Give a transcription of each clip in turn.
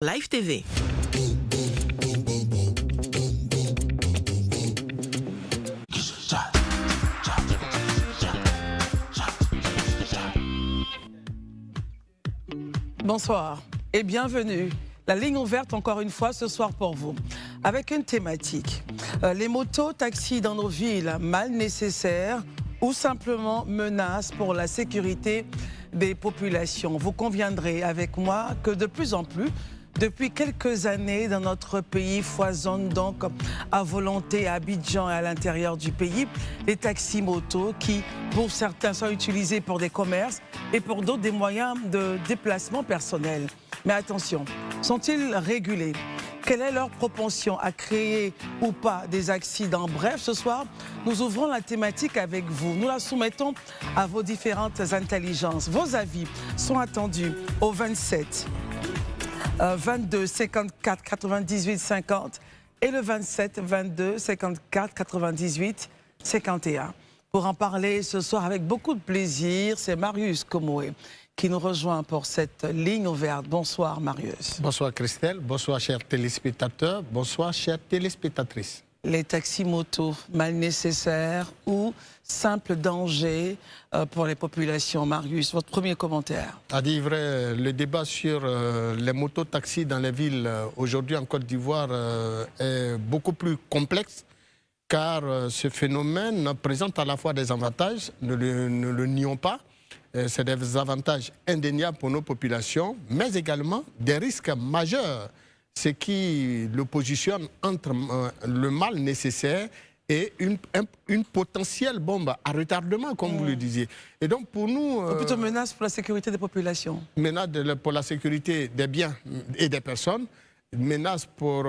Live TV. Bonsoir et bienvenue. La ligne ouverte encore une fois ce soir pour vous, avec une thématique. Les motos, taxis dans nos villes, mal nécessaires ou simplement menaces pour la sécurité des populations. Vous conviendrez avec moi que de plus en plus, depuis quelques années, dans notre pays, foisonnent donc à volonté à Abidjan et à l'intérieur du pays les taxis motos qui, pour certains, sont utilisés pour des commerces et pour d'autres des moyens de déplacement personnel. Mais attention, sont-ils régulés? Quelle est leur propension à créer ou pas des accidents? Bref, ce soir, nous ouvrons la thématique avec vous. Nous la soumettons à vos différentes intelligences. Vos avis sont attendus au 27 22 54 98 50 et le 27 22 54 98 51. Pour en parler ce soir avec beaucoup de plaisir, c'est Marius Komoé qui nous rejoint pour cette ligne ouverte. Bonsoir Marius. Bonsoir Christelle, bonsoir chers téléspectateurs, bonsoir chères téléspectatrices. Les taxis motos, mal nécessaires ou simple danger pour les populations. Marius, votre premier commentaire? À dire vrai, le débat sur les motos-taxis dans les villes aujourd'hui en Côte d'Ivoire est beaucoup plus complexe car ce phénomène présente à la fois des avantages, ne le nions pas, c'est des avantages indéniables pour nos populations, mais également des risques majeurs, ce qui le positionne entre le mal nécessaire et une potentielle bombe à retardement, comme vous le disiez. Et donc pour nous... Ou plutôt menace pour la sécurité des populations. Menace pour la sécurité des biens et des personnes, menace pour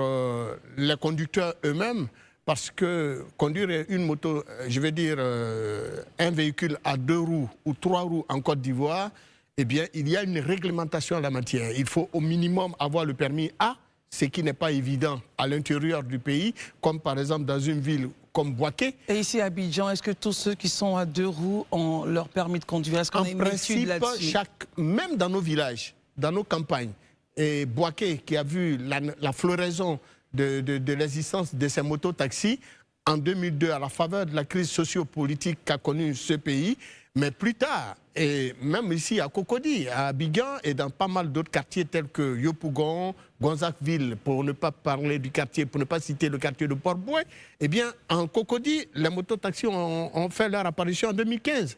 les conducteurs eux-mêmes, parce que conduire une moto, je veux dire un véhicule à 2 roues ou 3 roues en Côte d'Ivoire, eh bien il y a une réglementation en la matière. Il faut au minimum avoir le permis A, ce qui n'est pas évident à l'intérieur du pays, comme par exemple dans une ville comme Bouaké. Et ici à Abidjan, est-ce que tous ceux qui sont à 2 roues ont leur permis de conduire? Est-ce qu'on a une étude là-dessus? Même dans nos villages, dans nos campagnes, et Bouaké qui a vu la floraison de l'existence de ces motos-taxis en 2002 à la faveur de la crise socio-politique qu'a connue ce pays, mais plus tard, et même ici à Cocody, à Abidjan et dans pas mal d'autres quartiers tels que Yopougon, Gonzacville, pour ne pas parler du quartier, pour ne pas citer le quartier de Port-Boué, eh bien en Cocody, les mototaxis ont fait leur apparition en 2015,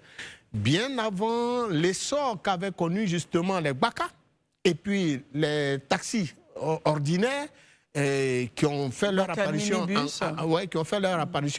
bien avant l'essor qu'avaient connu justement les Baka et puis les taxis ordinaires qui ont fait leur apparition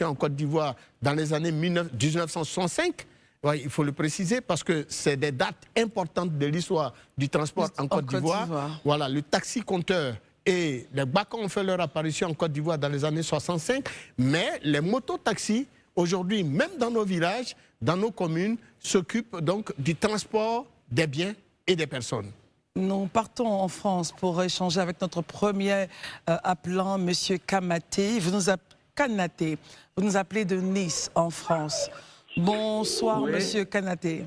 en Côte d'Ivoire dans les années 1965. Ouais, il faut le préciser parce que c'est des dates importantes de l'histoire du transport en Côte d'Ivoire. Voilà, le taxi-compteur et les Baka ont fait leur apparition en Côte d'Ivoire dans les années 65. Mais les mototaxis, aujourd'hui, même dans nos villages, dans nos communes, s'occupent donc du transport des biens et des personnes. Nous partons en France pour échanger avec notre premier appelant, M. Kamaté. Vous nous appelez de Nice, en France. Bonsoir, oui. Monsieur Kanaté.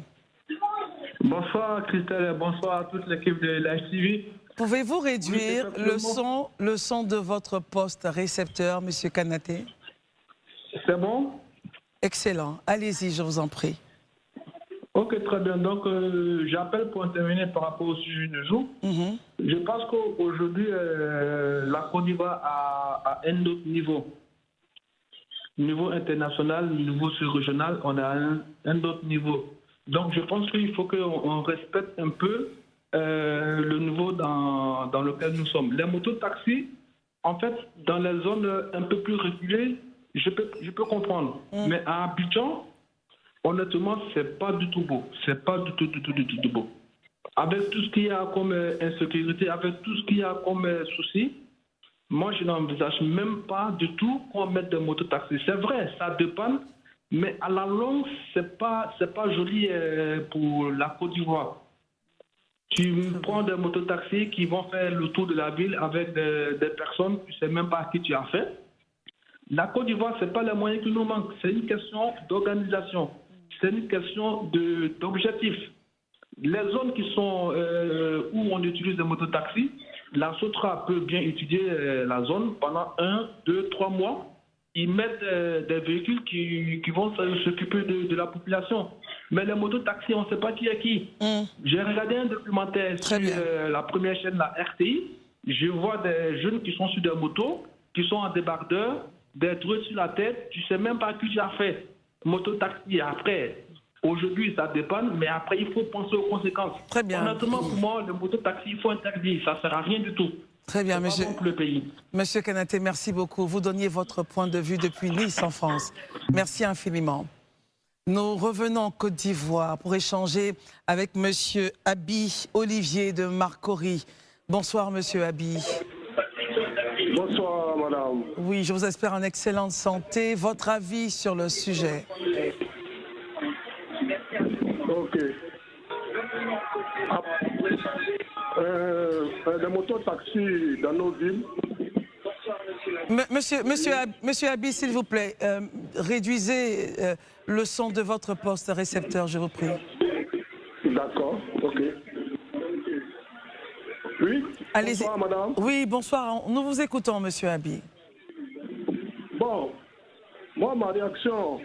Bonsoir, Christelle. Bonsoir à toute l'équipe de Live TV. Pouvez-vous réduire le son de votre poste récepteur, Monsieur Kanaté? C'est bon? Excellent. Allez-y, je vous en prie. Ok, très bien. Donc, j'appelle pour intervenir par rapport au sujet du jour. Je pense qu'aujourd'hui, la Côte d'Ivoire a un autre niveau. Niveau international, niveau sur-régional, on a un autre niveau. Donc, je pense qu'il faut qu'on respecte un peu le niveau dans lequel nous sommes. Les mototaxis, en fait, dans les zones un peu plus reculées, je peux comprendre. Mais à Abidjan, honnêtement, c'est pas du tout beau. C'est pas du tout beau. Avec tout ce qu'il y a comme insécurité, avec tout ce qu'il y a comme soucis, moi, je n'envisage même pas du tout qu'on mette des mototaxis. C'est vrai, ça dépanne, mais à la longue, c'est pas joli pour la Côte d'Ivoire. Tu prends des mototaxis qui vont faire le tour de la ville avec des personnes, tu ne sais même pas à qui tu as fait. La Côte d'Ivoire, ce n'est pas les moyens qui nous manquent. C'est une question d'organisation. C'est une question d'objectif. Les zones qui sont où on utilise des mototaxis, la SOTRA peut bien étudier la zone pendant 1, 2, 3 mois. Ils mettent des véhicules qui vont s'occuper de la population. Mais les motos-taxis, on ne sait pas qui est qui. J'ai regardé un documentaire sur la première chaîne, la RTI. Je vois des jeunes qui sont sur des motos, qui sont en débardeur, des trucs sur la tête. Tu ne sais même pas qui tu as fait. Moto-taxi, après, aujourd'hui, ça dépanne, mais après, il faut penser aux conséquences. Très bien. Honnêtement, pour moi, le moto-taxi, il faut interdire. Ça ne sert à rien du tout. Très bien, monsieur. Bon pour le pays. Monsieur Kanaté, merci beaucoup. Vous donniez votre point de vue depuis Nice, en France. Merci infiniment. Nous revenons en Côte d'Ivoire pour échanger avec monsieur Abi Olivier de Marcory. Bonsoir, monsieur Abi. Bonsoir, madame. Oui, je vous espère en excellente santé. Votre avis sur le sujet? Ok. Les motos-taxis dans nos villes. Monsieur Abi, s'il vous plaît, réduisez le son de votre poste récepteur, je vous prie. D'accord, ok. Oui, allez-y. Bonsoir, madame. Oui, bonsoir. Nous vous écoutons, monsieur Abi. Bon, moi, ma réaction...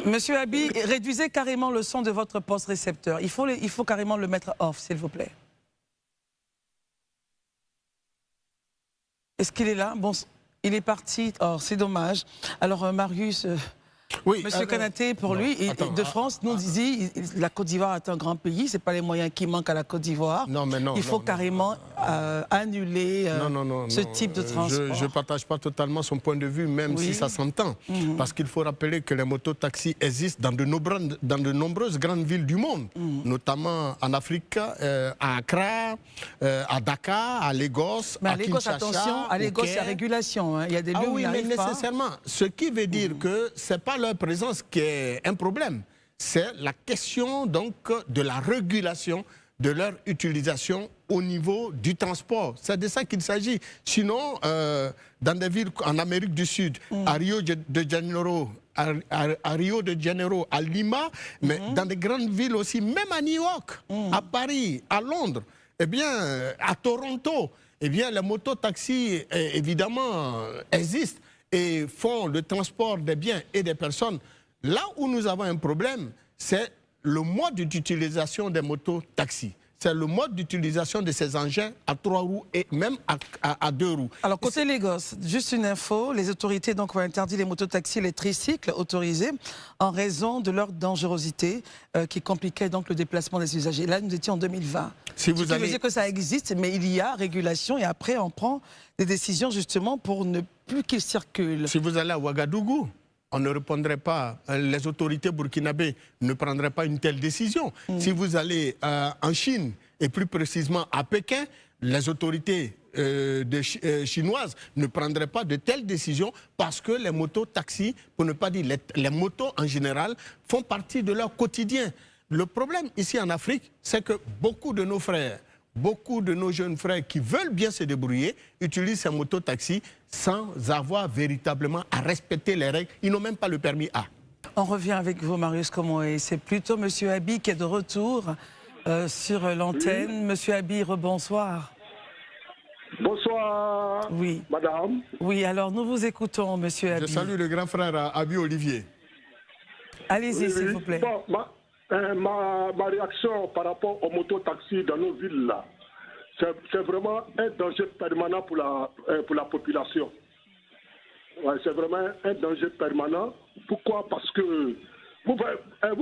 Monsieur Abi, réduisez carrément le son de votre poste récepteur. Il faut carrément le mettre off, s'il vous plaît. Est-ce qu'il est là? Bon, il est parti. Oh, c'est dommage. Alors, Marius... Oui, monsieur Kanaté, pour lui, de France, nous dit la Côte d'Ivoire est un grand pays, ce n'est pas les moyens qui manquent à la Côte d'Ivoire. Il faut carrément annuler ce type de transport. Je ne partage pas totalement son point de vue, même si ça s'entend. Parce qu'il faut rappeler que les mototaxis existent dans de nombreuses grandes villes du monde, notamment en Afrique, à Accra, à Dakar, à Lagos, mais à Lagos, Kinshasa, attention, à Lagos, il y a régulation. Hein. Il y a des lieux où il mais pas. nécessairement. Ce qui veut dire que ce n'est pas leur présence qui est un problème. C'est la question donc de la régulation de leur utilisation au niveau du transport. C'est de ça qu'il s'agit. Sinon, dans des villes en Amérique du Sud, à Rio de Janeiro, à Rio de Janeiro, à Lima, mais dans des grandes villes aussi, même à New York, à Paris, à Londres, eh bien, à Toronto, eh bien, les mototaxis, évidemment, existent et font le transport des biens et des personnes. Là où nous avons un problème, c'est le mode d'utilisation des motos-taxis. C'est le mode d'utilisation de ces engins à 3 roues et même à 2 roues. Alors, côté Lagos, juste une info, les autorités donc, ont interdit les mototaxis et les tricycles autorisés en raison de leur dangerosité qui compliquait donc le déplacement des usagers. Là, nous étions en 2020. Ce qui veut dire que ça existe, mais il y a régulation et après, on prend des décisions justement pour ne plus qu'ils circulent. Si vous allez à Ouagadougou, on ne répondrait pas, les autorités burkinabées ne prendraient pas une telle décision. Si vous allez en Chine, et plus précisément à Pékin, les autorités chinoises ne prendraient pas de telles décisions parce que les motos-taxis, pour ne pas dire les motos en général, font partie de leur quotidien. Le problème ici en Afrique, c'est que beaucoup de nos frères, beaucoup de nos jeunes frères qui veulent bien se débrouiller utilisent ces motos-taxis sans avoir véritablement à respecter les règles. Ils n'ont même pas le permis A. On revient avec vous, Marius Comoé. C'est plutôt M. Abi qui est de retour sur l'antenne. Monsieur Abi, rebonsoir. Bonsoir, oui. Madame. Oui, alors nous vous écoutons, Monsieur Abi. Je salue le grand frère Abi Olivier. Allez-y, s'il vous plaît. Bon, ma réaction par rapport aux mototaxis dans nos villes, là, c'est vraiment un danger permanent pour la population. Ouais, c'est vraiment un danger permanent. Pourquoi? Parce que vous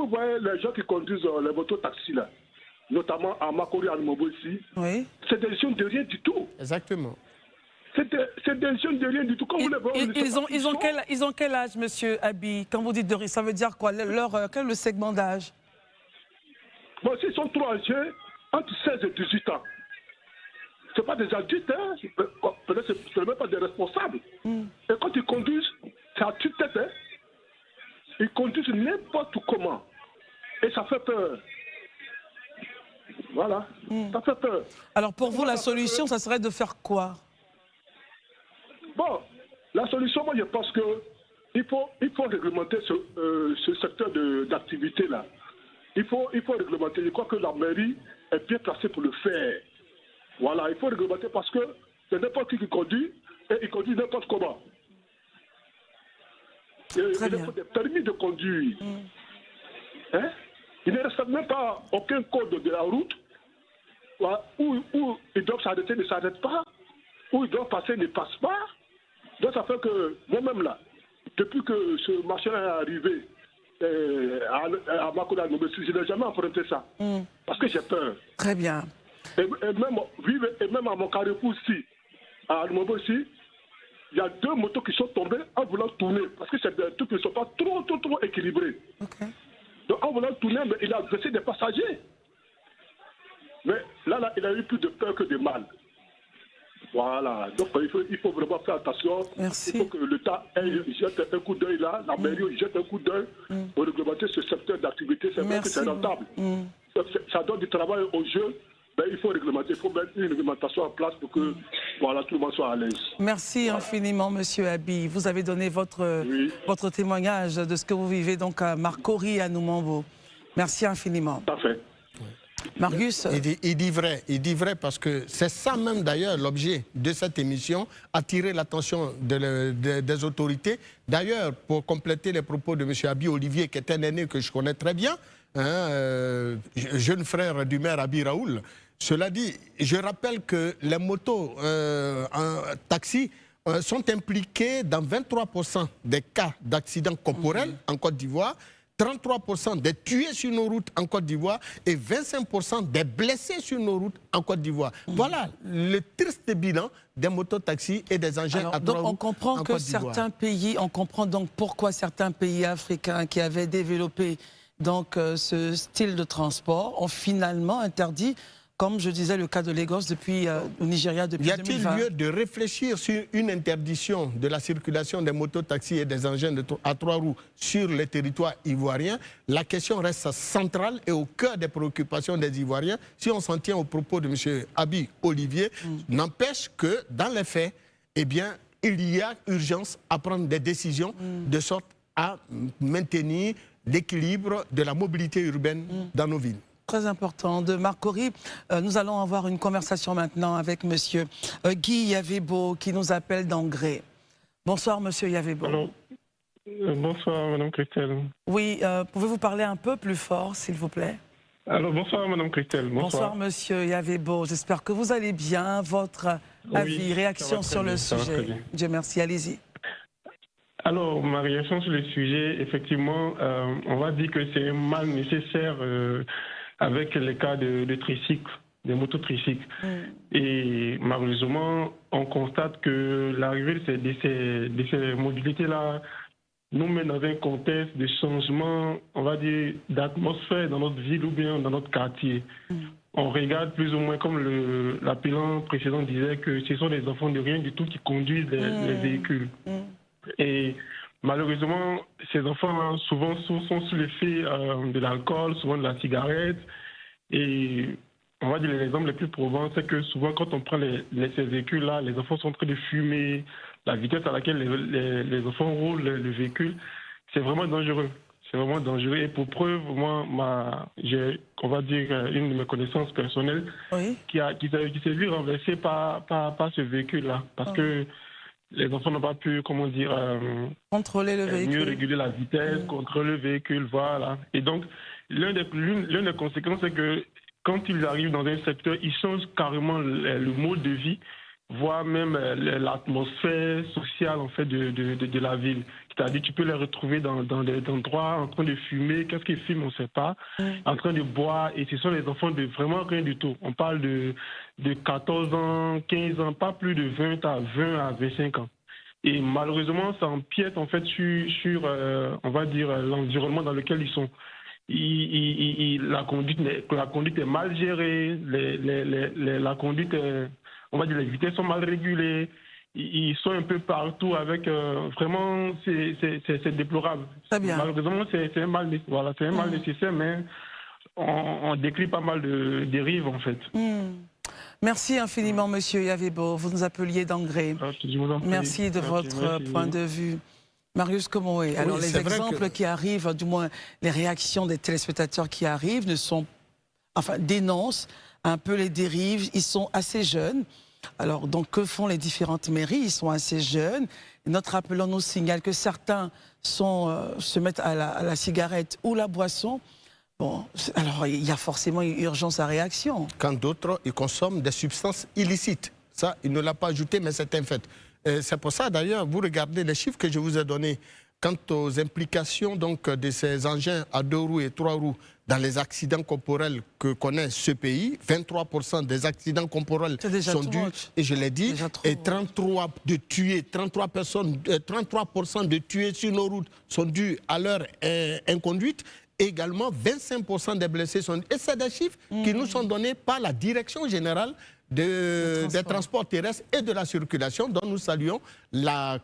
voyez les gens qui conduisent les mototaxis, là, notamment à Marcory, à Limobo ici, c'est des jeunes de rien du tout. Exactement. C'est des jeunes de rien du tout. Quand vous les voyez, ils ont quel âge, Monsieur Abi? Quand vous dites de rien, ça veut dire quoi? Quel est le segment d'âge? Bon, s'ils sont trop âgés, entre 16 et 18 ans. Ce pas des adultes, hein. Peut-être ce n'est même pas des responsables. Et quand ils conduisent, c'est à toute tête. Hein. Ils conduisent n'importe comment. Et ça fait peur. Voilà, ça fait peur. Alors pour vous, la solution, ça serait de faire quoi? Bon, la solution, moi je pense qu'il faut réglementer ce secteur d'activité-là. il faut réglementer. Je crois que la mairie est bien placée pour le faire. Voilà, il faut réglementer parce que c'est n'importe qui conduit et il conduit n'importe comment. Il faut des permis de conduire. Hein? Il ne respecte même pas aucun code de la route. Où ils doivent s'arrêter, ne s'arrêtent pas. Où ils doivent passer, ne passent pas. Donc ça fait que moi-même là, depuis que ce machin est arrivé à Makoda, je n'ai jamais affronté ça. Parce que j'ai peur. Très bien. Et même à mon carrefour ici, à Almobo ici, il y a 2 motos qui sont tombées en voulant tourner. Parce que c'est des trucs qui ne sont pas trop équilibrés. Okay. Donc en voulant tourner, mais il a blessé des passagers. Mais là, il a eu plus de peur que de mal. Voilà. Donc il faut vraiment faire attention. Merci. Il faut que l'État jette un coup d'œil là, la mairie jette un coup d'œil pour réglementer ce secteur d'activité. C'est vrai que c'est rentable. Ça donne du travail aux jeunes. Ben, il faut réglementer, il faut mettre une réglementation en place pour que voilà, tout le monde soit à l'aise. Merci infiniment, Monsieur Abi. Vous avez donné votre témoignage de ce que vous vivez donc à Marcory, à Noumambo. Merci infiniment. Parfait. Marius. Il dit vrai parce que c'est ça même d'ailleurs l'objet de cette émission, attirer l'attention des autorités. D'ailleurs, pour compléter les propos de M. Abi Olivier, qui est un aîné que je connais très bien, jeune frère du maire Abi Raoul, cela dit, je rappelle que les motos en taxi sont impliquées dans 23% des cas d'accidents corporels en Côte d'Ivoire, 33% des tués sur nos routes en Côte d'Ivoire et 25% des blessés sur nos routes en Côte d'Ivoire. Voilà le triste bilan des mototaxis et des engins à trois roues. Donc on comprend que certains pays, on comprend donc pourquoi certains pays africains qui avaient développé donc ce style de transport ont finalement interdit, comme je disais, le cas de Lagos depuis au Nigeria depuis 2020. Y a-t-il lieu de réfléchir sur une interdiction de la circulation des mototaxis et des engins à 3 roues sur les territoires ivoiriens? La question reste centrale et au cœur des préoccupations des Ivoiriens. Si on s'en tient aux propos de M. Abi Olivier, n'empêche que dans les faits, eh bien, il y a urgence à prendre des décisions de sorte à maintenir l'équilibre de la mobilité urbaine dans nos villes. Très important. De Marcory, nous allons avoir une conversation maintenant avec monsieur Guy Yavebo qui nous appelle d'Angré. Bonsoir monsieur Yavebo. Alors, bonsoir madame Christelle. Oui, pouvez-vous parler un peu plus fort s'il vous plaît? Alors bonsoir madame Christelle. Bonsoir monsieur Yavebo, j'espère que vous allez bien. Votre avis, réaction sur le sujet. Dieu merci, allez-y. Alors, ma réaction sur le sujet, effectivement, on va dire que c'est un mal nécessaire avec les cas de tricycles, des mototricycles. Et malheureusement, on constate que l'arrivée de ces mobilités-là nous mène dans un contexte de changement, on va dire, d'atmosphère dans notre ville ou bien dans notre quartier. On regarde plus ou moins comme l'appelant précédent disait que ce sont des enfants de rien du tout qui conduisent les véhicules. Et malheureusement, ces enfants souvent sont sous l'effet de l'alcool, souvent de la cigarette. Et on va dire les exemples les plus probants, c'est que souvent quand on prend ces véhicules-là, les enfants sont en train de fumer. La vitesse à laquelle les enfants roulent le véhicule, c'est vraiment dangereux. C'est vraiment dangereux. Et pour preuve, moi, j'ai, on va dire, une de mes connaissances personnelles qui s'est vue renversée par ce véhicule-là. Parce que les enfants n'ont pas pu, comment dire, contrôler le véhicule, mieux réguler la vitesse, contrôler le véhicule, voilà. Et donc, l'une des conséquences, c'est que quand ils arrivent dans un secteur, ils changent carrément le mode de vie, voire même l'atmosphère sociale en fait de la ville. C'est-à-dire tu peux les retrouver dans des endroits en train de fumer, qu'est-ce qu'ils fument, on ne sait pas, en train de boire, et ce sont les enfants de vraiment rien du tout. On parle de 14 ans, 15 ans, pas plus de 20 à 25 ans. Et malheureusement, ça empiète en fait sur on va dire, l'environnement dans lequel ils sont. La conduite est mal gérée, la conduite on va dire les vitesses sont mal régulées, ils sont un peu partout avec vraiment c'est déplorable. Malheureusement c'est un mal nécessaire, mais on décrit pas mal de dérives en fait. Merci infiniment monsieur Yavebo, vous nous appeliez d'Angré. Merci de votre point de vue. Marius Comoé, alors Oui, les exemples qui arrivent, du moins les réactions des téléspectateurs qui arrivent, dénoncent un peu les dérives. Ils sont assez jeunes. Alors, donc, que font les différentes mairies? Ils sont assez jeunes. Et notre appelant nous signale que certains se mettent à la cigarette ou la boisson. Bon, alors il y a forcément une urgence à réaction. Quand d'autres, ils consomment des substances illicites. Ça, il ne l'a pas ajouté, mais c'est un fait. C'est pour ça, d'ailleurs, vous regardez les chiffres que je vous ai donnés quant aux implications donc, de ces engins à 2 roues et 3 roues dans les accidents corporels que connaît ce pays. 23% des accidents corporels sont dus, et je l'ai dit, et 33 de tués, 33% de tués sur nos routes sont dus à leur inconduite. Également, 25% des blessés sont... Et c'est des chiffres qui nous sont donnés par la Direction générale des transports terrestres et de la circulation, dont nous saluons la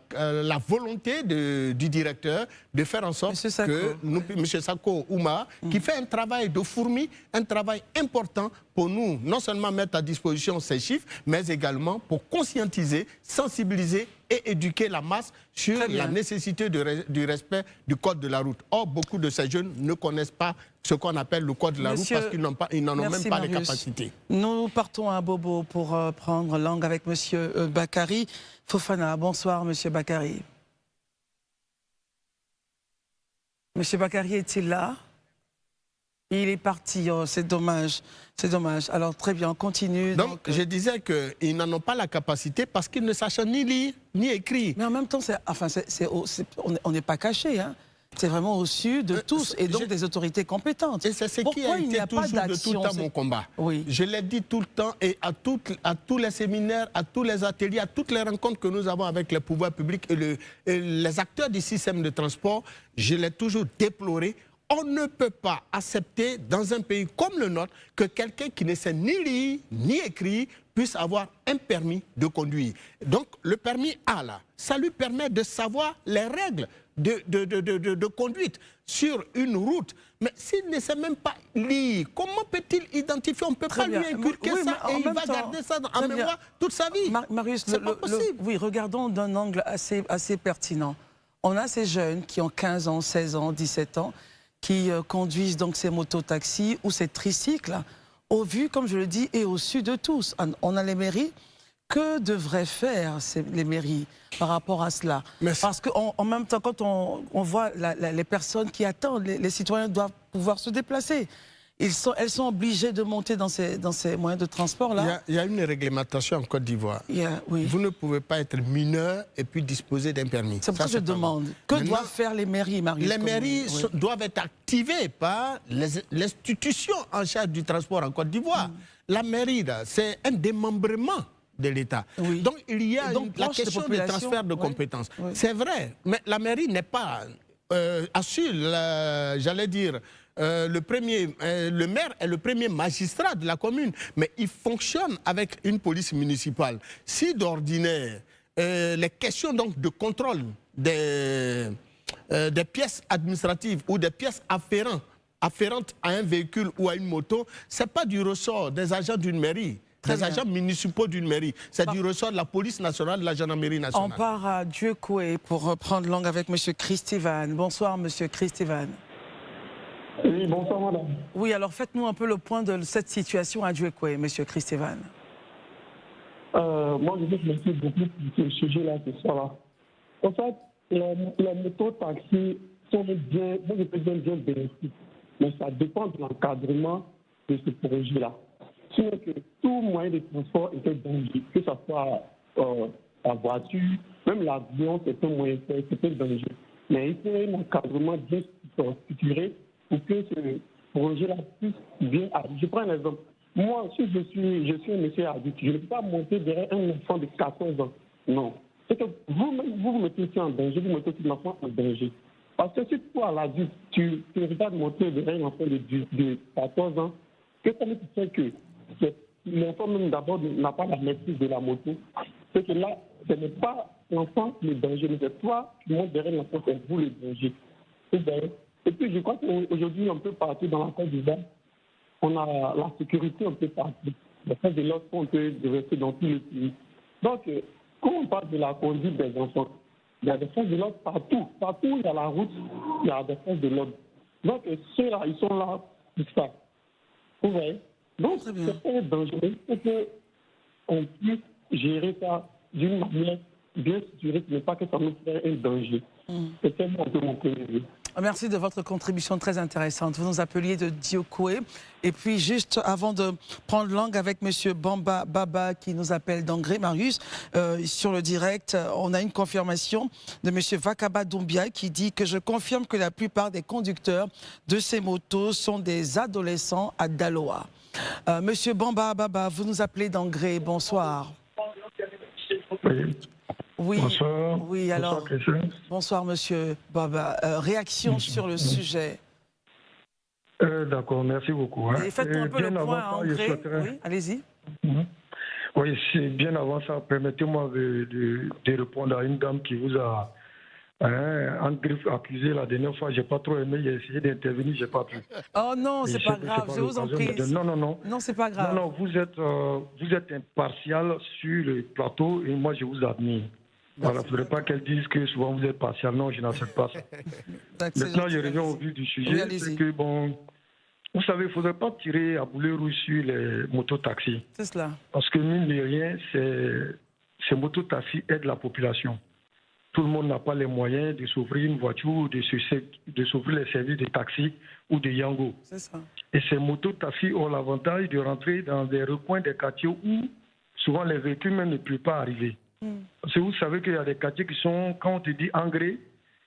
volonté du directeur de faire en sorte que M. Sako Ouma, qui fait un travail de fourmi, un travail important pour nous, non seulement mettre à disposition ces chiffres, mais également pour conscientiser, sensibiliser et éduquer la masse sur la nécessité du respect du code de la route. Or, beaucoup de ces jeunes ne connaissent pas ce qu'on appelle le code de la route parce qu'ils n'en ont même pas les capacités. Nous partons à Bobo pour prendre langue avec M. Bakary Fofana. Bonsoir, M. Bakary. M. Bakary est-il là? Il est parti, oh, c'est dommage, c'est dommage. Alors très bien, on continue. Donc je disais qu'ils n'en ont pas la capacité parce qu'ils ne sachent ni lire ni écrire. Mais en même temps, on n'est pas caché, hein. C'est vraiment au-dessus de tous et donc des autorités compétentes. Et c'est ce qui a été toujours de tout le temps mon combat. Oui. Je l'ai dit tout le temps et à tous les séminaires, à tous les ateliers, à toutes les rencontres que nous avons avec les pouvoirs publics et les acteurs du système de transport, je l'ai toujours déploré. On ne peut pas accepter dans un pays comme le nôtre que quelqu'un qui ne sait ni lire ni écrire puisse avoir un permis de conduire. Donc le permis A, là, ça lui permet de savoir les règles de conduite sur une route. Mais s'il ne sait même pas lire, comment peut-il identifier? On ne peut pas lui inculquer ça et il va garder ça en mémoire toute sa vie. Marius, c'est pas possible. Oui, regardons d'un angle assez pertinent. On a ces jeunes qui ont 15 ans, 16 ans, 17 ans, qui conduisent donc ces mototaxis ou ces tricycles, au vu, comme je le dis, et au su de tous. On a les mairies. Que devraient faire les mairies par rapport à cela? Parce qu'en même temps, quand on voit les personnes qui attendent, les citoyens doivent pouvoir se déplacer. Elles sont obligées de monter dans ces moyens de transport-là. Il y a une réglementation en Côte d'Ivoire. Oui. Vous ne pouvez pas être mineur et puis disposer d'un permis. C'est pour ça que je demande. Que doivent faire les mairies, Marius? Les mairies doivent être activées par l'institution en charge du transport en Côte d'Ivoire. La mairie, c'est un démembrement de l'État. Oui. Donc il y a la question du transfert de compétences. Oui. C'est vrai, mais la mairie n'est pas assure, j'allais dire, le maire est le premier magistrat de la commune, mais il fonctionne avec une police municipale. Si d'ordinaire, les questions donc de contrôle des pièces administratives ou des pièces afférentes à un véhicule ou à une moto, ce n'est pas du ressort des agents d'une mairie. Des agents municipaux d'une mairie. C'est du ressort de la police nationale, de la gendarmerie nationale. On part à Dieukoué pour prendre langue avec M. Christivan. Bonsoir, M. Christivan. Oui, bonsoir, madame. Oui, alors faites-nous un peu le point de cette situation à Dieukoué, M. Christivan. Moi, je veux remercier beaucoup pour ce sujet-là, ce soir-là. En fait, les motos-taxis sont bien bénéfiques, mais ça dépend de l'encadrement de ce projet-là. C'est que tout moyen de transport était dangereux, que ce soit la voiture, même l'avion, c'est un moyen, c'était dangereux. Mais il faut un encadrement bien structuré pour que ce projet-là puisse bien arriver. Je prends un exemple. Moi, si je suis un monsieur adulte, je ne peux pas monter derrière un enfant de 14 ans. Non. C'est que vous mettez aussi en danger, vous mettez aussi l'enfant en danger. Parce que si toi, l'adulte, tu regardes monter derrière un enfant de 14 ans, que ça veut dire que l'enfant même d'abord n'a pas la maîtrise de la moto. C'est que là, ce n'est pas l'enfant le danger, mais c'est toi qui montes derrière l'enfant, c'est vous le danger. Et puis je crois qu'aujourd'hui, on peut partir dans la Côte d'Ivoire. On a la sécurité, on peut partir. Le fait de l'autre, on peut rester dans tout le pays. Donc, quand on parle de la conduite des enfants, Il y a des forces de l'ordre partout. Partout où il y a la route, il y a des forces de l'ordre. Donc, ceux-là, ils sont là pour ça. Vous voyez? Donc, c'est très dangereux pour qu'on puisse gérer ça d'une manière bien structurée, pour ne pas que ça nous crée un danger. C'est tellement de mon point de vue. Merci de votre contribution très intéressante. Vous nous appeliez de Diokoué. Et puis, juste avant de prendre langue avec M. Bamba Baba, qui nous appelle d'Angré, Marius, sur le direct, on a une confirmation de M. Vakaba Doumbia qui dit que je confirme que la plupart des conducteurs de ces motos sont des adolescents à Daloa. Monsieur Bamba Baba, vous nous appelez d'Angré. Bonsoir. Oui, bonsoir. Oui, alors, bonsoir monsieur Baba. Réaction sur le sujet. D'accord, merci beaucoup. Hein. Faites un peu le point à Angré. Oui, allez-y. Oui, c'est bien avant ça. Permettez-moi de répondre à une dame qui vous a accusé la dernière fois. Je n'ai pas trop aimé, j'ai essayé d'intervenir, je n'ai pas pu. Oh non, c'est pas grave, je vous en prie. Non. Non, c'est pas grave. Non, vous êtes impartial sur le plateau et moi je vous admire. Voilà, il ne faudrait pas qu'elle dise que souvent vous êtes partial. Non, je n'accepte pas ça. Maintenant, je reviens au vif du sujet. Oui, c'est que, bon, vous savez, il ne faudrait pas tirer à boulet rouge sur les mototaxis. C'est cela. Parce que, mine de rien, ces mototaxis aident la population. Tout le monde n'a pas les moyens de s'offrir une voiture ou de s'offrir les services de taxi ou de Yango. C'est ça. Et ces mototaxis ont l'avantage de rentrer dans des recoins des quartiers où souvent les véhicules même ne peuvent pas arriver. Parce que vous savez qu'il y a des quartiers qui sont, quand on te dit Angré,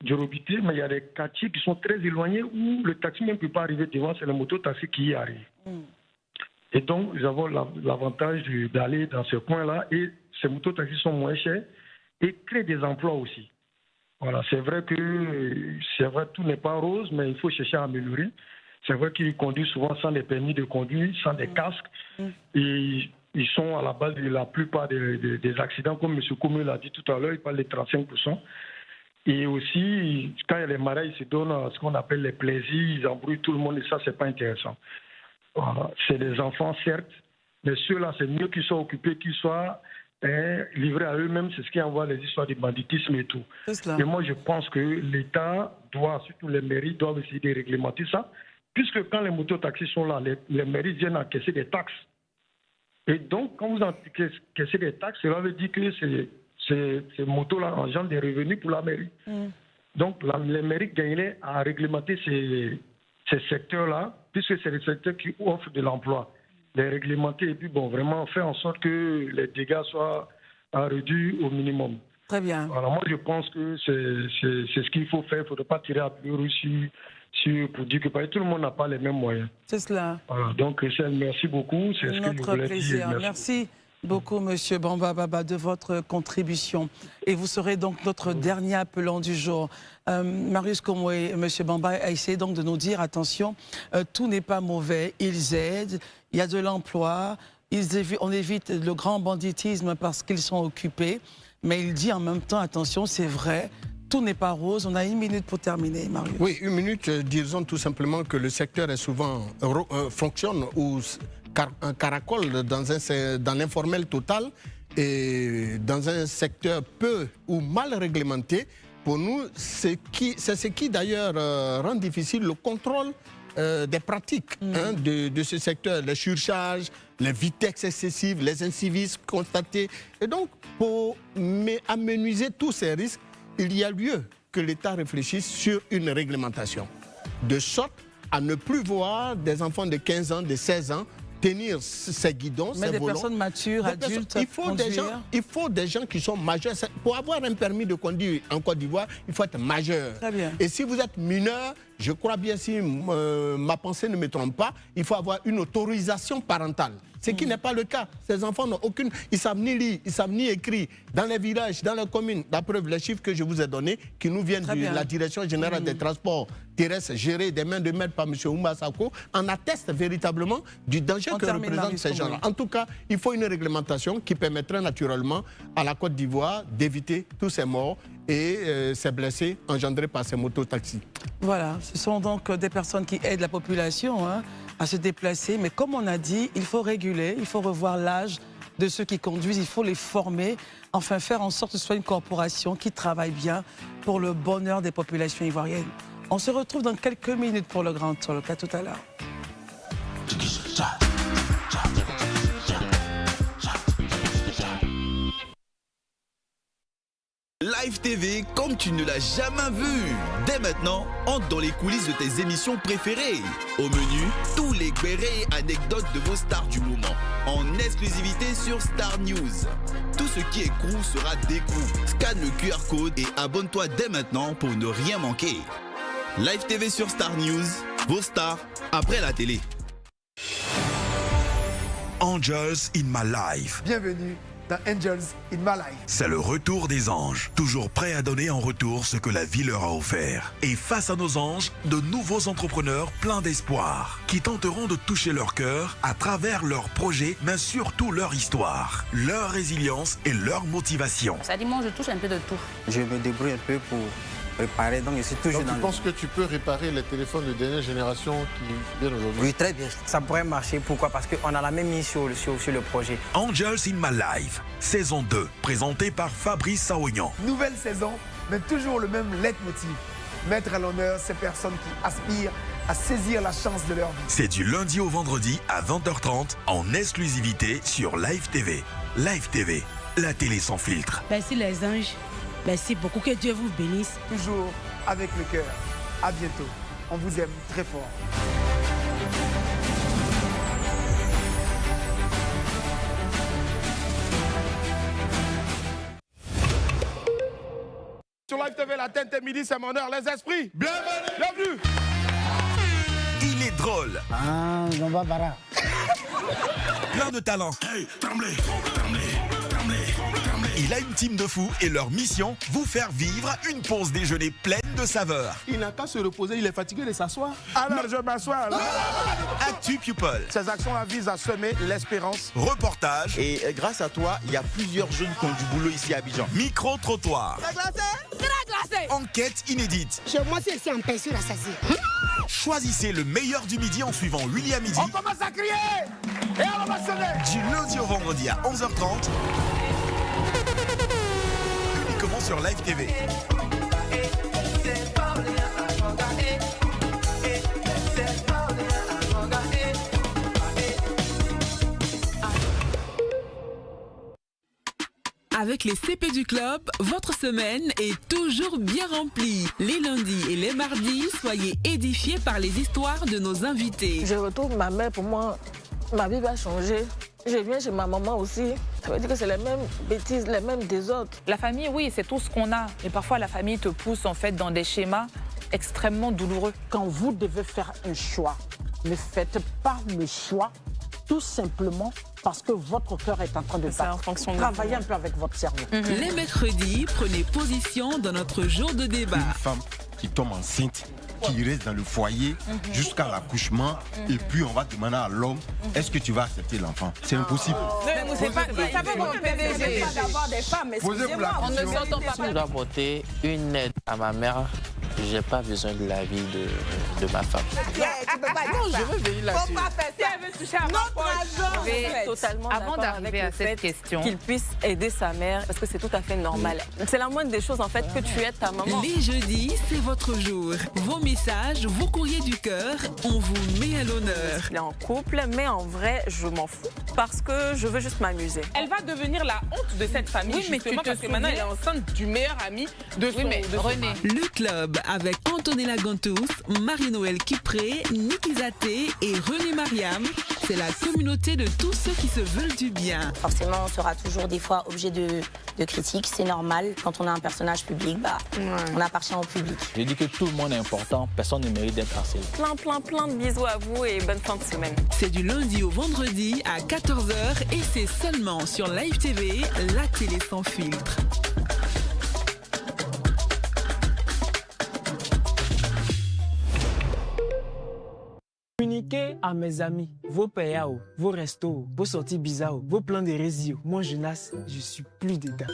Djorobité, mais il y a des quartiers qui sont très éloignés où le taxi même ne peut pas arriver devant, c'est le mototaxi qui y arrive. Et donc, nous avons l'avantage d'aller dans ce coin-là et ces mototaxis sont moins chers et créent des emplois aussi. Voilà, c'est vrai que tout n'est pas rose, mais il faut chercher à améliorer. C'est vrai qu'ils conduisent souvent sans les permis de conduire, sans des casques. Et ils sont à la base de la plupart des accidents, comme M. Koumé l'a dit tout à l'heure, il parle de 35%. Et aussi, quand il y a les marais, ils se donnent ce qu'on appelle les plaisirs, ils embrouillent tout le monde, et ça, c'est pas intéressant. Voilà. C'est des enfants, certes, mais ceux-là, c'est mieux qu'ils soient occupés, qu'ils soient livrés à eux-mêmes, c'est ce qui envoie les histoires de banditisme et tout. Et moi, je pense que l'État doit, surtout les mairies, doivent essayer de réglementer ça, puisque quand les mototaxis sont là, les mairies viennent encaisser des taxes. Et donc, quand vous encaissez des taxes, cela veut dire que ces motos-là engendrent des revenus pour la mairie. Donc, les mairies gagneraient à réglementer ces secteurs-là, puisque c'est les secteurs qui offrent de l'emploi. Les réglementer et puis, bon, vraiment faire en sorte que les dégâts soient réduits au minimum. Très bien. Alors, moi, je pense que c'est ce qu'il faut faire. Il ne faudrait pas tirer à plus Russie pour dire que tout le monde n'a pas les mêmes moyens. C'est cela. Voilà, donc, merci beaucoup. C'est ce que je voulais plaisir. dire. Merci beaucoup, M. Bamba Baba, de votre contribution. Et vous serez donc notre dernier appelant du jour. Marius Komoué, M. Bamba a essayé donc de nous dire, attention, tout n'est pas mauvais, ils aident, il y a de l'emploi, on évite le grand banditisme parce qu'ils sont occupés, mais il dit en même temps, attention, c'est vrai, tout n'est pas rose. On a 1 minute pour terminer, Marius. Oui, 1 minute, disons tout simplement que le secteur est souvent fonctionne ou un caracole dans l'informel total et dans un secteur peu ou mal réglementé. Pour nous, c'est ce qui d'ailleurs rend difficile le contrôle des pratiques de ce secteur, les surcharges, les vitesses excessives, les incivismes constatés. Et donc, pour amenuiser tous ces risques, il y a lieu que l'État réfléchisse sur une réglementation, de sorte à ne plus voir des enfants de 15 ans, de 16 ans, tenir ces guidons, ces volants. Mais des personnes matures, adultes, il faut des gens qui sont majeurs. Pour avoir un permis de conduire en Côte d'Ivoire, il faut être majeur. Très bien. Et si vous êtes mineur, je crois bien, si ma pensée ne me trompe pas, il faut avoir une autorisation parentale. Ce qui n'est pas le cas. Ces enfants n'ont aucune... Ils ne savent ni lire, ils ne savent ni écrire. Dans les villages, dans les communes, la preuve, les chiffres que je vous ai donnés, qui nous viennent de la Direction générale des transports terrestres, gérée des mains de maître par M. Oumba Sako, en attestent véritablement du danger que représentent ces gens-là. En tout cas, il faut une réglementation qui permettrait naturellement à la Côte d'Ivoire d'éviter tous ces morts et ces blessés engendrés par ces mototaxis. Voilà, ce sont donc des personnes qui aident la population à se déplacer. Mais comme on a dit, il faut réguler, il faut revoir l'âge de ceux qui conduisent, il faut les former, enfin faire en sorte que ce soit une corporation qui travaille bien pour le bonheur des populations ivoiriennes. On se retrouve dans quelques minutes pour le Grand Talk. À tout à l'heure. Live TV comme tu ne l'as jamais vu. Dès maintenant, entre dans les coulisses de tes émissions préférées. Au menu, tous les bérets et anecdotes de vos stars du moment. En exclusivité sur Star News. Tout ce qui est crew sera décrew. Scanne le QR code et abonne-toi dès maintenant pour ne rien manquer. Live TV sur Star News, vos stars après la télé. Angels in my life. Bienvenue dans Angels in my life. C'est le retour des anges, toujours prêts à donner en retour ce que la vie leur a offert. Et face à nos anges, de nouveaux entrepreneurs pleins d'espoir, qui tenteront de toucher leur cœur à travers leurs projets, mais surtout leur histoire, leur résilience et leur motivation. Ça dit, moi je touche un peu de tout. Je me débrouille un peu pour réparer, donc je suis toujours donc, tu penses que tu peux réparer les téléphones de dernière génération qui viennent aujourd'hui? Oui, très bien. Ça pourrait marcher. Pourquoi? Parce qu'on a la même mise sur le projet. Angels in my life, saison 2, présentée par Fabrice Saoignan. Nouvelle saison, mais toujours le même leitmotiv. Mettre à l'honneur ces personnes qui aspirent à saisir la chance de leur vie. C'est du lundi au vendredi à 20h30 en exclusivité sur Live TV. Live TV, la télé sans filtre. Merci les anges. Merci beaucoup, que Dieu vous bénisse. Toujours avec le cœur. À bientôt. On vous aime très fort. Sur Live TV, la tête midi, c'est mon heure. Les esprits, bienvenue. Il est drôle. Ah, on va bara. Plein de talent. Hey, tremblez, tremblez, tremblez, tremblez. Il a une team de fous et leur mission, vous faire vivre une pause déjeuner pleine de saveurs. Il n'a qu'à se reposer, il est fatigué de s'asseoir. Alors je m'assois. Actu People. Ces actions-là visent à semer l'espérance. Reportage. Et grâce à toi, il y a plusieurs jeunes qui ont du boulot ici à Abidjan. Micro-trottoir. C'est glacé? Très glacé. Enquête inédite. Chez moi, c'est ici en pinceau à saisir. Choisissez le meilleur du midi en suivant William Midi. On commence à crier et on va sonner. Du lundi au vendredi à 11h30. Uniquement sur Live TV. Avec les CP du club, votre semaine est toujours bien remplie. Les lundis et les mardis, soyez édifiés par les histoires de nos invités. Je retrouve ma mère, pour moi, ma vie va changer. Je viens chez ma maman aussi. Ça veut dire que c'est les mêmes bêtises, les mêmes désordres. La famille, oui, c'est tout ce qu'on a. Et parfois, la famille te pousse en fait dans des schémas extrêmement douloureux. Quand vous devez faire un choix, ne faites pas le choix tout simplement parce que votre cœur est en train de battre. Travaillez un peu avec votre cerveau. Les mercredis, prenez position dans notre jour de débat. Une femme qui tombe enceinte, qui reste dans le foyer jusqu'à l'accouchement, et puis on va demander à l'homme, est-ce que tu vas accepter l'enfant? C'est impossible. Non, c'est pas mon PDG. D'avoir des femmes, excusez-moi. On ne s'entend pas. Si je dois apporter une aide à ma mère, je n'ai pas besoin de l'avis de ma femme. Tu peux pas dire ça. Je veux venir là-dessus. Faut pas faire ça. Si elle veut toucher à ma poche. Totalement Avant d'arriver à cette question, qu'il puisse aider sa mère, parce que c'est tout à fait normal. C'est la moindre des choses en fait que tu aides ta maman. Les jeudis, c'est votre jour. Vos messages, vos courriers du cœur, on vous met à l'honneur. Elle est en couple, mais en vrai, je m'en fous parce que je veux juste m'amuser. Elle va devenir la honte de cette famille, oui, mais justement, parce que maintenant elle est enceinte du meilleur ami de son, René. Le club avec Antonella Gantous, Marie-Noël Kipré, Niki Zaté et René Mariam. C'est la communauté de tous ceux qui se veulent du bien. Forcément, on sera toujours des fois objet de critiques, c'est normal. Quand on a un personnage public, on appartient au public. Je dis que tout le monde est important, personne ne mérite d'être harcelé. Plein de bisous à vous et bonne fin de semaine. C'est du lundi au vendredi à 14h et c'est seulement sur Live TV, la télé sans filtre. Communiquez à mes amis, vos payao, vos restos, vos sorties bizarres, vos plans de résio. Moi, Jonas, je suis plus dedans.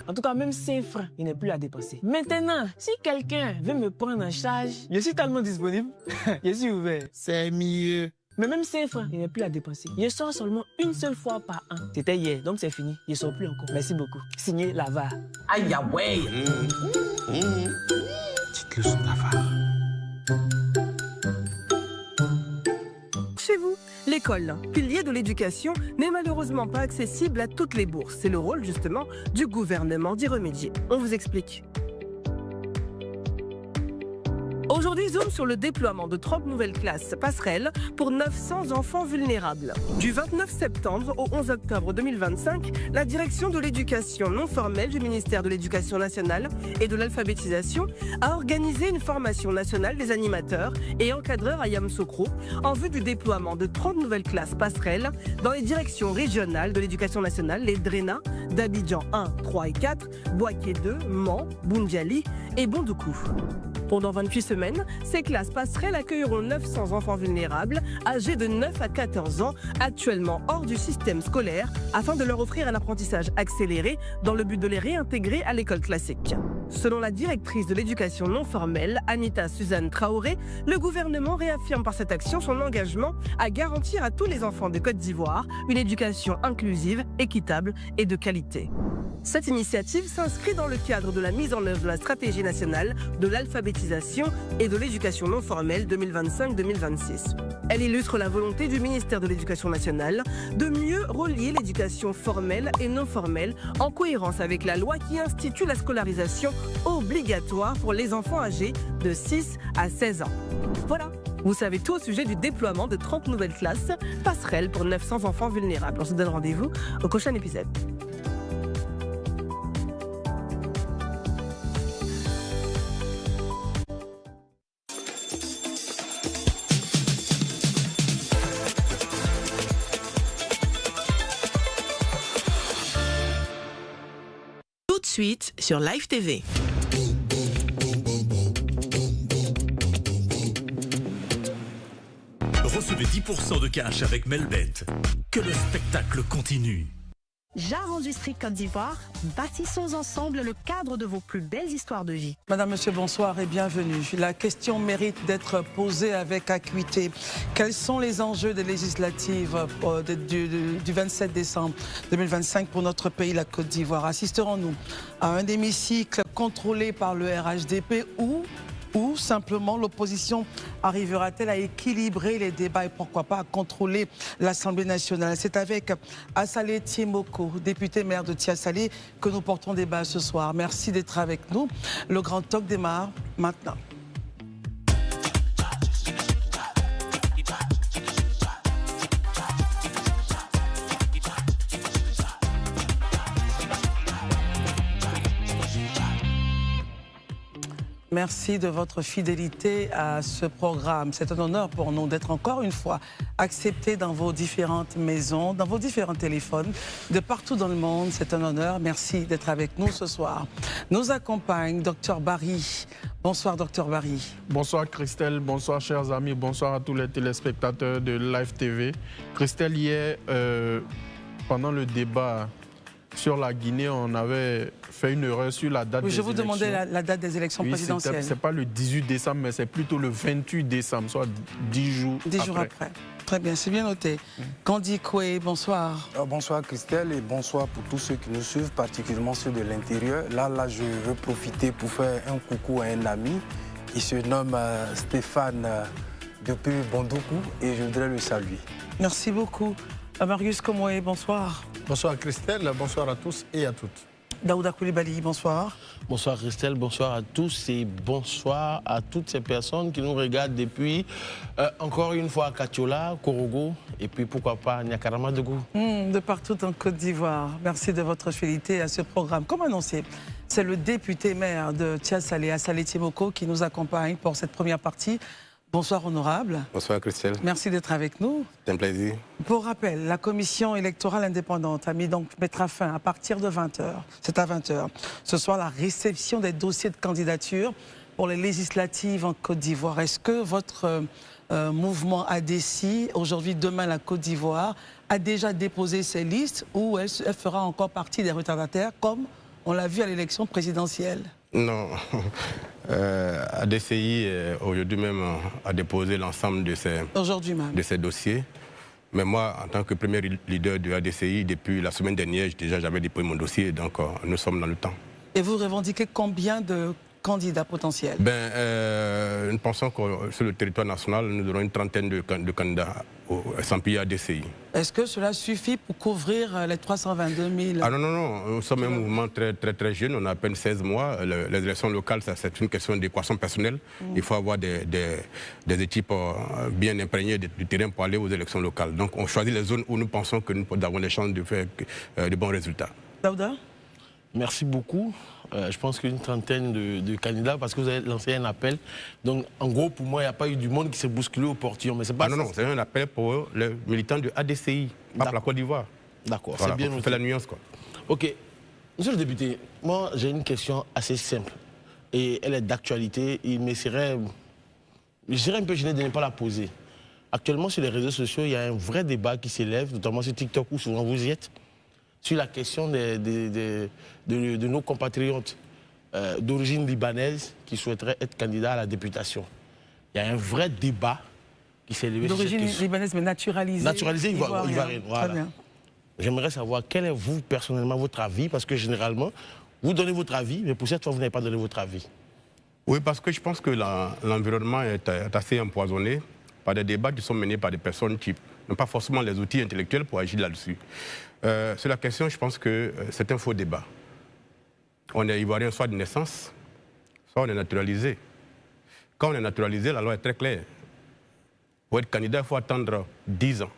En tout cas, même 5 francs, il n'est plus à dépenser. Maintenant, si quelqu'un veut me prendre en charge, je suis tellement disponible. Je suis ouvert. C'est mieux. Mais même 5 francs, il n'y a plus à dépenser. Je sors seulement une seule fois par an. C'était hier, donc c'est fini. Je ne sors plus encore. Merci beaucoup. Signé Lava. Aïe, ah ouais. Petite leçon d'avare. Chez vous, l'école, pilier de l'éducation, n'est malheureusement pas accessible à toutes les bourses. C'est le rôle, justement, du gouvernement d'y remédier. On vous explique. Aujourd'hui, zoom sur le déploiement de 30 nouvelles classes passerelles pour 900 enfants vulnérables. Du 29 septembre au 11 octobre 2025, la direction de l'éducation non formelle du ministère de l'Éducation nationale et de l'alphabétisation a organisé une formation nationale des animateurs et encadreurs à Yamoussoukro en vue du déploiement de 30 nouvelles classes passerelles dans les directions régionales de l'éducation nationale, les DRENA d'Abidjan 1, 3 et 4, Boaké 2, Mans, Boundiali et Bondoukou. Pendant 28 semaines, ces classes passerelles accueilleront 900 enfants vulnérables âgés de 9 à 14 ans, actuellement hors du système scolaire, afin de leur offrir un apprentissage accéléré dans le but de les réintégrer à l'école classique. Selon la directrice de l'éducation non formelle, Anita Suzanne Traoré, le gouvernement réaffirme par cette action son engagement à garantir à tous les enfants de Côte d'Ivoire une éducation inclusive, équitable et de qualité. Cette initiative s'inscrit dans le cadre de la mise en œuvre de la stratégie nationale de l'alphabétisation et de l'éducation non formelle 2025-2026. Elle illustre la volonté du ministère de l'Éducation nationale de mieux relier l'éducation formelle et non formelle en cohérence avec la loi qui institue la scolarisation obligatoire pour les enfants âgés de 6 à 16 ans. Voilà, vous savez tout au sujet du déploiement de 30 nouvelles classes passerelles pour 900 enfants vulnérables. On se donne rendez-vous au prochain épisode. Suite sur Live TV. Recevez 10% de cash avec Melbet. Que le spectacle continue. Jard Industrie Côte d'Ivoire, bâtissons ensemble le cadre de vos plus belles histoires de vie. Madame, Monsieur, bonsoir et bienvenue. La question mérite d'être posée avec acuité. Quels sont les enjeux des législatives du 27 décembre 2025 pour notre pays, la Côte d'Ivoire? Assisterons-nous à un hémicycle contrôlé par le RHDP ou simplement l'opposition arrivera-t-elle à équilibrer les débats et pourquoi pas à contrôler l'Assemblée nationale? C'est avec Assalé Tiemoko, député maire de Tiassalé, que nous portons débat ce soir. Merci d'être avec nous. Le Grand Talk démarre maintenant. Merci de votre fidélité à ce programme. C'est un honneur pour nous d'être encore une fois acceptés dans vos différentes maisons, dans vos différents téléphones, de partout dans le monde. C'est un honneur. Merci d'être avec nous ce soir. Nous accompagne Dr Barry. Bonsoir Dr Barry. Bonsoir Christelle, bonsoir chers amis, bonsoir à tous les téléspectateurs de Live TV. Christelle, hier, pendant le débat sur la Guinée, on avait fait une erreur sur la date des élections. Je vous demandais la date des élections présidentielles. Ce n'est pas le 18 décembre, mais c'est plutôt le 28 décembre, soit 10 jours après. 10 jours après. Très bien, c'est bien noté. Candy Koué, bonsoir. Bonsoir Christelle et bonsoir pour tous ceux qui nous suivent, particulièrement ceux de l'intérieur. Là, je veux profiter pour faire un coucou à un ami. Il se nomme Stéphane depuis Bondoukou et je voudrais le saluer. Merci beaucoup. Marius Komoué, bonsoir. Bonsoir Christelle, bonsoir à tous et à toutes. Daouda Koulibaly, bonsoir. Bonsoir Christelle, bonsoir à tous et bonsoir à toutes ces personnes qui nous regardent depuis, encore une fois, Katiola, Korogo et puis pourquoi pas Niakaramadougou. De partout en Côte d'Ivoire. Merci de votre fidélité à ce programme. Comme annoncé, c'est le député maire de Tiassalé, Assalé Tiemoko, qui nous accompagne pour cette première partie. Bonsoir honorable. Bonsoir Christelle. Merci d'être avec nous. C'est un plaisir. Pour rappel, la commission électorale indépendante mettra fin à partir de 20h. C'est à 20h. Ce soir, la réception des dossiers de candidature pour les législatives en Côte d'Ivoire. Est-ce que votre mouvement ADECI, aujourd'hui, demain, la Côte d'Ivoire, a déjà déposé ses listes ou elle fera encore partie des retardataires comme on l'a vu à l'élection présidentielle? Non. ADCI, aujourd'hui même, a déposé l'ensemble de ces dossiers. Mais moi, en tant que premier leader de ADCI, depuis la semaine dernière, j'avais déposé mon dossier, donc nous sommes dans le temps. Et vous revendiquez combien de candidats potentiels? Nous pensons que sur le territoire national, nous aurons une trentaine de candidats sans piller ADCI. Est-ce que cela suffit pour couvrir les 322 000? Ah non, non, non, nous sommes un mouvement très jeune, on a à peine 16 mois. Les élections locales, c'est une question d'équation personnelle. Il faut avoir des équipes bien imprégnées du terrain pour aller aux élections locales. Donc on choisit les zones où nous pensons que nous avons les chances de faire de bons résultats. Daouda? Merci beaucoup. Je pense qu'une trentaine de candidats, parce que vous avez lancé un appel. Donc, en gros, pour moi, il n'y a pas eu du monde qui s'est bousculé au portillon. Mais c'est pas non, c'est un appel pour les militants de ADCI, pas pour la Côte d'Ivoire. D'accord, voilà, c'est bien. On fait la nuance, quoi. Ok. Monsieur le député, moi, j'ai une question assez simple. Et elle est d'actualité. Il me serait... Je serais un peu gêné de ne pas la poser. Actuellement, sur les réseaux sociaux, il y a un vrai débat qui s'élève, notamment sur TikTok, où souvent vous y êtes, sur la question de nos compatriotes d'origine libanaise qui souhaiteraient être candidats à la députation. Il y a un vrai débat qui s'est élevé sur cette question. D'origine libanaise, mais naturalisée. Naturalisée ivoirienne, voilà. J'aimerais savoir quel est, vous, personnellement, votre avis, parce que généralement, vous donnez votre avis, mais pour cette fois, vous n'avez pas donné votre avis. Oui, parce que je pense que l'environnement est assez empoisonné par des débats qui sont menés par des personnes qui n'ont pas forcément les outils intellectuels pour agir là-dessus. Sur la question, je pense que c'est un faux débat. On est ivoirien soit de naissance, soit on est naturalisé. Quand on est naturalisé, la loi est très claire. Pour être candidat, il faut attendre 10 ans.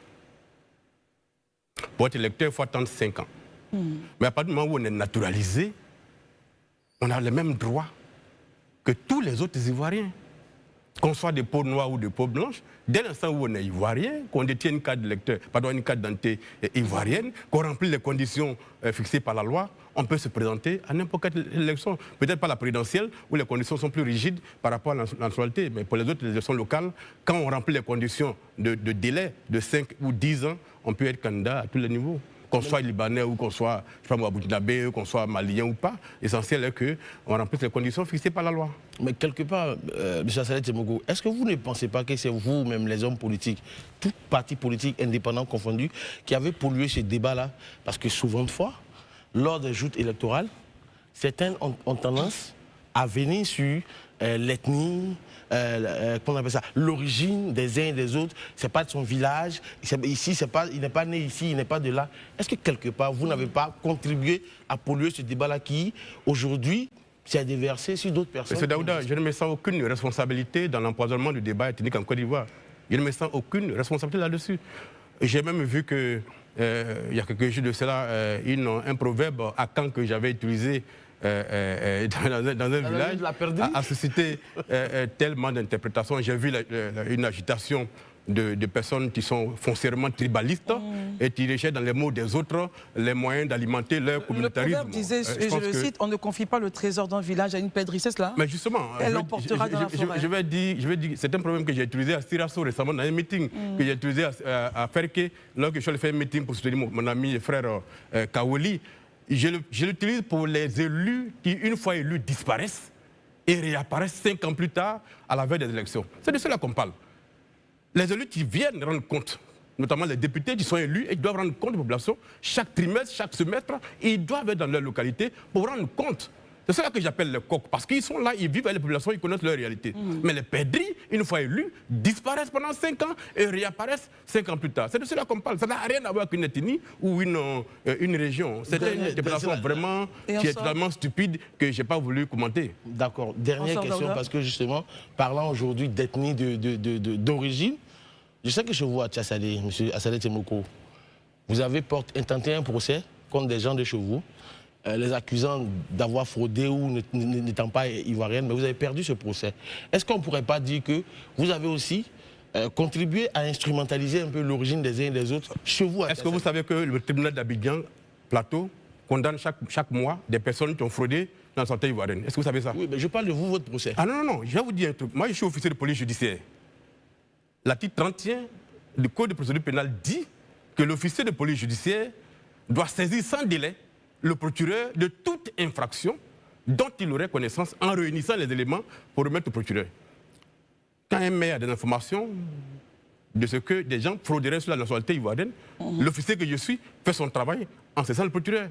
Pour être électeur, il faut attendre 5 ans. Mais à partir du moment où on est naturalisé, on a les mêmes droits que tous les autres Ivoiriens. Qu'on soit de peau noire ou de peau blanche, dès l'instant où on est ivoirien, qu'on détient une carte d'électeur, pardon, une carte d'identité ivoirienne, qu'on remplit les conditions fixées par la loi, on peut se présenter à n'importe quelle élection. Peut-être pas la présidentielle, où les conditions sont plus rigides par rapport à la nationalité, mais pour les autres élections locales, quand on remplit les conditions de délai de 5 ou 10 ans, on peut être candidat à tous les niveaux. Qu'on soit libanais ou qu'on soit, je sais pas moi, burkinabé, qu'on soit malien ou pas, l'essentiel est qu'on remplisse les conditions fixées par la loi. Mais quelque part, M. Assalet Temogo, est-ce que vous ne pensez pas que c'est vous, même les hommes politiques, tout parti politique indépendant confondu, qui avez pollué ce débat-là? Parce que souvent de fois, lors des joutes électorales, certains ont tendance à venir sur l'ethnie, comment on appelle ça, l'origine des uns et des autres. C'est pas de son village, ici, il n'est pas né ici, il n'est pas de là. Est-ce que quelque part, vous n'avez pas contribué à polluer ce débat-là qui, aujourd'hui, s'est déversé sur d'autres personnes? Monsieur Daouda, je ne me sens aucune responsabilité dans l'empoisonnement du débat ethnique en Côte d'Ivoire. Je ne me sens aucune responsabilité là-dessus. J'ai même vu que, il y a quelques jours de cela, un proverbe à Caen que j'avais utilisé dans un village a suscité tellement d'interprétations. J'ai vu une agitation de personnes qui sont foncièrement tribalistes et qui recherchent dans les mots des autres les moyens d'alimenter leur communautarisme. Le proverbe disait, et je le cite, on ne confie pas le trésor d'un village à une pédricesse là. Mais justement, elle l'emportera dans la forêt. Je vais dire, c'est un problème que j'ai utilisé à Sirasso récemment dans un meeting, que j'ai utilisé à Ferke, lorsque je suis allé faire un meeting pour soutenir mon ami et frère Kawoli. Je l'utilise pour les élus qui, une fois élus, disparaissent et réapparaissent 5 ans plus tard à la veille des élections. C'est de cela qu'on parle. Les élus qui viennent rendre compte, notamment les députés qui sont élus, et qui doivent rendre compte de la population chaque trimestre, chaque semestre, et ils doivent être dans leur localité pour rendre compte. C'est cela que j'appelle les coqs, parce qu'ils sont là, ils vivent avec les populations, ils connaissent leur réalité. Mais les perdrix, une fois élus, disparaissent pendant 5 ans et réapparaissent 5 ans plus tard. C'est de cela qu'on parle. Ça n'a rien à voir avec une ethnie ou une région. C'est une interprétation vraiment qui est totalement stupide que je n'ai pas voulu commenter. D'accord. Dernière question, parce que justement, parlant aujourd'hui d'ethnie d'origine, je sais que chez vous, à Tchassalé, M. Assalet Temoko, vous avez intenté un procès contre des gens de chez vous, les accusant d'avoir fraudé ou n'étant pas ivoirienne, mais vous avez perdu ce procès. Est-ce qu'on ne pourrait pas dire que vous avez aussi contribué à instrumentaliser un peu l'origine des uns et des autres chez vous? Est-ce que vous savez que le tribunal d'Abidjan, Plateau, condamne chaque mois des personnes qui ont fraudé dans la santé ivoirienne? Est-ce que vous savez ça? Oui, mais je parle de vous, votre procès. Ah non, non, je vais vous dire un truc. Moi, je suis officier de police judiciaire. L'article 31 du Code de procédure pénale dit que l'officier de police judiciaire doit saisir sans délai le procureur de toute infraction dont il aurait connaissance en réunissant les éléments pour remettre au procureur. Quand un maire a des informations de ce que des gens frauderaient sur la nationalité ivoirienne, l'officier que je suis fait son travail en cessant le procureur.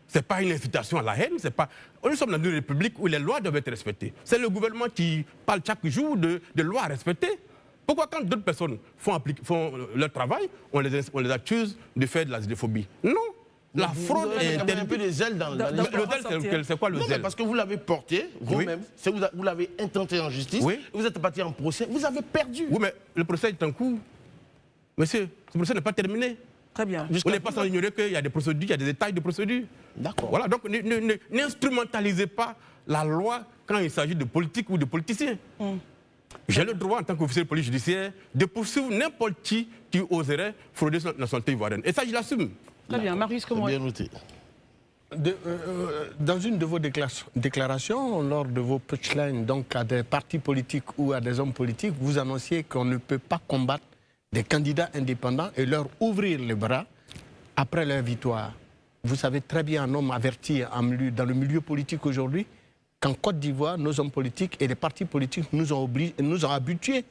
Ce n'est pas une incitation à la haine, c'est pas... Nous sommes dans une république où les lois doivent être respectées. C'est le gouvernement qui parle chaque jour de lois à respecter. Pourquoi quand d'autres personnes font leur travail, on les accuse de faire de la xénophobie? Non. La fraude est un peu de zèle dans le zèle, c'est quoi le zèle? Parce que vous l'avez porté, vous-même, vous l'avez intenté en justice, vous êtes parti en procès, vous avez perdu. Oui, mais le procès est en cours. Monsieur, ce procès n'est pas terminé. Très bien. On n'est pas sans ignorer qu'il y a des procédures, il y a des détails de procédures. D'accord. Voilà, donc n'instrumentalisez pas la loi quand il s'agit de politique ou de politiciens. J'ai le droit, en tant qu'officier de police judiciaire, de poursuivre n'importe qui oserait frauder la nationalité ivoirienne. Et ça, je l'assume. Très bien, Marius, comment bien noté. Dans une de vos déclarations, lors de vos punchlines, donc à des partis politiques ou à des hommes politiques, vous annonciez qu'on ne peut pas combattre des candidats indépendants et leur ouvrir les bras après leur victoire. Vous savez très bien, un homme averti dans le milieu politique aujourd'hui, qu'en Côte d'Ivoire, nos hommes politiques et les partis politiques nous ont habitués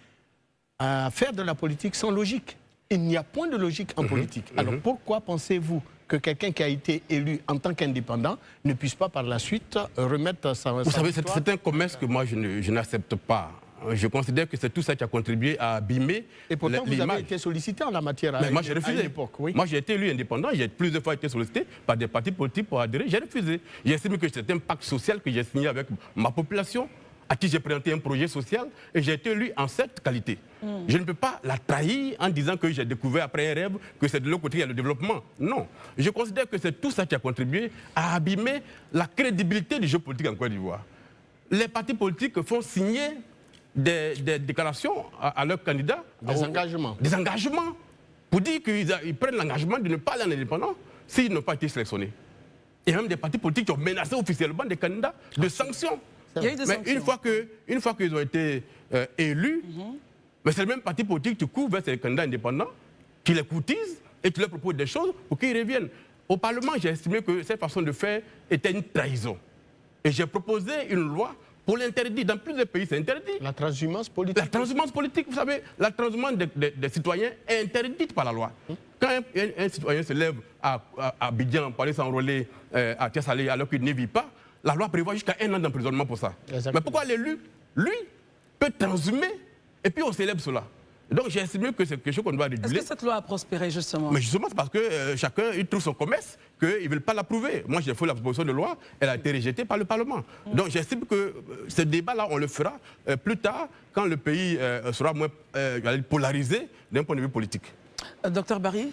à faire de la politique sans logique. Il n'y a point de logique en politique. Alors pourquoi pensez-vous que quelqu'un qui a été élu en tant qu'indépendant ne puisse pas par la suite remettre sa Vous savez, c'est un commerce que moi je n'accepte pas. Je considère que c'est tout ça qui a contribué à abîmer. Et pourtant, vous avez été sollicité en la matière. Mais moi, j'ai refusé. Moi, j'ai été élu indépendant. J'ai plusieurs fois été sollicité par des partis politiques pour adhérer. J'ai refusé. J'ai estimé que c'était un pacte social que j'ai signé avec ma population, à qui j'ai présenté un projet social, et j'ai été élu en cette qualité. Je ne peux pas la trahir en disant que j'ai découvert après un rêve que c'est de l'autre côté qu'il y a le développement. Non. Je considère que c'est tout ça qui a contribué à abîmer la crédibilité du jeu politique en Côte d'Ivoire. Les partis politiques font signer des déclarations à leurs candidats. Des engagements. Des engagements. Pour dire qu'ils prennent l'engagement de ne pas aller en indépendant s'ils n'ont pas été sélectionnés. Il y a même des partis politiques qui ont menacé officiellement des candidats de sanctions. Il y a eu des sanctions. Une fois qu'ils ont été élus, mais c'est le même parti politique qui court vers ces candidats indépendants, qui les courtisent et qui leur propose des choses pour qu'ils reviennent. Au Parlement, j'ai estimé que cette façon de faire était une trahison. Et j'ai proposé une loi pour l'interdire. Dans plusieurs pays, c'est interdit. La transhumance politique. La transhumance politique, vous savez, la transhumance des citoyens est interdite par la loi. Quand un citoyen se lève à Abidjan pour aller s'enrôler à Thiessalé alors qu'il n'y vit pas, la loi prévoit jusqu'à 1 an d'emprisonnement pour ça. Exactement. Mais pourquoi l'élu, lui, peut transhumer et puis on célèbre cela? Donc j'ai estimé que c'est quelque chose qu'on doit réguler. Est-ce que cette loi a prospéré justement? Mais justement, c'est parce que chacun il trouve son commerce qu'ils ne veulent pas l'approuver. Moi j'ai fait la proposition de loi, elle a été rejetée par le Parlement. Donc j'estime que ce débat-là, on le fera plus tard, quand le pays sera moins polarisé d'un point de vue politique. Docteur Barry?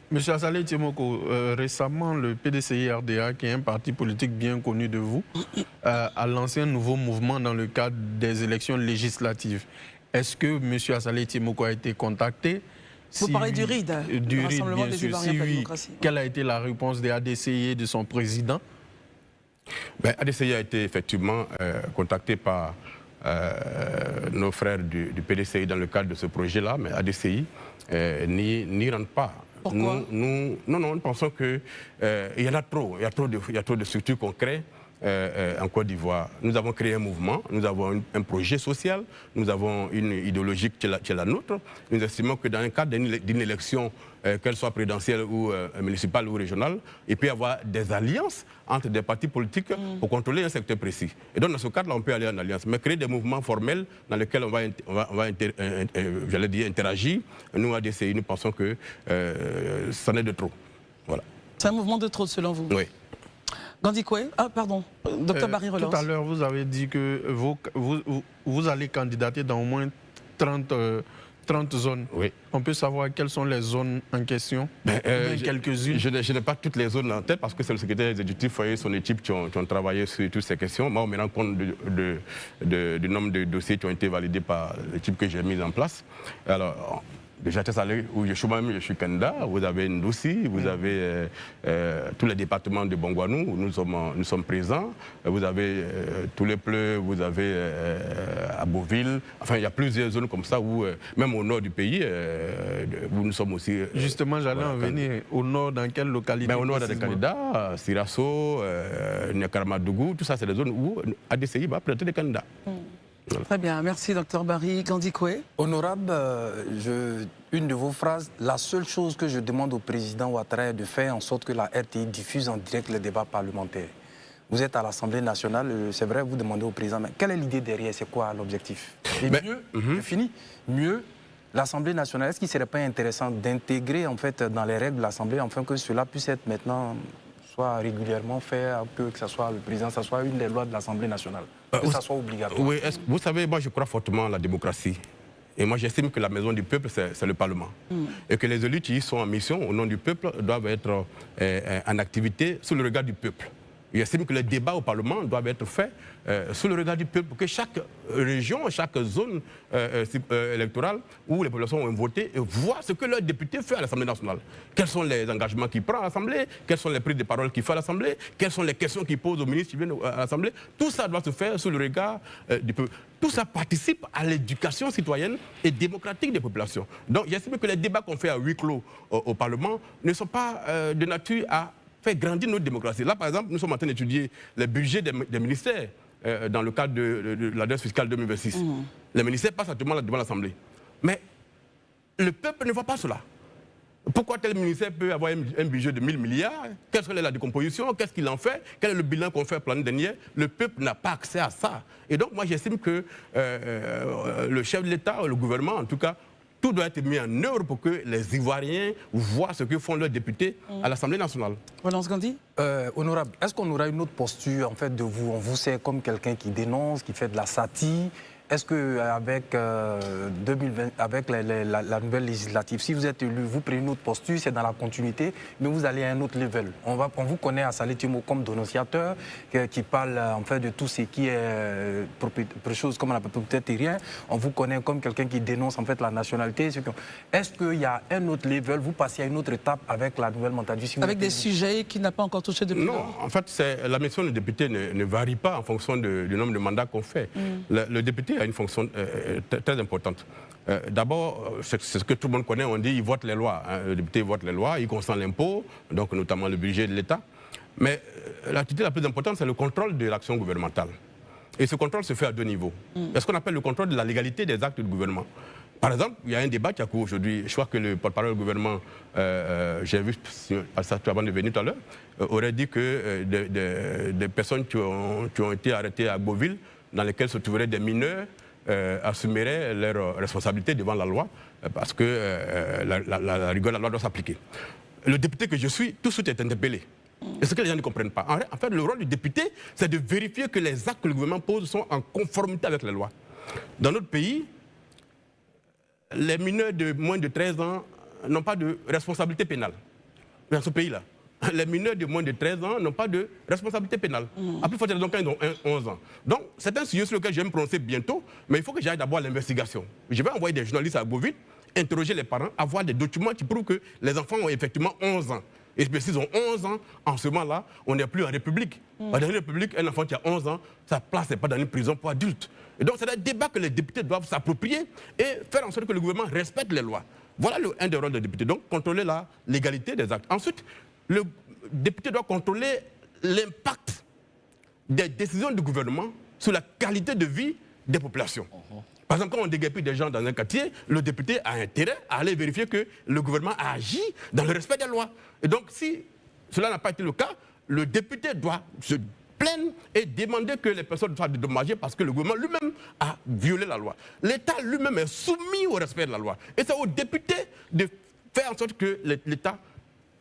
Monsieur Assalé Tiemoko, récemment, le PDCI-RDA, qui est un parti politique bien connu de vous, a lancé un nouveau mouvement dans le cadre des élections législatives. Est-ce que M. Assalé Tiemoko a été contacté? Vous parlez du RID, du RID, bien sûr. Si oui, quelle a été la réponse des ADCI et de son président? ADCI a été effectivement contacté par nos frères du PDCI dans le cadre de ce projet-là, mais ADCI n'y rentre pas. Pourquoi? Nous pensons qu'il y en a trop. Il y a trop de structures qu'on crée en Côte d'Ivoire. Nous avons créé un mouvement, nous avons un projet social, nous avons une idéologie qui est la nôtre. Nous estimons que dans le cadre d'une élection, qu'elle soit présidentielle ou municipale ou régionale, il peut y avoir des alliances entre des partis politiques pour contrôler un secteur précis. Et donc dans ce cadre-là, on peut aller en alliance, mais créer des mouvements formels dans lesquels on va j'allais dire, interagir. Nous, à DCI, nous pensons que ça n'est de trop. Voilà. C'est un mouvement de trop, selon vous? Oui. Gandhi Koué, pardon, Docteur Barry relance. Tout à l'heure, vous avez dit que vous allez candidater dans au moins 30 zones. Oui. On peut savoir quelles sont les zones en question? Quelques-unes. Je n'ai pas toutes les zones en tête parce que c'est le secrétaire exécutif et son équipe qui ont travaillé sur toutes ces questions. Moi, on me rend compte du nombre de dossiers qui ont été validés par l'équipe que j'ai mise en place. Alors, de Châtel-Salé, où je suis candidat, vous avez Ndoussi, vous avez tous les départements de Bongouanou, où nous sommes présents, vous avez tous les Pleux, vous avez à Beauville, enfin il y a plusieurs zones comme ça, où même au nord du pays, où nous sommes aussi... Justement, j'allais en venir, au nord, dans quelle localité? Au nord, il y a des candidats, Sirasso, Nyakaramadou, tout ça, c'est des zones où ADCI va présenter des candidats. Très bien, merci Dr Barry. Gandhi Koué. Honorable, une de vos phrases, la seule chose que je demande au président Ouattara est de faire en sorte que la RTI diffuse en direct le débat parlementaire. Vous êtes à l'Assemblée nationale, c'est vrai, vous demandez au président, mais quelle est l'idée derrière, c'est quoi l'objectif? Et mieux, je finis, mieux, l'Assemblée nationale, est-ce qu'il ne serait pas intéressant d'intégrer en fait dans les règles de l'Assemblée, afin que cela puisse être maintenant soit régulièrement fait, que ça soit le président, ça soit une des lois de l'Assemblée nationale, que ça soit obligatoire. Oui, vous savez, moi je crois fortement à la démocratie. Et moi j'estime que la maison du peuple, c'est le Parlement. Et que les élus qui y sont en mission au nom du peuple doivent être en activité sous le regard du peuple. J'estime que les débats au Parlement doivent être faits sous le regard du peuple, pour que chaque région, chaque zone électorale où les populations ont voté voient ce que leur député fait à l'Assemblée nationale. Quels sont les engagements qu'il prend à l'Assemblée, quelles sont les prises de parole qu'il fait à l'Assemblée, quelles sont les questions qu'il pose aux ministres qui viennent à l'Assemblée. Tout ça doit se faire sous le regard du peuple. Tout ça participe à l'éducation citoyenne et démocratique des populations. Donc j'estime que les débats qu'on fait à huis clos au Parlement ne sont pas de nature à faire grandir notre démocratie. Là, par exemple, nous sommes en train d'étudier les budgets des ministères dans le cadre de l'adresse fiscale 2026. Les ministères passent actuellement devant l'Assemblée. Mais le peuple ne voit pas cela. Pourquoi tel ministère peut avoir un budget de 1000 milliards? Quelle serait la décomposition? Qu'est-ce qu'il en fait? Quel est le bilan qu'on fait pour l'année dernière? Le peuple n'a pas accès à ça. Et donc, moi, j'estime que le chef de l'État, le gouvernement, en tout cas, tout doit être mis en œuvre pour que les Ivoiriens voient ce que font leurs députés à l'Assemblée nationale. Valence Gandhi. Honorable, est-ce qu'on aura une autre posture en fait de vous? On vous sait comme quelqu'un qui dénonce, qui fait de la satire. Est-ce qu'avec la nouvelle législative, si vous êtes élu, vous prenez une autre posture, c'est dans la continuité, mais vous allez à un autre level? On vous connaît à Salé Timo comme dénonciateur, qui parle en fait de tout ce qui est chose comme la propriété terrienne. On vous connaît comme quelqu'un qui dénonce en fait la nationalité. Est-ce qu'il y a un autre level? Vous passez à une autre étape avec la nouvelle mentalité? Si avec des sujets qui n'a pas encore touché depuis lors? Non, en fait, la mission du député ne varie pas en fonction du nombre de mandats qu'on fait. Le député a une fonction très importante. D'abord, c'est ce que tout le monde connaît, on dit il vote les lois. Le député vote les lois, il consent l'impôt, donc notamment le budget de l'État. Mais l'activité la plus importante, c'est le contrôle de l'action gouvernementale. Et ce contrôle se fait à deux niveaux. Il y a ce qu'on appelle le contrôle de la légalité des actes du gouvernement. Par exemple, il y a un débat qui a cours aujourd'hui. Je crois que le porte-parole du gouvernement, j'ai vu ça avant de venir tout à l'heure, aurait dit que des personnes qui ont été arrêtées à Beauville, dans lesquels se trouveraient des mineurs, assumeraient leurs responsabilités devant la loi, parce que la rigueur de la loi doit s'appliquer. Le député que je suis, tout de suite est interpellé. Et ce que les gens ne comprennent pas. En fait, le rôle du député, c'est de vérifier que les actes que le gouvernement pose sont en conformité avec les lois. Dans notre pays, les mineurs de moins de 13 ans n'ont pas de responsabilité pénale. Dans ce pays-là, les mineurs de moins de 13 ans n'ont pas de responsabilité pénale. À plus forte raison quand ils ont 11 ans. Donc, c'est un sujet sur lequel je vais me prononcer bientôt, mais il faut que j'aille d'abord à l'investigation. Je vais envoyer des journalistes à Beauville, interroger les parents, avoir des documents qui prouvent que les enfants ont effectivement 11 ans. Et s'ils ont 11 ans, en ce moment-là, on n'est plus en République. Dans une République, un enfant qui a 11 ans, sa place n'est pas dans une prison pour adultes. Et donc, c'est un débat que les députés doivent s'approprier et faire en sorte que le gouvernement respecte les lois. Voilà un des rôles des députés. Donc, contrôler la légalité des actes. Ensuite, le député doit contrôler l'impact des décisions du gouvernement sur la qualité de vie des populations. Par exemple, quand on déguerpit des gens dans un quartier, le député a intérêt à aller vérifier que le gouvernement a agi dans le respect des lois. Et donc, si cela n'a pas été le cas, le député doit se plaindre et demander que les personnes soient dédommagées parce que le gouvernement lui-même a violé la loi. L'État lui-même est soumis au respect de la loi. Et c'est au député de faire en sorte que l'État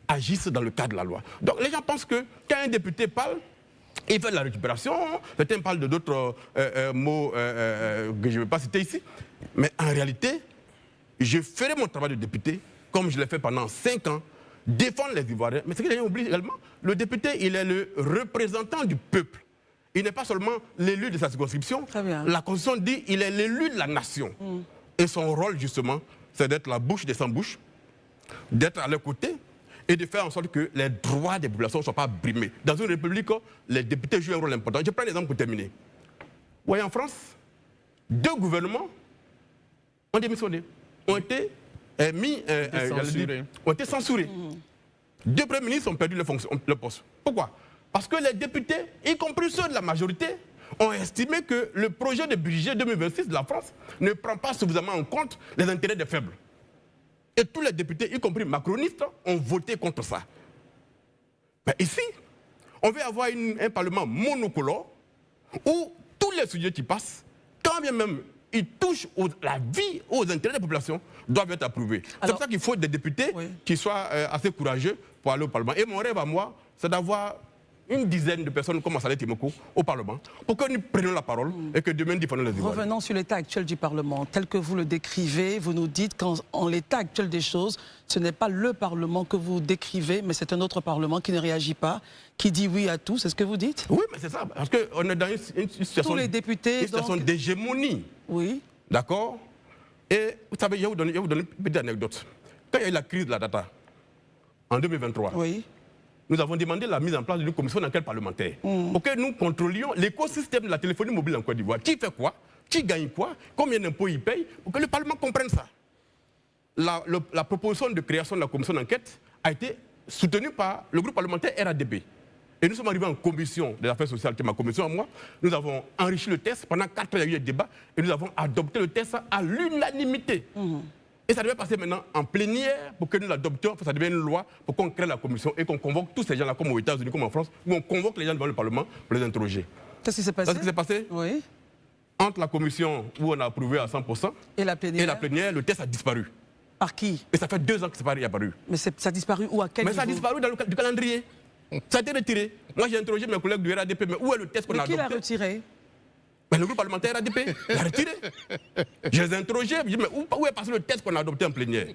agisse dans le cadre de la loi. Donc les gens pensent que quand un député parle, il fait de la récupération, certains parlent de d'autres mots que je ne vais pas citer ici, mais en réalité, je ferai mon travail de député, comme je l'ai fait pendant 5 ans, défendre les Ivoiriens. Mais ce que les gens oublient également, le député, il est le représentant du peuple. Il n'est pas seulement l'élu de sa circonscription. La Constitution dit qu'il est l'élu de la nation. Et son rôle, justement, c'est d'être la bouche des sans-bouches, d'être à leur côté et de faire en sorte que les droits des populations ne soient pas brimés. Dans une république, les députés jouent un rôle important. Je prends un exemple pour terminer. Vous voyez, en France, 2 gouvernements ont démissionné, ont été censurés. 2 premiers ministres ont perdu leur poste. Pourquoi? Parce que les députés, y compris ceux de la majorité, ont estimé que le projet de budget 2026 de la France ne prend pas suffisamment en compte les intérêts des faibles. Et tous les députés, y compris macronistes, ont voté contre ça. Mais ici, on veut avoir un parlement monocolore où tous les sujets qui passent, quand bien même ils touchent la vie, aux intérêts des populations, doivent être approuvés. C'est pour ça qu'il faut des députés qui soient assez courageux pour aller au Parlement. Et mon rêve à moi, c'est d'avoir une dizaine de personnes comme Saleh Timoko au Parlement pour que nous prenions la parole et que demain nous défendons les Ivoiriens. Revenons sur l'état actuel du Parlement. Tel que vous le décrivez, vous nous dites qu'en l'état actuel des choses, ce n'est pas le Parlement que vous décrivez, mais c'est un autre Parlement qui ne réagit pas, qui dit oui à tout. C'est ce que vous dites? Oui, mais c'est ça. Parce qu'on est dans une situation, tous les députés, une situation d'hégémonie. Oui. D'accord? Et vous savez, je vais vous donner une petite anecdote. Quand il y a eu la crise de la data, en 2023, oui, nous avons demandé la mise en place d'une commission d'enquête parlementaire pour que nous contrôlions l'écosystème de la téléphonie mobile en Côte d'Ivoire. Qui fait quoi? Qui gagne quoi? Combien d'impôts il paye? Pour que le Parlement comprenne ça. La proposition de création de la commission d'enquête a été soutenue par le groupe parlementaire RADP. Et nous sommes arrivés en commission des affaires sociales, qui est ma commission à moi. Nous avons enrichi le texte. Pendant 4 ans, il y a eu des débats. Et nous avons adopté le texte à l'unanimité. Et ça devait passer maintenant en plénière pour que nous l'adoptions, pour que ça devienne une loi, pour qu'on crée la commission et qu'on convoque tous ces gens-là, comme aux États-Unis, comme en France, où on convoque les gens devant le Parlement pour les interroger. Qu'est-ce qui s'est passé? Ce qui s'est passé? Oui. Entre la commission où on a approuvé à 100% et la plénière, le texte a disparu. Par qui? Et ça fait 2 ans que c'est apparu. Mais ça a disparu où? À quel niveau? Mais ça a disparu dans du calendrier. Ça a été retiré. Moi, j'ai interrogé mes collègues du RADP, mais où est le texte qu'on a adopté? Qui l'a retiré? Ben, le groupe parlementaire RADP l'a retiré. Je les ai interrogés, je dis, mais où est passé le texte qu'on a adopté en plénière?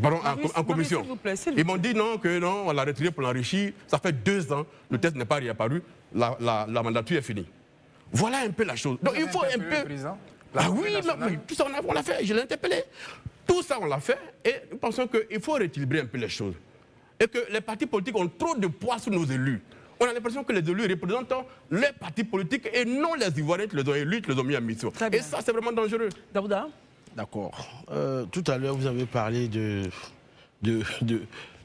Pardon, en commission. Ils m'ont dit non, on l'a retiré pour l'enrichir. Ça fait 2 ans, le texte n'est pas réapparu, la mandature est finie. Voilà un peu la chose. Donc il faut un peu... Ah oui, mais tout ça on l'a fait, je l'ai interpellé. Tout ça on l'a fait et nous pensons qu'il faut rééquilibrer un peu les choses. Et que les partis politiques ont trop de poids sur nos élus. On a l'impression que les élus représentent les partis politiques et non les Ivoiriens qui les ont élus, qui les ont mis en mission. Et ça, c'est vraiment dangereux. Daouda? D'accord. Tout à l'heure, vous avez parlé de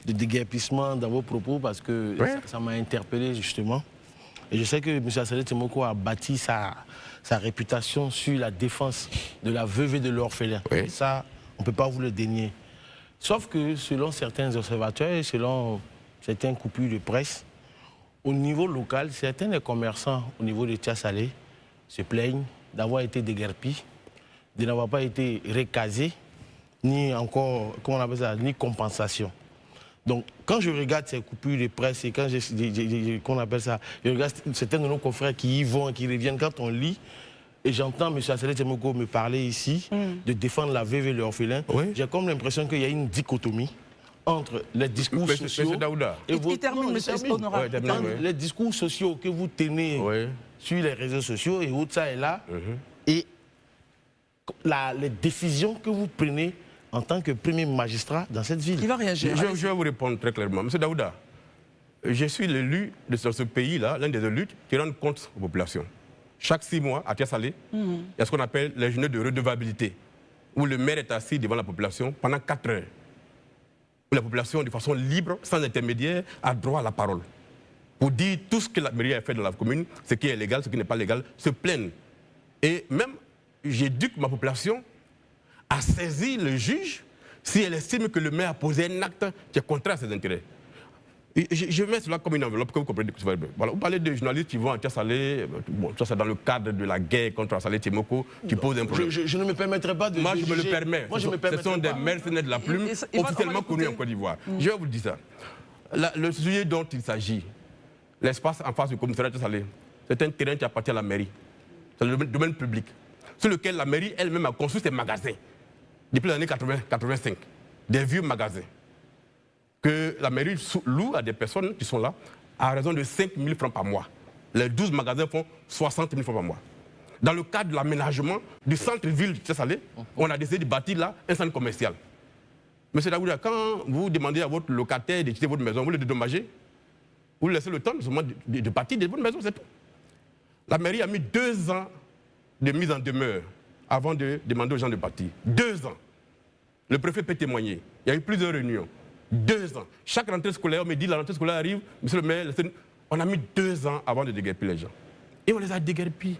déguerpissement dans vos propos parce que ça m'a interpellé justement. Et je sais que M. Saleh Timoko a bâti sa réputation sur la défense de la veuve et de l'orphelin. Ça, on ne peut pas vous le dénier. Sauf que selon certains observateurs et selon certains coupures de presse, au niveau local, certains des commerçants au niveau de Tia-Salé se plaignent d'avoir été déguerpis, de n'avoir pas été recasés, ni encore, comment on appelle ça, ni compensation. Donc, quand je regarde ces coupures de presse et quand qu'on appelle ça, je regarde certains de nos confrères qui y vont et qui reviennent, quand on lit, et j'entends M. Saleh Timoko me parler ici de défendre la veuve et l'orphelin, j'ai comme l'impression qu'il y a une dichotomie entre les discours sociaux et les discours sociaux que vous tenez sur les réseaux sociaux et autres ça et là, et les décisions que vous prenez en tant que premier magistrat dans cette ville. Il va réagir. Je vais vous répondre très clairement. Monsieur Daouda, je suis l'élu de ce pays-là, l'un des élus qui rend compte aux populations. Chaque 6 mois, à Tia-Salé, il y a ce qu'on appelle les journées de redevabilité, où le maire est assis devant la population pendant 4 heures. Où la population, de façon libre, sans intermédiaire, a droit à la parole. Pour dire tout ce que la mairie a fait dans la commune, ce qui est légal, ce qui n'est pas légal, se plaignent. Et même, j'éduque ma population à saisir le juge si elle estime que le maire a posé un acte qui est contraire à ses intérêts. Et je mets cela comme une enveloppe que vous comprenez. Voilà, vous parlez de journalistes qui vont à Tia-Salé, bon, ça c'est dans le cadre de la guerre contre Saleh Timoko, qui pose un problème. Je ne me permettrai pas de... Moi, je me le permets. Ce sont des mercenaires de la plume, officiellement connus en Côte d'Ivoire. Je vais vous dire ça. Le sujet dont il s'agit, l'espace en face du commissariat de Tia-Salé, c'est un terrain qui appartient à la mairie. C'est le domaine public, sur lequel la mairie elle-même a construit ses magasins depuis les années 80-85, des vieux magasins que la mairie loue à des personnes qui sont là à raison de 5 000 francs par mois. Les 12 magasins font 60 000 francs par mois. dans le cadre de l'aménagement du centre-ville de Tchassalé, on a décidé de bâtir là un centre commercial. Monsieur Daouda, quand vous demandez à votre locataire de quitter votre maison, vous le dédommagez, vous laissez le temps de bâtir de votre maison, c'est tout. La mairie a mis 2 ans de mise en demeure avant de demander aux gens de partir. 2 ans. Le préfet peut témoigner. Il y a eu plusieurs réunions. 2 ans. Chaque rentrée scolaire, on me dit la rentrée scolaire arrive, monsieur le maire, on a mis 2 ans avant de déguerpir les gens. Et on les a déguerpis.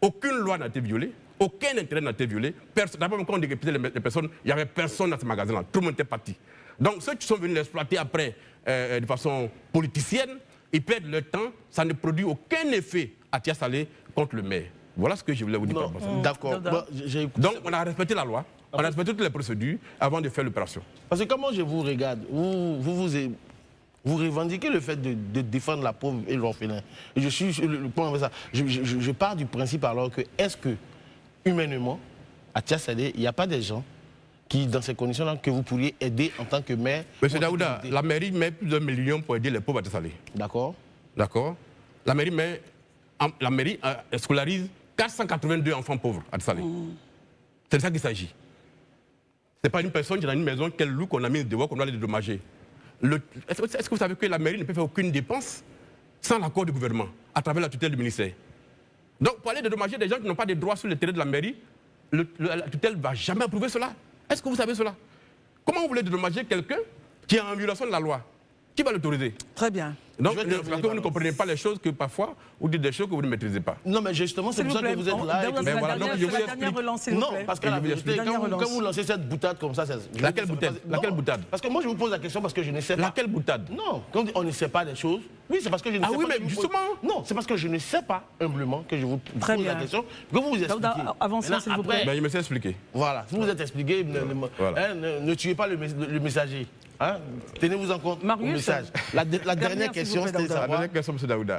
Aucune loi n'a été violée, aucun intérêt n'a été violé. D'abord, quand on déguerpissait les personnes, il n'y avait personne dans ce magasin-là. Tout le monde était parti. Donc ceux qui sont venus l'exploiter après de façon politicienne, ils perdent leur temps, ça ne produit aucun effet à Tchassalé contre le maire. Voilà ce que je voulais vous dire. D'accord. Donc on a respecté la loi, on a respecté toutes les procédures avant de faire l'opération. Parce que comment je vous regarde, vous revendiquez le fait de défendre la pauvre et l'orphelin. Je pars du principe alors que, est-ce que, humainement, à Tchassalé, il n'y a pas des gens qui, dans ces conditions-là, que vous pourriez aider en tant que maire? Monsieur Daouda, la mairie met plus d'1 million pour aider les pauvres à Tchassalé. D'accord. D'accord. La mairie scolarise 482 enfants pauvres à Tchassalé. C'est de ça qu'il s'agit. Ce n'est pas une personne qui est dans une maison qu'elle loue, qu'on a mis dehors, qu'on doit les dédommager. Est-ce que vous savez que la mairie ne peut faire aucune dépense sans l'accord du gouvernement, à travers la tutelle du ministère? Donc, pour aller dédommager des gens qui n'ont pas de droits sur le terrain de la mairie, la tutelle ne va jamais approuver cela. Est-ce que vous savez cela? Comment vous voulez dédommager quelqu'un qui est en violation de la loi? Qui va l'autoriser? Très bien. Donc, parce que vous ne comprenez pas les choses que parfois, vous dites des choses que vous ne maîtrisez pas. Non, mais justement, c'est pour ça que vous êtes là. La dernière relance, s'il vous plaît. Non, parce que la vérité, quand vous lancez cette boutade comme ça... Laquelle boutade? Laquelle boutade? Parce que moi, je vous pose la question parce que je ne sais pas. Laquelle boutade? Non, quand on ne sait pas des choses, oui, c'est parce que je ne sais pas. Ah oui, mais justement... Non, c'est parce que je ne sais pas, humblement, que je vous pose la question. Que vous vous expliquez. Avancez, s'il vous plaît. Mais il me s'est expliqué. Voilà, si vous êtes expliqué, ne tuez pas le messager. Hein? Tenez-vous en compte au message. La dernière question, c'était ça. La dernière question, M. Daouda.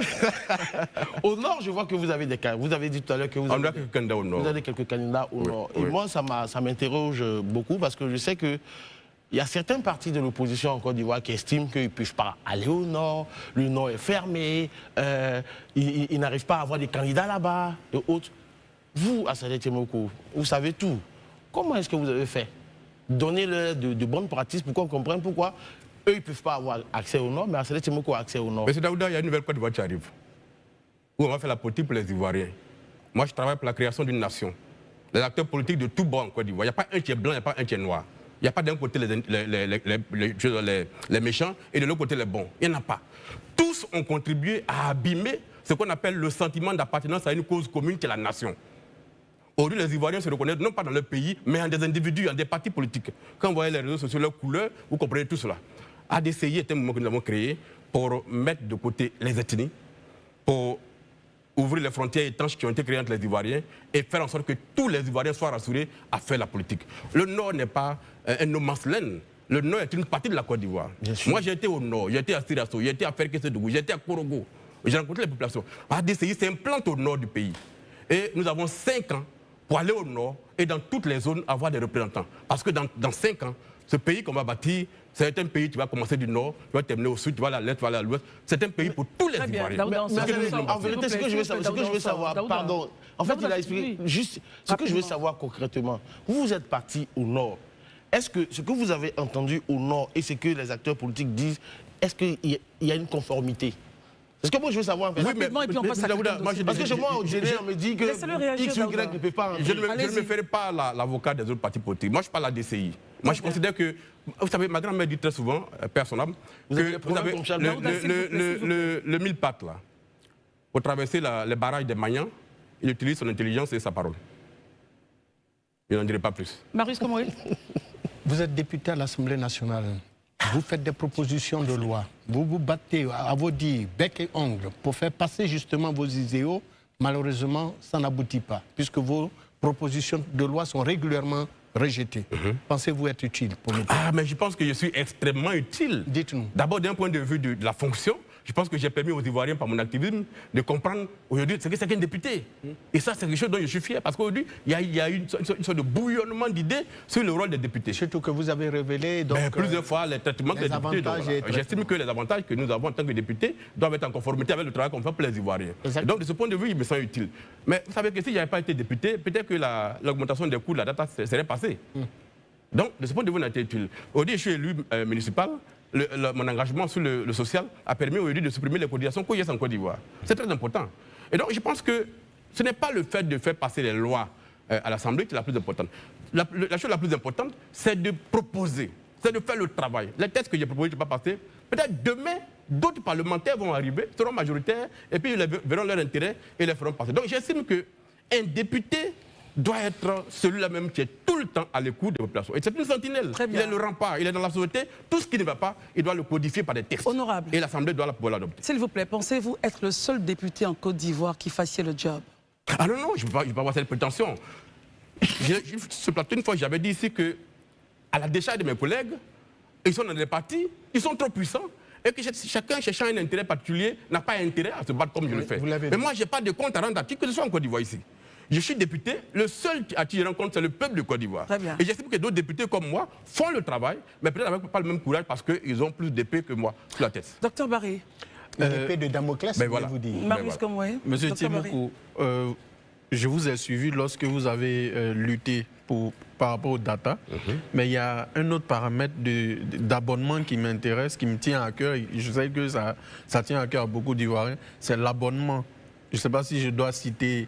Au nord, je vois que vous avez des cas. Vous avez dit tout à l'heure que vous avez quelques candidats au nord. Vous avez quelques candidats au nord. Et moi, ça m'interroge beaucoup parce que je sais que il y a certains partis de l'opposition en Côte d'Ivoire qui estiment qu'ils ne peuvent pas aller au nord, le nord est fermé, ils n'arrivent pas à avoir des candidats là-bas et autres. Vous, à Sadé Temoko, vous savez tout. Comment est-ce que vous avez fait? Donnez-leur de bonnes pratiques pour qu'on comprenne pourquoi eux, ils ne peuvent pas avoir accès au nord, mais à Sadé Temoko a accès au nord. Monsieur Daouda, il y a une nouvelle Côte d'Ivoire qui arrive, où on va faire la politique pour les Ivoiriens. Moi, je travaille pour la création d'une nation. Les acteurs politiques de tout bord en Côte d'Ivoire. Il n'y a pas un qui est blanc, il n'y a pas un qui est noir. Il n'y a pas d'un côté les méchants et de l'autre côté les bons. Il n'y en a pas. Tous ont contribué à abîmer ce qu'on appelle le sentiment d'appartenance à une cause commune qui est la nation. Aujourd'hui, les Ivoiriens se reconnaissent non pas dans leur pays, mais en des individus, en des partis politiques. Quand vous voyez les réseaux sociaux, leurs couleurs, vous comprenez tout cela. ADCI est un mouvement que nous avons créé pour mettre de côté les ethnies, pour ouvrir les frontières étanches qui ont été créées entre les Ivoiriens et faire en sorte que tous les Ivoiriens soient rassurés à faire la politique. Le Nord n'est pas un no man's land. Le Nord est une partie de la Côte d'Ivoire. Moi, j'ai été au Nord, j'ai été à Sirasso, j'ai été à Ferkessédougou, j'ai été à Korogo. J'ai rencontré les populations. ADCI s'implante au nord du pays. Et nous avons 5 ans pour aller au nord et dans toutes les zones avoir des représentants. Parce que dans 5 ans, ce pays qu'on va bâtir, c'est un pays qui va commencer du nord, qui va terminer au sud, tu vas à l'est, tu vas à l'ouest. C'est un pays pour tous les Ivoiriens. En vérité, ce que je veux savoir, pardon, en fait, il a expliqué juste ce que je veux savoir concrètement. Vous êtes parti au nord. Est-ce que ce que vous avez entendu au nord et ce que les acteurs politiques disent, est-ce qu'il y a une conformité? Parce que moi, je veux savoir... Oui, mais parce que moi, au GD, on me dit que X ou Y ne peut pas... Je ne me ferai pas l'avocat des autres partis politiques. Moi, je parle à la DCI. Moi, je considère que... Vous savez, ma grand-mère dit très souvent, père son âme, que vous avez le mille pattes, là, pour traverser les barrages des Magnans, il utilise son intelligence et sa parole. Je n'en dirai pas plus. Marius Komoré. Vous êtes député à l'Assemblée nationale. Vous faites des propositions de loi. Vous vous battez à vos dires, bec et ongles, pour faire passer justement vos idéaux. Malheureusement, ça n'aboutit pas, puisque vos propositions de loi sont régulièrement rejetées. Pensez-vous être utile pour nous? Ah, mais je pense que je suis extrêmement utile. Dites-nous. D'abord, d'un point de vue de la fonction, Je pense que j'ai permis aux Ivoiriens, par mon activisme, de comprendre aujourd'hui ce que c'est qu'un député. Et ça, c'est quelque chose dont je suis fier, parce qu'aujourd'hui, il y a une sorte de bouillonnement d'idées sur le rôle des députés. Surtout que vous avez révélé donc, plusieurs fois les traitements des députés. J'estime que les avantages que nous avons en tant que députés doivent être en conformité avec le travail qu'on fait pour les Ivoiriens. Et donc, de ce point de vue, il me semble utile. Mais vous savez que si je n'avais pas été député, peut-être que l'augmentation des coûts de la data serait passée. Donc, de ce point de vue, on a été utile. Aujourd'hui, je suis élu municipal. Mon engagement sur le social a permis aujourd'hui de supprimer les cotisations COJES en Côte d'Ivoire. C'est très important. Et donc, je pense que ce n'est pas le fait de faire passer les lois à l'Assemblée qui est la plus importante. La chose la plus importante, c'est de proposer, c'est de faire le travail. Les textes que j'ai proposés ne sont pas passés. Peut-être demain, d'autres parlementaires vont arriver, seront majoritaires, et puis ils verront leur intérêt et les feront passer. Donc, j'estime qu'un député doit être celui-là même qui est tout le temps à l'écoute des populations. Et c'est une sentinelle. Il est le rempart, il est dans la société. Tout ce qui ne va pas, il doit le codifier par des textes. Honorable. Et l'Assemblée doit pouvoir l'adopter. S'il vous plaît, pensez-vous être le seul député en Côte d'Ivoire qui fassiez le job? Ah non, non, je ne peux pas avoir cette prétention. Sur ce plateau, une fois, j'avais dit ici que, à la décharge de mes collègues, ils sont dans des partis, ils sont trop puissants, et que chacun cherchant un intérêt particulier n'a pas intérêt à se battre comme je le fais. Mais moi, je n'ai pas de compte à rendre à qui que ce soit en Côte d'Ivoire ici. Je suis député, le seul à qui je rends compte, c'est le peuple de Côte d'Ivoire. Et j'estime que d'autres députés comme moi font le travail, mais peut-être avec pas le même courage parce qu'ils ont plus d'épée que moi sur la tête. Docteur Barry. L'épée de Damoclès, voilà. vous dire. Marius Komoué. Monsieur Tiemokou, je vous ai suivi lorsque vous avez lutté par rapport aux data, mais il y a un autre paramètre d'abonnement qui m'intéresse, qui me tient à cœur. Je sais que ça tient à cœur à beaucoup d'Ivoiriens, c'est l'abonnement. Je ne sais pas si je dois citer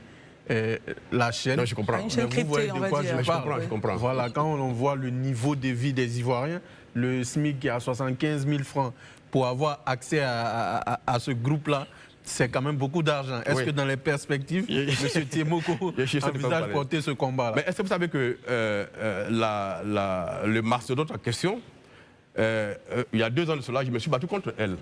la chaîne. Non, je comprends. Mais vous voyez de quoi je parle. Je comprends. Voilà, quand on voit le niveau de vie des Ivoiriens, le SMIC qui est à 75 000 francs pour avoir accès à ce groupe-là, c'est quand même beaucoup d'argent. Est-ce que dans les perspectives, M. Tiemokou envisage porter ce combat-là? Mais est-ce que vous savez que le mastodonte en question, il y a 2 ans de cela, je me suis battu contre elle,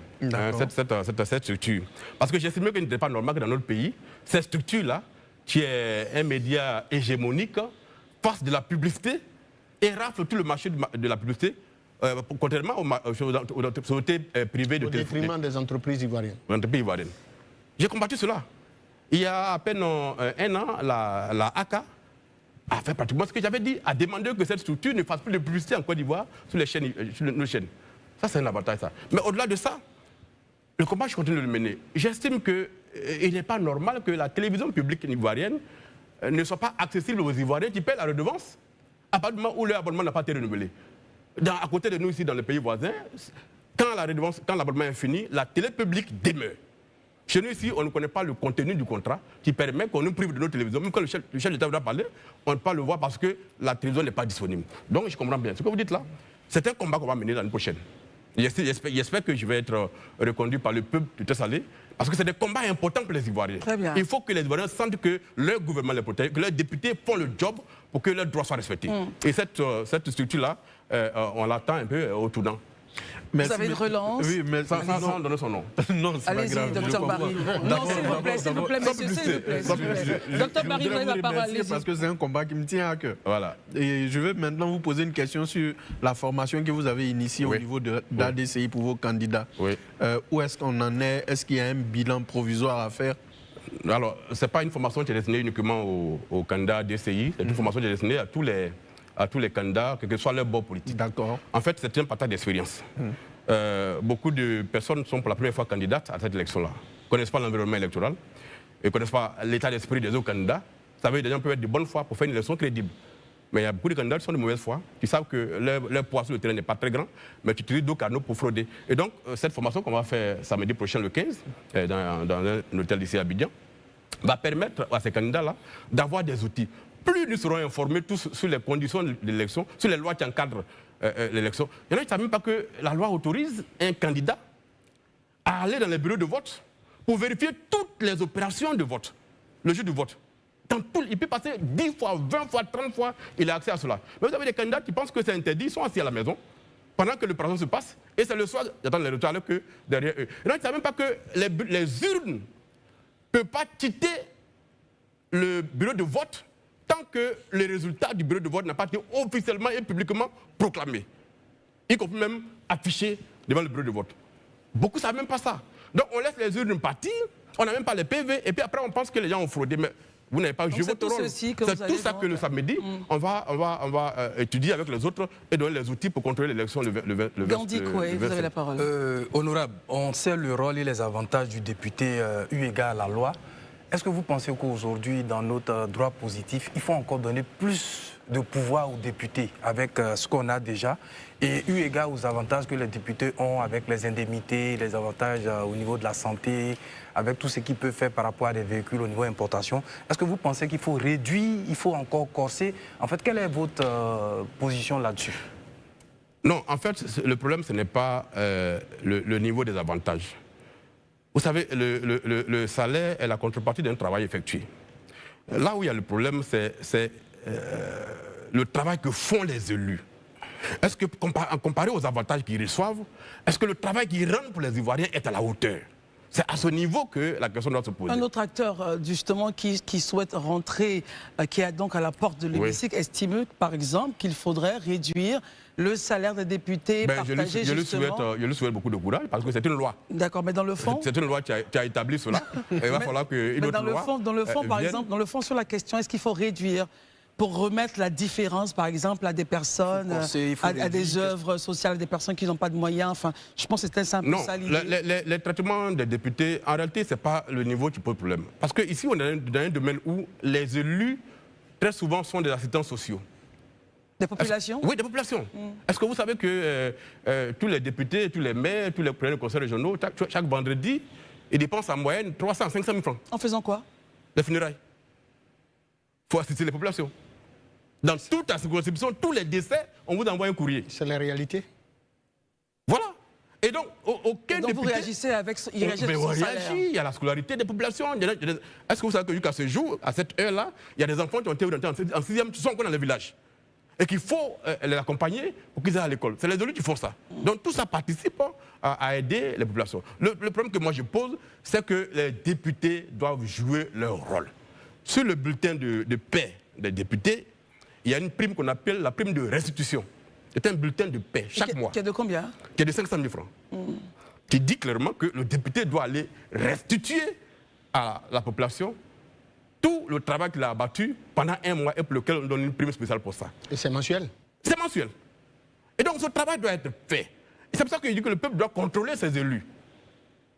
cette structure. Parce que j'estimais qu'il n'était pas normal que dans notre pays, cette structure-là, qui est un média hégémonique, fasse de la publicité et rafle tout le marché de la publicité, contrairement aux sociétés privées de téléphone. Au détriment des entreprises ivoiriennes. J'ai combattu cela. Il y a à peine 1 an, la ACA a fait pratiquement ce que j'avais dit, a demandé que cette structure ne fasse plus de publicité en Côte d'Ivoire sur nos chaînes. Ça, c'est un avantage, ça. Mais au-delà de ça, le combat, je continue de le mener. J'estime qu'il n'est pas normal que la télévision publique ivoirienne ne soit pas accessible aux Ivoiriens qui paient la redevance à partir du moment où leur abonnement n'a pas été renouvelé. À côté de nous, ici, dans les pays voisins, quand l'abonnement est fini, la télé publique demeure. Chez nous, ici, on ne connaît pas le contenu du contrat qui permet qu'on nous prive de notre télévision. Même quand le chef d'État doit parler, on ne peut pas le voir parce que la télévision n'est pas disponible. Donc, je comprends bien. Ce que vous dites là, c'est un combat qu'on va mener l'année prochaine. J'espère que je vais être reconduit par le peuple de Tessalé, parce que c'est des combats importants pour les Ivoiriens. Il faut que les Ivoiriens sentent que leur gouvernement les protège, que leurs députés font le job pour que leurs droits soient respectés. Et cette structure-là, on l'attend un peu au tournant. Vous avez une relance? Oui, mais sans donner son nom. Non, c'est pas grave. Allez-y, Dr Barry. Non, s'il vous plaît, monsieur, s'il vous plaît. Dr Barry, vous avez la parole. Parce que c'est un combat qui me tient à cœur. Voilà. Et je vais maintenant vous poser une question sur la formation que vous avez initiée au niveau d'ADCI pour vos candidats. Où est-ce qu'on en est? Est-ce qu'il y a un bilan provisoire à faire? Alors, ce n'est pas une formation qui est destinée uniquement aux candidats ADCI, c'est une formation qui est destinée à tous les candidats, quel que soit leur bord politique. D'accord. En fait, c'est un partage d'expérience. Beaucoup de personnes sont pour la première fois candidates à cette élection-là. Ils ne connaissent pas l'environnement électoral, ils ne connaissent pas l'état d'esprit des autres candidats. Vous savez, les gens peuvent être de bonne foi pour faire une élection crédible. Mais il y a beaucoup de candidats qui sont de mauvaise foi, qui savent que leur poids sur le terrain n'est pas très grand, mais qui utilisent d'autres canaux pour frauder. Et donc, cette formation qu'on va faire samedi prochain, le 15, dans un hôtel ici à Abidjan, va permettre à ces candidats-là d'avoir des outils. Plus nous serons informés tous sur les conditions de l'élection, sur les lois qui encadrent l'élection. Il y en a qui ne savent même pas que la loi autorise un candidat à aller dans les bureaux de vote pour vérifier toutes les opérations de vote, le jour du vote. Il peut passer 10 fois, 20 fois, 30 fois, il a accès à cela. Mais vous avez des candidats qui pensent que c'est interdit, ils sont assis à la maison pendant que l'opération se passe, et c'est le soir, j'attends les retours alors que derrière eux. Il y en a qui ne savent même pas que les urnes ne peuvent pas quitter le bureau de vote tant que le résultat du bureau de vote n'a pas été officiellement et publiquement proclamé, y compris même affiché devant le bureau de vote. Beaucoup ne savent même pas ça. Donc on laisse les urnes partir, on n'a même pas les PV, et puis après on pense que les gens ont fraudé. Mais vous n'avez pas joué votre rôle. C'est tout ça que le samedi, on va étudier avec les autres et donner les outils pour contrôler l'élection le Gandhi Koué, vous avez la parole. Honorable, on sait le rôle et les avantages du député eu égard à la loi. Est-ce que vous pensez qu'aujourd'hui, dans notre droit positif, il faut encore donner plus de pouvoir aux députés avec ce qu'on a déjà et eu égard aux avantages que les députés ont avec les indemnités, les avantages au niveau de la santé, avec tout ce qu'ils peuvent faire par rapport à des véhicules au niveau importation. Est-ce que vous pensez qu'il faut réduire, il faut encore corser? En fait, quelle est votre position là-dessus? Non, en fait, le problème, ce n'est pas le niveau des avantages. Vous savez, le salaire est la contrepartie d'un travail effectué. Là où il y a le problème, c'est le travail que font les élus. Est-ce que, comparé aux avantages qu'ils reçoivent, est-ce que le travail qu'ils rendent pour les Ivoiriens est à la hauteur? C'est à ce niveau que la question doit se poser. Un autre acteur, justement, qui souhaite rentrer, qui est donc à la porte de l'hémicycle, estime, par exemple, qu'il faudrait réduire le salaire des députés, partager je lui souhaite beaucoup de courage, parce que c'est une loi. D'accord, mais dans le fond... C'est une loi qui a établi cela. Il va falloir qu'une autre loi... Dans le fond, par exemple, dans le fond, sur la question, est-ce qu'il faut réduire pour remettre la différence, par exemple, à des personnes, à des œuvres sociales, à des personnes qui n'ont pas de moyens? Enfin, je pense que c'est un peu ça l'idée. Les traitements des députés, en réalité, ce n'est pas le niveau qui pose problème. Parce qu'ici, on est dans un domaine où les élus, très souvent, sont des assistants sociaux. Des populations? Oui, des populations. Est-ce que vous savez que tous les députés, tous les maires, tous les présidents de conseils régionaux, chaque vendredi, ils dépensent en moyenne 300 à 500 000 francs. En faisant quoi? Les funérailles. Il faut assister les populations. Dans toute la circonscription, tous les décès, on vous envoie un courrier. C'est la réalité. Voilà. Et donc, aucun député... vous réagissez avec son salaire. Il y a la scolarité des populations. Est-ce que vous savez que jusqu'à ce jour, à cette heure-là, il y a des enfants qui ont été orientés en 6e, qui sont encore dans les villages. Et qu'il faut les accompagner pour qu'ils aillent à l'école. C'est les élus qui font ça. Donc tout ça participe à aider les populations. Le problème que moi je pose, c'est que les députés doivent jouer leur rôle. Sur le bulletin de paie des députés, il y a une prime qu'on appelle la prime de restitution. C'est un bulletin de paie chaque mois. Qui est de combien? Qui est de 500 000 francs. Qui dit clairement que le député doit aller restituer à la population tout le travail qu'il a abattu pendant un mois et pour lequel on donne une prime spéciale pour ça. Et c'est mensuel? C'est mensuel. Et donc ce travail doit être fait. Et c'est pour ça que je dis que le peuple doit contrôler ses élus.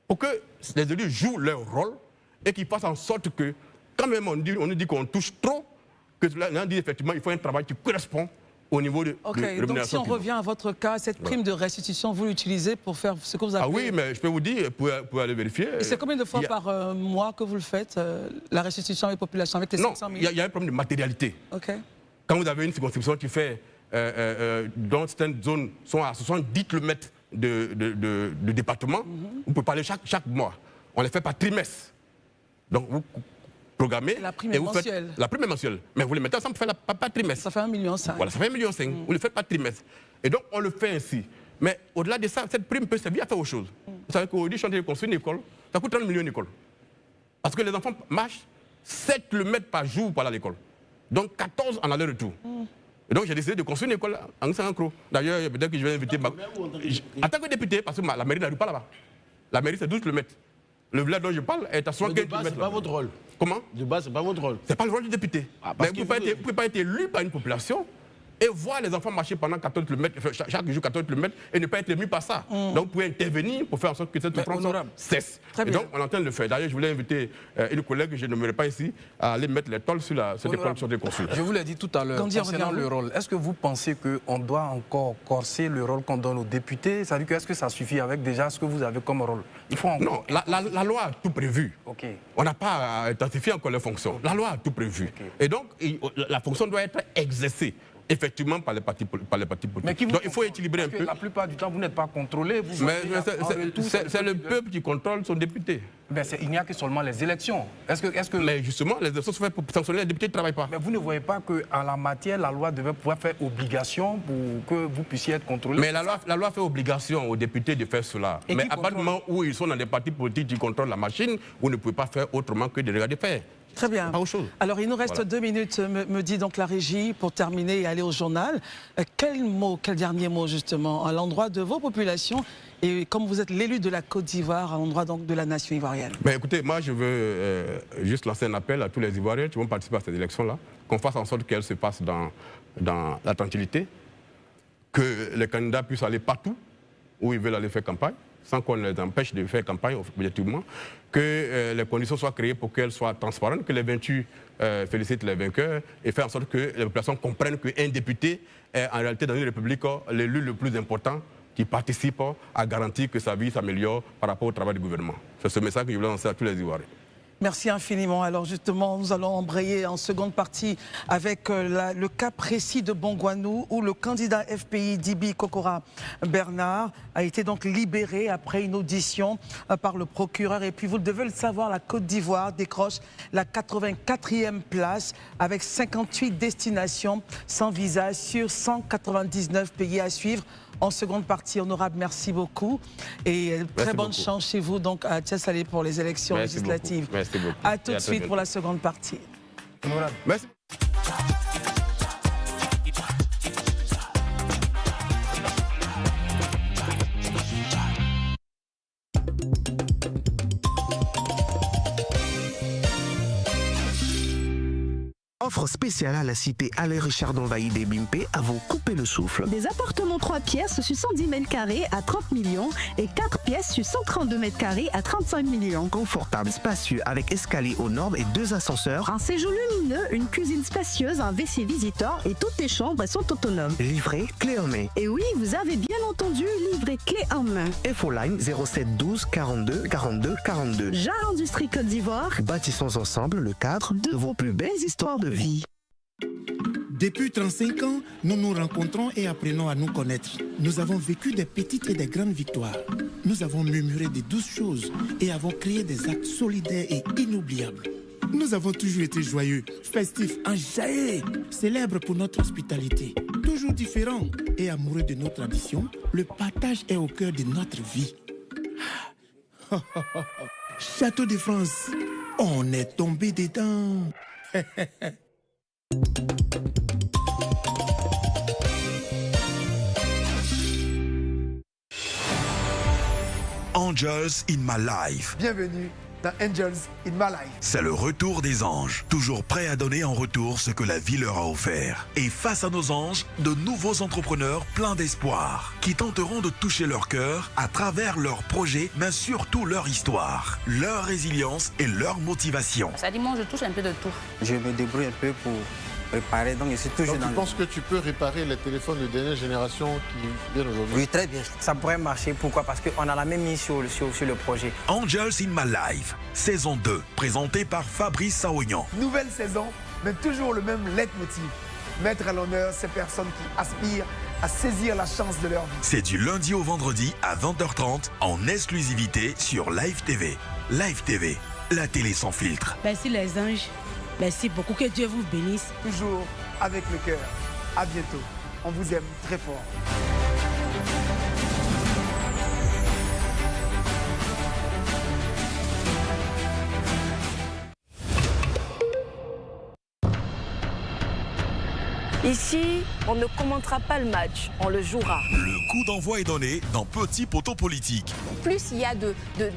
Pour que les élus jouent leur rôle et qu'ils fassent en sorte que, quand même on nous dit qu'on touche trop, que là, on dit effectivement qu'il faut un travail qui correspond au niveau de rémunération. Donc si on revient à votre cas, cette prime de restitution, vous l'utilisez pour faire ce que vous appelez... Ah oui, mais je peux vous dire, vous pouvez aller vérifier. Et c'est combien de fois par mois que vous le faites, la restitution des populations avec les 500 000? Non, il y a un problème de matérialité. Quand vous avez une circonscription qui fait, dont certaines zones sont à 70 km de département, vous pouvez parler chaque mois. On les fait par trimestre. Donc vous programmez. La prime est mensuelle. La prime est mensuelle. Mais vous les mettez ensemble pour faire par trimestre. Ça fait 1,5 million. Voilà, ça fait 1,5 million. Vous le faites par trimestre. Et donc on le fait ainsi. Mais au-delà de ça, cette prime peut servir à faire autre chose. Vous savez qu'aujourd'hui, chanter de construire une école, ça coûte 30 millions une école. Parce que les enfants marchent 7 km par jour pour aller à l'école. Donc 14 en aller-retour. Et donc j'ai décidé de construire une école en Saint-Cro. D'ailleurs, peut-être que je vais inviter... En tant que député, parce que la mairie n'arrive pas là-bas. La mairie, c'est 12 km. Le village dont je parle est à 75 km. C'est pas votre rôle. Comment? De base, c'est pas votre rôle. C'est pas le rôle du député. Mais vous ne pouvez pas être élu par une population et voir les enfants marcher pendant 14 km, chaque jour 14 km, et ne pas être ému par ça. Donc vous pouvez intervenir pour faire en sorte que cette souffrance cesse. Et donc on est en train de le faire. D'ailleurs, je voulais inviter une collègue que je ne nommerai pas ici à aller mettre les tôles sur cette école sur des consuls. Je vous l'ai dit tout à l'heure, concernant le rôle, est-ce que vous pensez qu'on doit encore corser le rôle qu'on donne aux députés? C'est-à-dire que est-ce que ça suffit avec déjà ce que vous avez comme rôle? Il faut encore... Non, la loi a tout prévu. On n'a pas à intensifier encore les fonctions. La loi a tout prévu. Et donc, la fonction doit être exercée. Effectivement, par les partis politiques. Donc il faut équilibrer un peu. La plupart du temps, vous n'êtes pas contrôlé. C'est le peuple qui contrôle son député. Mais il n'y a que seulement les élections. Mais justement, les élections sont faites pour sanctionner les députés qui ne travaillent pas. Mais vous ne voyez pas qu'en la matière, la loi devait pouvoir faire obligation pour que vous puissiez être contrôlé? Mais la loi fait obligation aux députés de faire cela. Mais à partir du moment où ils sont dans des partis politiques qui contrôlent la machine, vous ne pouvez pas faire autrement que de regarder faire. Très bien. Pas autre chose. Alors, il nous reste Voilà. 2 minutes, me dit donc la régie, pour terminer et aller au journal. Quel dernier mot, justement, à l'endroit de vos populations et comme vous êtes l'élu de la Côte d'Ivoire, à l'endroit donc de la nation ivoirienne? Ben, écoutez, moi, je veux juste lancer un appel à tous les Ivoiriens qui vont participer à cette élection-là, qu'on fasse en sorte qu'elle se passe dans la tranquillité, que les candidats puissent aller partout où ils veulent aller faire campagne, sans qu'on les empêche de faire campagne objectivement, que les conditions soient créées pour qu'elles soient transparentes, que les vaincus félicitent les vainqueurs et faire en sorte que les populations comprennent qu'un député est en réalité dans une république l'élu le plus important qui participe à garantir que sa vie s'améliore par rapport au travail du gouvernement. C'est ce message que je voulais lancer à tous les Ivoiriens. Merci infiniment. Alors justement, nous allons embrayer en seconde partie avec le cas précis de Bongouanou où le candidat FPI Dibi Kokora Bernard a été donc libéré après une audition par le procureur. Et puis vous devez le savoir, la Côte d'Ivoire décroche la 84e place avec 58 destinations sans visa sur 199 pays à suivre. En seconde partie, honorable, merci beaucoup. Et très bonne chance chez vous donc à Thiessalé pour les élections législatives. Merci beaucoup. À tout de suite pour la seconde partie. Merci. Offre spéciale à la cité Alain Richard Donvaï des Bimpe à vous couper le souffle. Des appartements 3 pièces sur 110 mètres carrés à 30 millions et 4 pièces sur 132 mètres carrés à 35 millions. Confortable, spacieux, avec escalier aux normes et 2 ascenseurs. Un séjour lumineux, une cuisine spacieuse, un WC visiteur et toutes les chambres sont autonomes. Livré, clé en main. Et oui, vous avez bien entendu, livré clé en main. Infoline 07 12 42 42 42. Jar Industrie Côte d'Ivoire. Bâtissons ensemble le cadre de vos plus belles histoires de vie. Depuis 35 ans, nous nous rencontrons et apprenons à nous connaître. Nous avons vécu des petites et des grandes victoires. Nous avons murmuré de douces choses et avons créé des actes solidaires et inoubliables. Nous avons toujours été joyeux, festifs, enjaillés, célèbres pour notre hospitalité. Toujours différents et amoureux de nos traditions, le partage est au cœur de notre vie. Château de France, on est tombé dedans. Angels in my life. Bienvenue dans Angels in my life. C'est le retour des anges, toujours prêts à donner en retour ce que la vie leur a offert. Et face à nos anges, de nouveaux entrepreneurs pleins d'espoir, qui tenteront de toucher leur cœur à travers leurs projets, mais surtout leur histoire, leur résilience et leur motivation. Ça dit, moi, je touche un peu de tout. Je me débrouille un peu pour réparer, donc je suis toujours dans tu penses que tu peux réparer les téléphones de dernière génération qui viennent aujourd'hui? Oui, très bien. Ça pourrait marcher. Pourquoi? Parce qu'on a la même mise sur le projet. Angels in my life, saison 2, présentée par Fabrice Saoignan. Nouvelle saison, mais toujours le même leitmotiv. Mettre à l'honneur ces personnes qui aspirent à saisir la chance de leur vie. C'est du lundi au vendredi à 20h30 en exclusivité sur Live TV. Live TV, la télé sans filtre. Merci les anges. Merci beaucoup. Que Dieu vous bénisse. Toujours avec le cœur. À bientôt. On vous aime très fort. Ici, on ne commentera pas le match, on le jouera. Le coup d'envoi est donné dans Petit Poteau Politique. Plus il y a de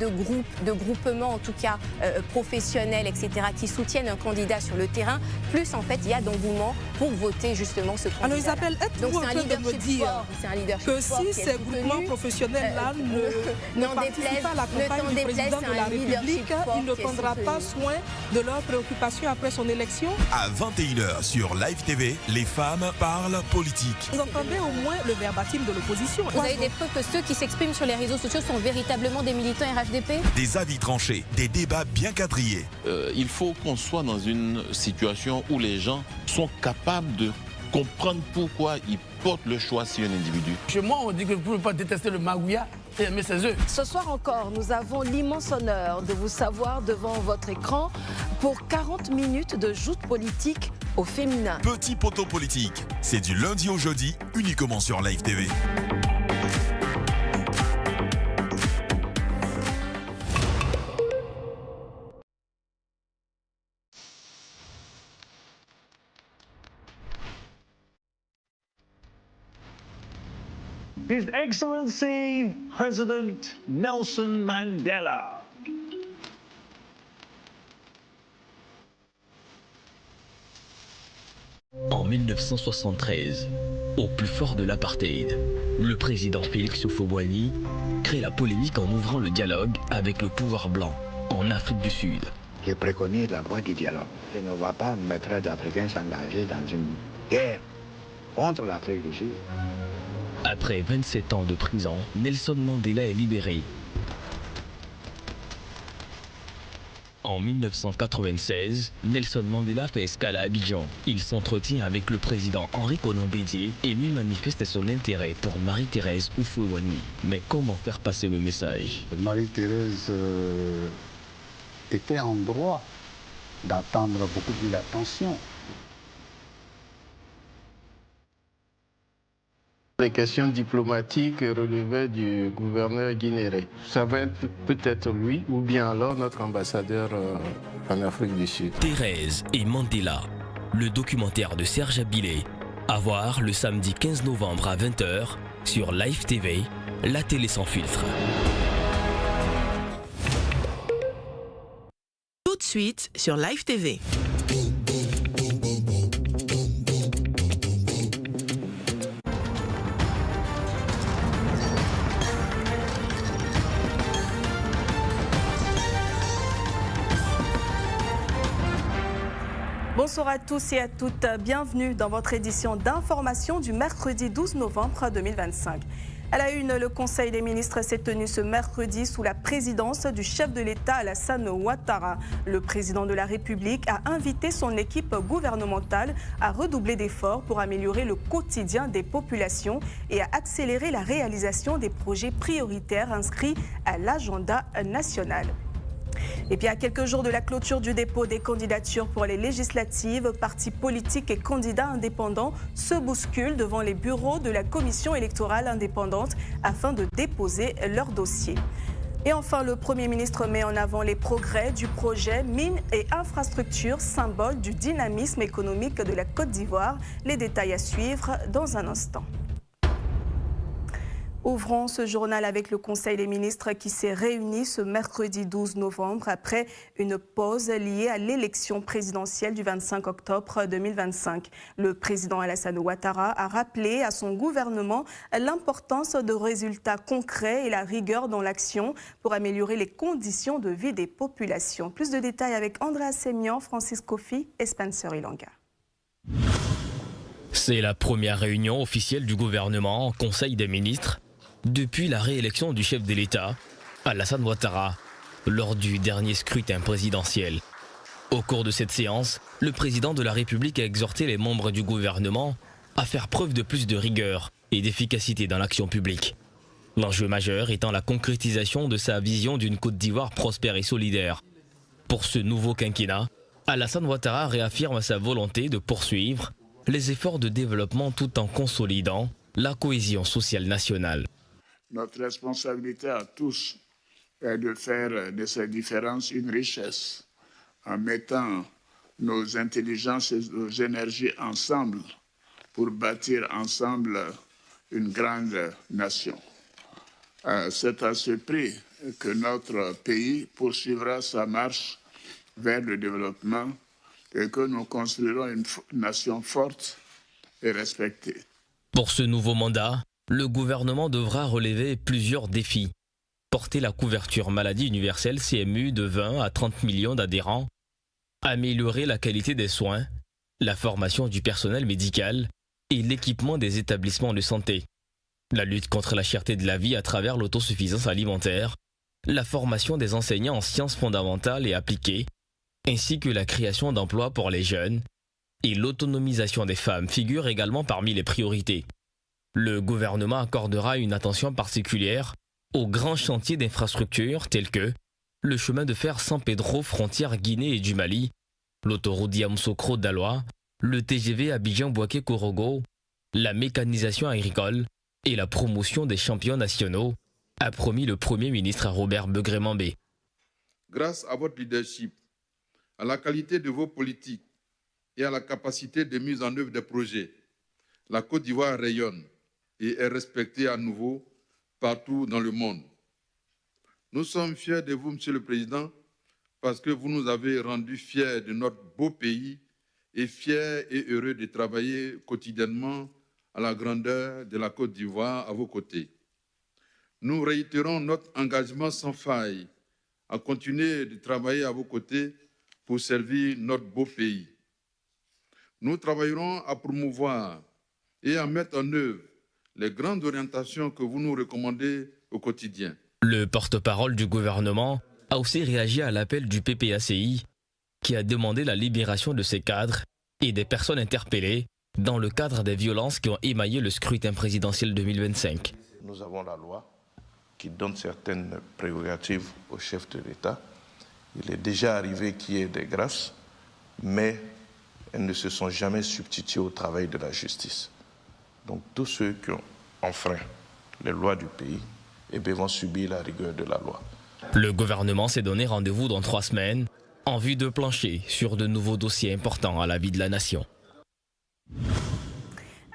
groupes, de groupements en tout cas professionnels, etc., qui soutiennent un candidat sur le terrain, plus en fait il y a d'engouement pour voter justement ce candidat. Alors Isabelle, êtes-vous en train de me dire que si ces groupements professionnels-là ne participent pas à la campagne du président de la République, il ne prendra pas soin de leurs préoccupations après son élection? À 21h sur Live TV, les femmes parlent politique. Vous entendez au moins le verbatim de l'opposition. Vous avez des preuves que ceux qui s'expriment sur les réseaux sociaux sont véritablement des militants RHDP? Des avis tranchés, des débats bien quadrillés. Il faut qu'on soit dans une situation où les gens sont capables de comprendre pourquoi ils portent le choix sur un individu. Chez moi, on dit que vous ne pouvez pas détester le magouilla et aimer ses œufs. Ce soir encore, nous avons l'immense honneur de vous savoir devant votre écran pour 40 minutes de joute politique au féminin. Petit Poteau Politique, c'est du lundi au jeudi, uniquement sur Live TV. His Excellency President Nelson Mandela. En 1973, au plus fort de l'apartheid, le président Félix Houphouët-Boigny crée la polémique en ouvrant le dialogue avec le pouvoir blanc en Afrique du Sud. Je préconise la voie du dialogue. Je ne vois pas mettre d'Africains s'engager dans une guerre contre l'Afrique du Sud. Après 27 ans de prison, Nelson Mandela est libéré. En 1996, Nelson Mandela fait escale à Abidjan. Il s'entretient avec le président Henri Konan Bédié et lui manifeste son intérêt pour Marie-Thérèse Houphouët-Boigny. Mais comment faire passer le message? Marie-Thérèse était en droit d'attendre beaucoup plus d'attention. Les questions diplomatiques relevaient du gouverneur guinéen. Ça va être peut-être lui ou bien alors notre ambassadeur en Afrique du Sud. Thérèse et Mandela, le documentaire de Serge Abilé, à voir le samedi 15 novembre à 20h sur Live TV, la télé sans filtre. Tout de suite sur Live TV. Bonsoir à tous et à toutes, bienvenue dans votre édition d'information du mercredi 12 novembre 2025. À la une, le Conseil des ministres s'est tenu ce mercredi sous la présidence du chef de l'État Alassane Ouattara. Le président de la République a invité son équipe gouvernementale à redoubler d'efforts pour améliorer le quotidien des populations et à accélérer la réalisation des projets prioritaires inscrits à l'agenda national. Et puis à quelques jours de la clôture du dépôt des candidatures pour les législatives, partis politiques et candidats indépendants se bousculent devant les bureaux de la commission électorale indépendante afin de déposer leur dossier. Et enfin, le Premier ministre met en avant les progrès du projet Mines et Infrastructures, symbole du dynamisme économique de la Côte d'Ivoire. Les détails à suivre dans un instant. Ouvrons ce journal avec le Conseil des ministres qui s'est réuni ce mercredi 12 novembre après une pause liée à l'élection présidentielle du 25 octobre 2025. Le président Alassane Ouattara a rappelé à son gouvernement l'importance de résultats concrets et la rigueur dans l'action pour améliorer les conditions de vie des populations. Plus de détails avec Andrea Semian, Francis Kofi et Spencer Ilanga. C'est la première réunion officielle du gouvernement en Conseil des ministres depuis la réélection du chef de l'État, Alassane Ouattara, lors du dernier scrutin présidentiel. Au cours de cette séance, le président de la République a exhorté les membres du gouvernement à faire preuve de plus de rigueur et d'efficacité dans l'action publique. L'enjeu majeur étant la concrétisation de sa vision d'une Côte d'Ivoire prospère et solidaire. Pour ce nouveau quinquennat, Alassane Ouattara réaffirme sa volonté de poursuivre les efforts de développement tout en consolidant la cohésion sociale nationale. Notre responsabilité à tous est de faire de ces différences une richesse en mettant nos intelligences et nos énergies ensemble pour bâtir ensemble une grande nation. C'est à ce prix que notre pays poursuivra sa marche vers le développement et que nous construirons une nation forte et respectée. Pour ce nouveau mandat, le gouvernement devra relever plusieurs défis. Porter la couverture maladie universelle CMU de 20 à 30 millions d'adhérents, améliorer la qualité des soins, la formation du personnel médical et l'équipement des établissements de santé, la lutte contre la cherté de la vie à travers l'autosuffisance alimentaire, la formation des enseignants en sciences fondamentales et appliquées, ainsi que la création d'emplois pour les jeunes et l'autonomisation des femmes figurent également parmi les priorités. Le gouvernement accordera une attention particulière aux grands chantiers d'infrastructures tels que le chemin de fer San Pedro, frontière Guinée et du Mali, l'autoroute Yamoussoukro-Daloa, le TGV Abidjan-Bouaké-Korogo, la mécanisation agricole et la promotion des champions nationaux, a promis le Premier ministre Robert Begré-Mambé. Grâce à votre leadership, à la qualité de vos politiques et à la capacité de mise en œuvre des projets, la Côte d'Ivoire rayonne et est respectée à nouveau partout dans le monde. Nous sommes fiers de vous, Monsieur le Président, parce que vous nous avez rendus fiers de notre beau pays et fiers et heureux de travailler quotidiennement à la grandeur de la Côte d'Ivoire à vos côtés. Nous réitérons notre engagement sans faille à continuer de travailler à vos côtés pour servir notre beau pays. Nous travaillerons à promouvoir et à mettre en œuvre les grandes orientations que vous nous recommandez au quotidien. Le porte-parole du gouvernement a aussi réagi à l'appel du PPACI qui a demandé la libération de ses cadres et des personnes interpellées dans le cadre des violences qui ont émaillé le scrutin présidentiel 2025. Nous avons la loi qui donne certaines prérogatives au chef de l'État. Il est déjà arrivé qu'il y ait des grâces, mais elles ne se sont jamais substituées au travail de la justice. Donc tous ceux qui ont enfreint les lois du pays vont subir la rigueur de la loi. Le gouvernement s'est donné rendez-vous dans 3 semaines en vue de plancher sur de nouveaux dossiers importants à la vie de la nation.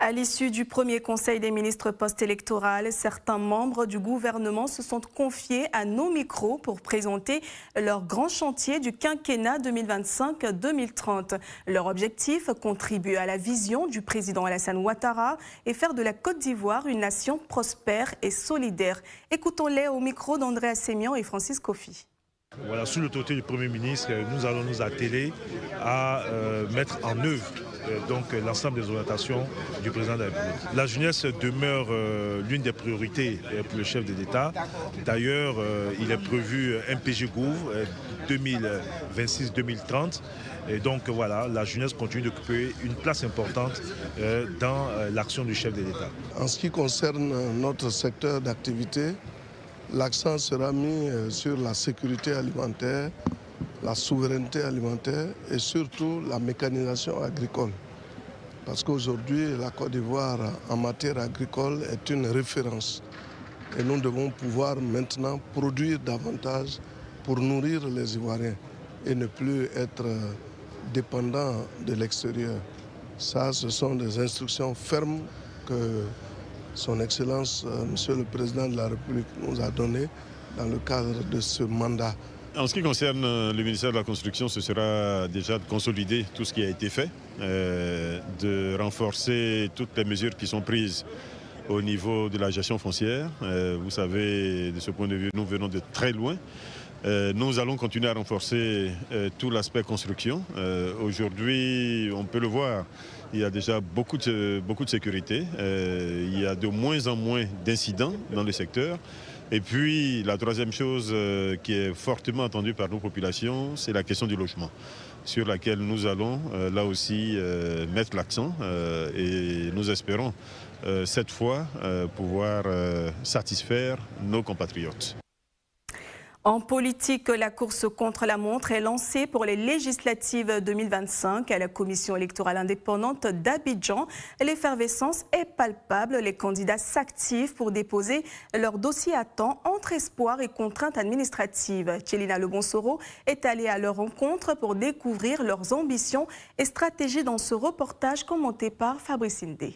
À l'issue du premier conseil des ministres post-électoral, certains membres du gouvernement se sont confiés à nos micros pour présenter leur grand chantier du quinquennat 2025-2030. Leur objectif, contribuer à la vision du président Alassane Ouattara et faire de la Côte d'Ivoire une nation prospère et solidaire. Écoutons-les au micro d'André Assémian et Francis Kofi. Voilà, sous l'autorité du Premier ministre, nous allons nous atteler à mettre en œuvre donc l'ensemble des orientations du président de la République. La jeunesse demeure l'une des priorités pour le chef de l'État. D'ailleurs, il est prévu un PG Gouv 2026-2030. Et donc voilà, la jeunesse continue d'occuper une place importante dans l'action du chef de l'État. En ce qui concerne notre secteur d'activité, l'accent sera mis sur la sécurité alimentaire, la souveraineté alimentaire et surtout la mécanisation agricole. Parce qu'aujourd'hui, la Côte d'Ivoire en matière agricole est une référence. Et nous devons pouvoir maintenant produire davantage pour nourrir les Ivoiriens et ne plus être dépendants de l'extérieur. Ça, ce sont des instructions fermes que Son Excellence, Monsieur le Président de la République, nous a données dans le cadre de ce mandat. En ce qui concerne le ministère de la Construction, ce sera déjà de consolider tout ce qui a été fait, de renforcer toutes les mesures qui sont prises au niveau de la gestion foncière. Vous savez, de ce point de vue, nous venons de très loin. Nous allons continuer à renforcer tout l'aspect construction. Aujourd'hui, on peut le voir, il y a déjà beaucoup de sécurité. Il y a de moins en moins d'incidents dans le secteur. Et puis, la troisième chose qui est fortement attendue par nos populations, c'est la question du logement, sur laquelle nous allons là aussi mettre l'accent et nous espérons cette fois pouvoir satisfaire nos compatriotes. En politique, la course contre la montre est lancée pour les législatives 2025 à la Commission électorale indépendante d'Abidjan. L'effervescence est palpable. Les candidats s'activent pour déposer leur dossier à temps entre espoir et contraintes administratives. Tchelina Lebonsoro est allée à leur rencontre pour découvrir leurs ambitions et stratégies dans ce reportage commenté par Fabrice Indé.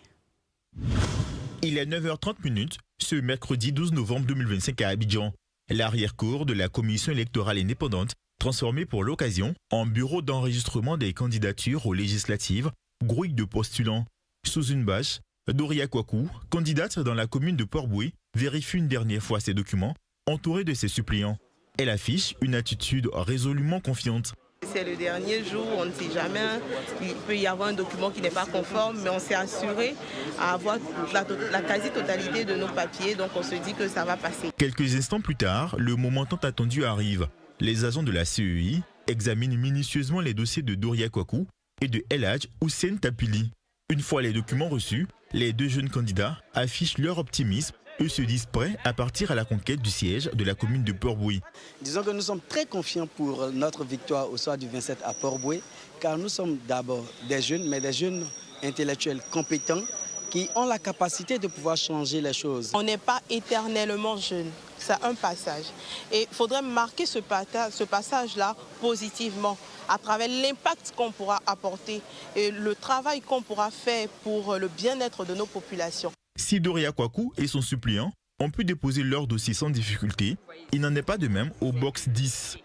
Il est 9h30 ce mercredi 12 novembre 2025 à Abidjan. L'arrière-cour de la commission électorale indépendante, transformée pour l'occasion en bureau d'enregistrement des candidatures aux législatives, grouille de postulants. Sous une bâche, Doria Kwaku, candidate dans la commune de Port-Boué, vérifie une dernière fois ses documents, entourée de ses suppléants. Elle affiche une attitude résolument confiante. C'est le dernier jour, on ne sait jamais, il peut y avoir un document qui n'est pas conforme, mais on s'est assuré à avoir la quasi-totalité de nos papiers, donc on se dit que ça va passer. Quelques instants plus tard, le moment tant attendu arrive. Les agents de la CEI examinent minutieusement les dossiers de Doria Kwaku et de El Hadj Hussein Tapili. Une fois les documents reçus, les deux jeunes candidats affichent leur optimisme. Eux se disent prêts à partir à la conquête du siège de la commune de Port-Boué. Disons que nous sommes très confiants pour notre victoire au soir du 27 à Port-Boué, car nous sommes d'abord des jeunes, mais des jeunes intellectuels compétents qui ont la capacité de pouvoir changer les choses. On n'est pas éternellement jeune, c'est un passage. Et il faudrait marquer ce passage-là positivement, à travers l'impact qu'on pourra apporter et le travail qu'on pourra faire pour le bien-être de nos populations. Sidoria Kwaku et son suppléant ont pu déposer leur dossier sans difficulté. Il n'en est pas de même au box 10.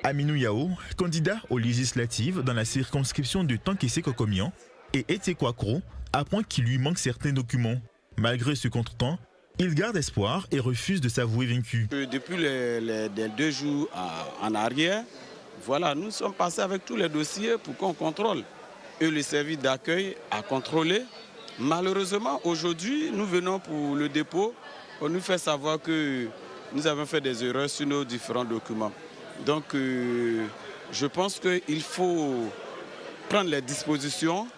Aminou Yao, candidat aux législatives dans la circonscription de Tankese-Kokomian, et Ete Kwakro apprend qu'il lui manque certains documents. Malgré ce contretemps, il garde espoir et refuse de s'avouer vaincu. Depuis les 2 jours en arrière, voilà, nous sommes passés avec tous les dossiers pour qu'on contrôle. Et le service d'accueil a contrôlé. Malheureusement, aujourd'hui, nous venons pour le dépôt. On nous fait savoir que nous avons fait des erreurs sur nos différents documents. Donc, je pense qu'il faut prendre les dispositions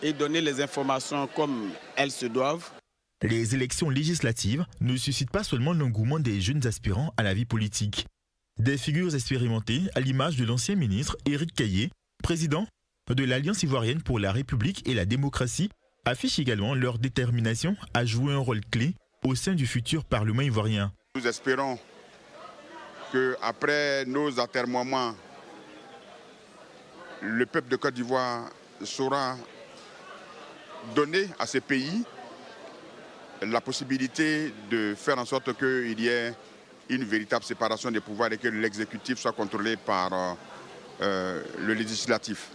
et donner les informations comme elles se doivent. Les élections législatives ne suscitent pas seulement l'engouement des jeunes aspirants à la vie politique. Des figures expérimentées, à l'image de l'ancien ministre Éric Caillé, président de l'Alliance ivoirienne pour la République et la démocratie, affichent également leur détermination à jouer un rôle clé au sein du futur Parlement ivoirien. Nous espérons qu'après nos atermoiements, le peuple de Côte d'Ivoire saura donner à ces pays la possibilité de faire en sorte qu'il y ait une véritable séparation des pouvoirs et que l'exécutif soit contrôlé par le législatif.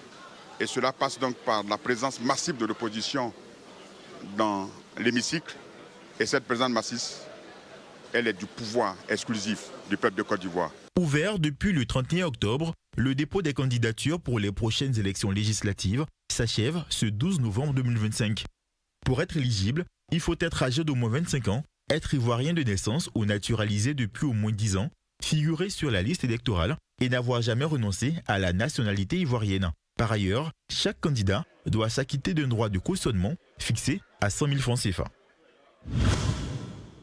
Et cela passe donc par la présence massive de l'opposition dans l'hémicycle. Et cette présence massive, elle est du pouvoir exclusif du peuple de Côte d'Ivoire. Ouvert depuis le 31 octobre, le dépôt des candidatures pour les prochaines élections législatives s'achève ce 12 novembre 2025. Pour être éligible, il faut être âgé d'au moins 25 ans, être ivoirien de naissance ou naturalisé depuis au moins 10 ans, figurer sur la liste électorale et n'avoir jamais renoncé à la nationalité ivoirienne. Par ailleurs, chaque candidat doit s'acquitter d'un droit de cautionnement fixé à 100 000 francs CFA.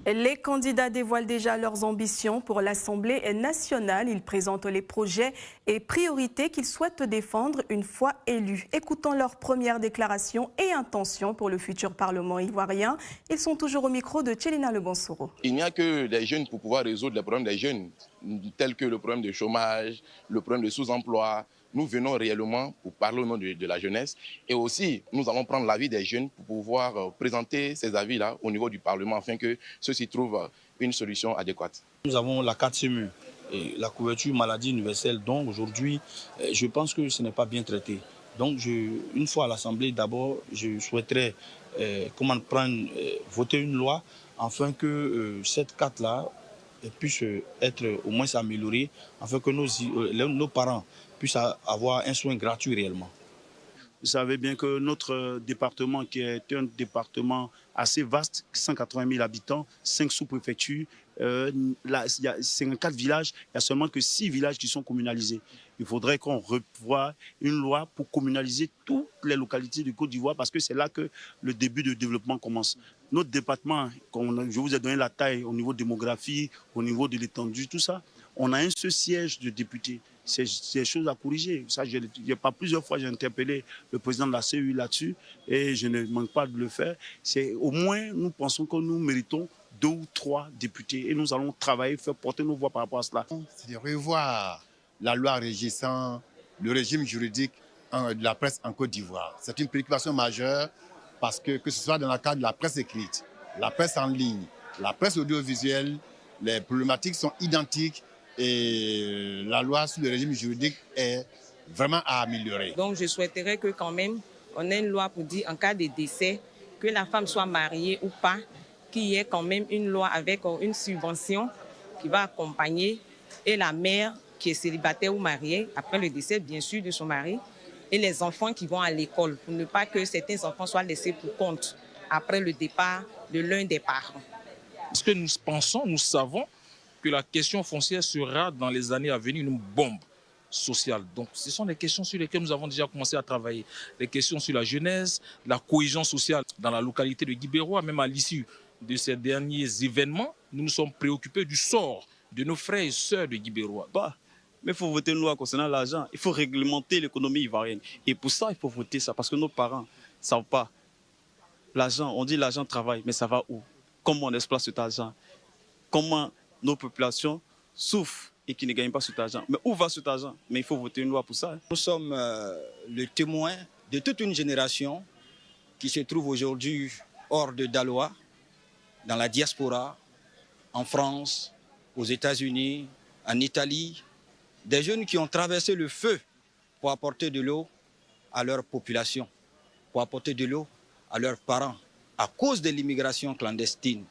Les candidats dévoilent déjà leurs ambitions pour l'Assemblée nationale. Ils présentent les projets et priorités qu'ils souhaitent défendre une fois élus. Écoutons leurs premières déclarations et intentions pour le futur Parlement ivoirien. Ils sont toujours au micro de Tchelina Lebonsoro. Il n'y a que des jeunes pour pouvoir résoudre les problèmes des jeunes, tels que le problème de chômage, le problème de sous-emploi. Nous venons réellement pour parler au nom de la jeunesse et aussi nous allons prendre l'avis des jeunes pour pouvoir présenter ces avis-là au niveau du Parlement afin que ceux-ci trouvent une solution adéquate. Nous avons la 4CMU et la couverture maladie universelle dont aujourd'hui je pense que ce n'est pas bien traité. Donc une fois à l'Assemblée, d'abord je souhaiterais voter une loi afin que cette carte-là puisse être au moins améliorée afin que nos parents puissent avoir un soin gratuit réellement. Vous savez bien que notre département, qui est un département assez vaste, 180 000 habitants, 5 sous-préfectures, il y a 54 villages, il n'y a seulement que 6 villages qui sont communalisés. Il faudrait qu'on revoie une loi pour communaliser toutes les localités de Côte d'Ivoire parce que c'est là que le début du développement commence. Notre département, je vous ai donné la taille au niveau démographie, au niveau de l'étendue, tout ça, on a un seul siège de député. C'est des choses à corriger. Ça, pas plusieurs fois, j'ai interpellé le président de la CEU là-dessus et je ne manque pas de le faire. Au moins, nous pensons que nous méritons 2 ou 3 députés et nous allons travailler, faire porter nos voix par rapport à cela. C'est de revoir la loi régissant le régime juridique de la presse en Côte d'Ivoire. C'est une préoccupation majeure parce que ce soit dans le cadre de la presse écrite, la presse en ligne, la presse audiovisuelle, les problématiques sont identiques. Et la loi sur le régime juridique est vraiment à améliorer. Donc je souhaiterais que quand même on ait une loi pour dire en cas de décès, que la femme soit mariée ou pas, qu'il y ait quand même une loi avec une subvention qui va accompagner et la mère qui est célibataire ou mariée après le décès bien sûr de son mari et les enfants qui vont à l'école pour ne pas que certains enfants soient laissés pour compte après le départ de l'un des parents. Ce que nous pensons, nous savons que la question foncière sera dans les années à venir une bombe sociale. Donc ce sont des questions sur lesquelles nous avons déjà commencé à travailler. Les questions sur la jeunesse, la cohésion sociale dans la localité de Guibérois, même à l'issue de ces derniers événements, nous nous sommes préoccupés du sort de nos frères et sœurs de Guibérois. Mais il faut voter une loi concernant l'argent. Il faut réglementer l'économie ivoirienne. Et pour ça, il faut voter ça parce que nos parents ne savent pas. L'argent, on dit l'argent travaille, mais ça va où? Comment on exploite cet argent? Comment nos populations souffrent et qui ne gagnent pas cet argent. Mais où va cet argent? Mais il faut voter une loi pour ça. Nous sommes le témoin de toute une génération qui se trouve aujourd'hui hors de Daloa dans la diaspora, en France, aux États-Unis, en Italie, des jeunes qui ont traversé le feu pour apporter de l'eau à leur population, pour apporter de l'eau à leurs parents, à cause de l'immigration clandestine.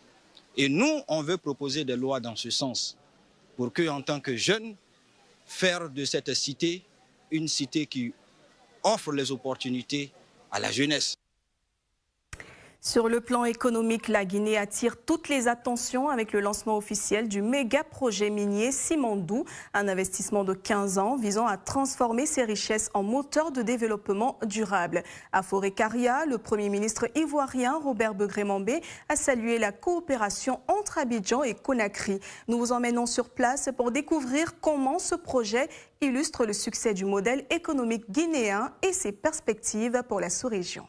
Et nous, on veut proposer des lois dans ce sens, pour que, en tant que jeunes, faire de cette cité une cité qui offre les opportunités à la jeunesse. Sur le plan économique, la Guinée attire toutes les attentions avec le lancement officiel du méga projet minier Simandou, un investissement de 15 ans visant à transformer ses richesses en moteur de développement durable. À Forêt-Caria, le Premier ministre ivoirien Robert Begré-Mambé a salué la coopération entre Abidjan et Conakry. Nous vous emmenons sur place pour découvrir comment ce projet illustre le succès du modèle économique guinéen et ses perspectives pour la sous-région.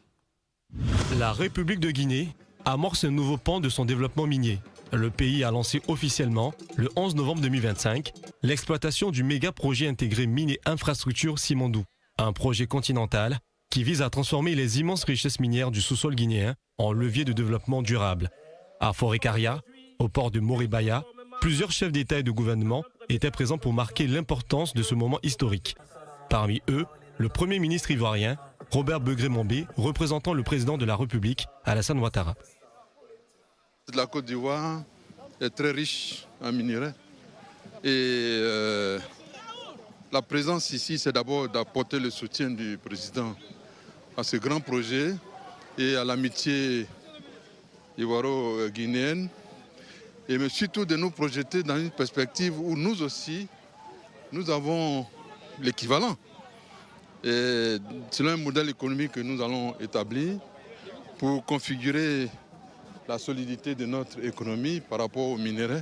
La République de Guinée amorce un nouveau pan de son développement minier. Le pays a lancé officiellement, le 11 novembre 2025, l'exploitation du méga projet intégré mine et infrastructure Simandou, un projet continental qui vise à transformer les immenses richesses minières du sous-sol guinéen en levier de développement durable. À Forêt-Caria, au port de Moribaya, plusieurs chefs d'État et de gouvernement étaient présents pour marquer l'importance de ce moment historique. Parmi eux, le Premier ministre ivoirien, Robert Begré-Mambé, représentant le président de la République, Alassane Ouattara. La Côte d'Ivoire est très riche en minerais et la présence ici, c'est d'abord d'apporter le soutien du président à ce grand projet et à l'amitié ivoiro-guinéenne, mais surtout de nous projeter dans une perspective où nous aussi, nous avons l'équivalent. Et c'est un modèle économique que nous allons établir pour configurer la solidité de notre économie par rapport aux minéraux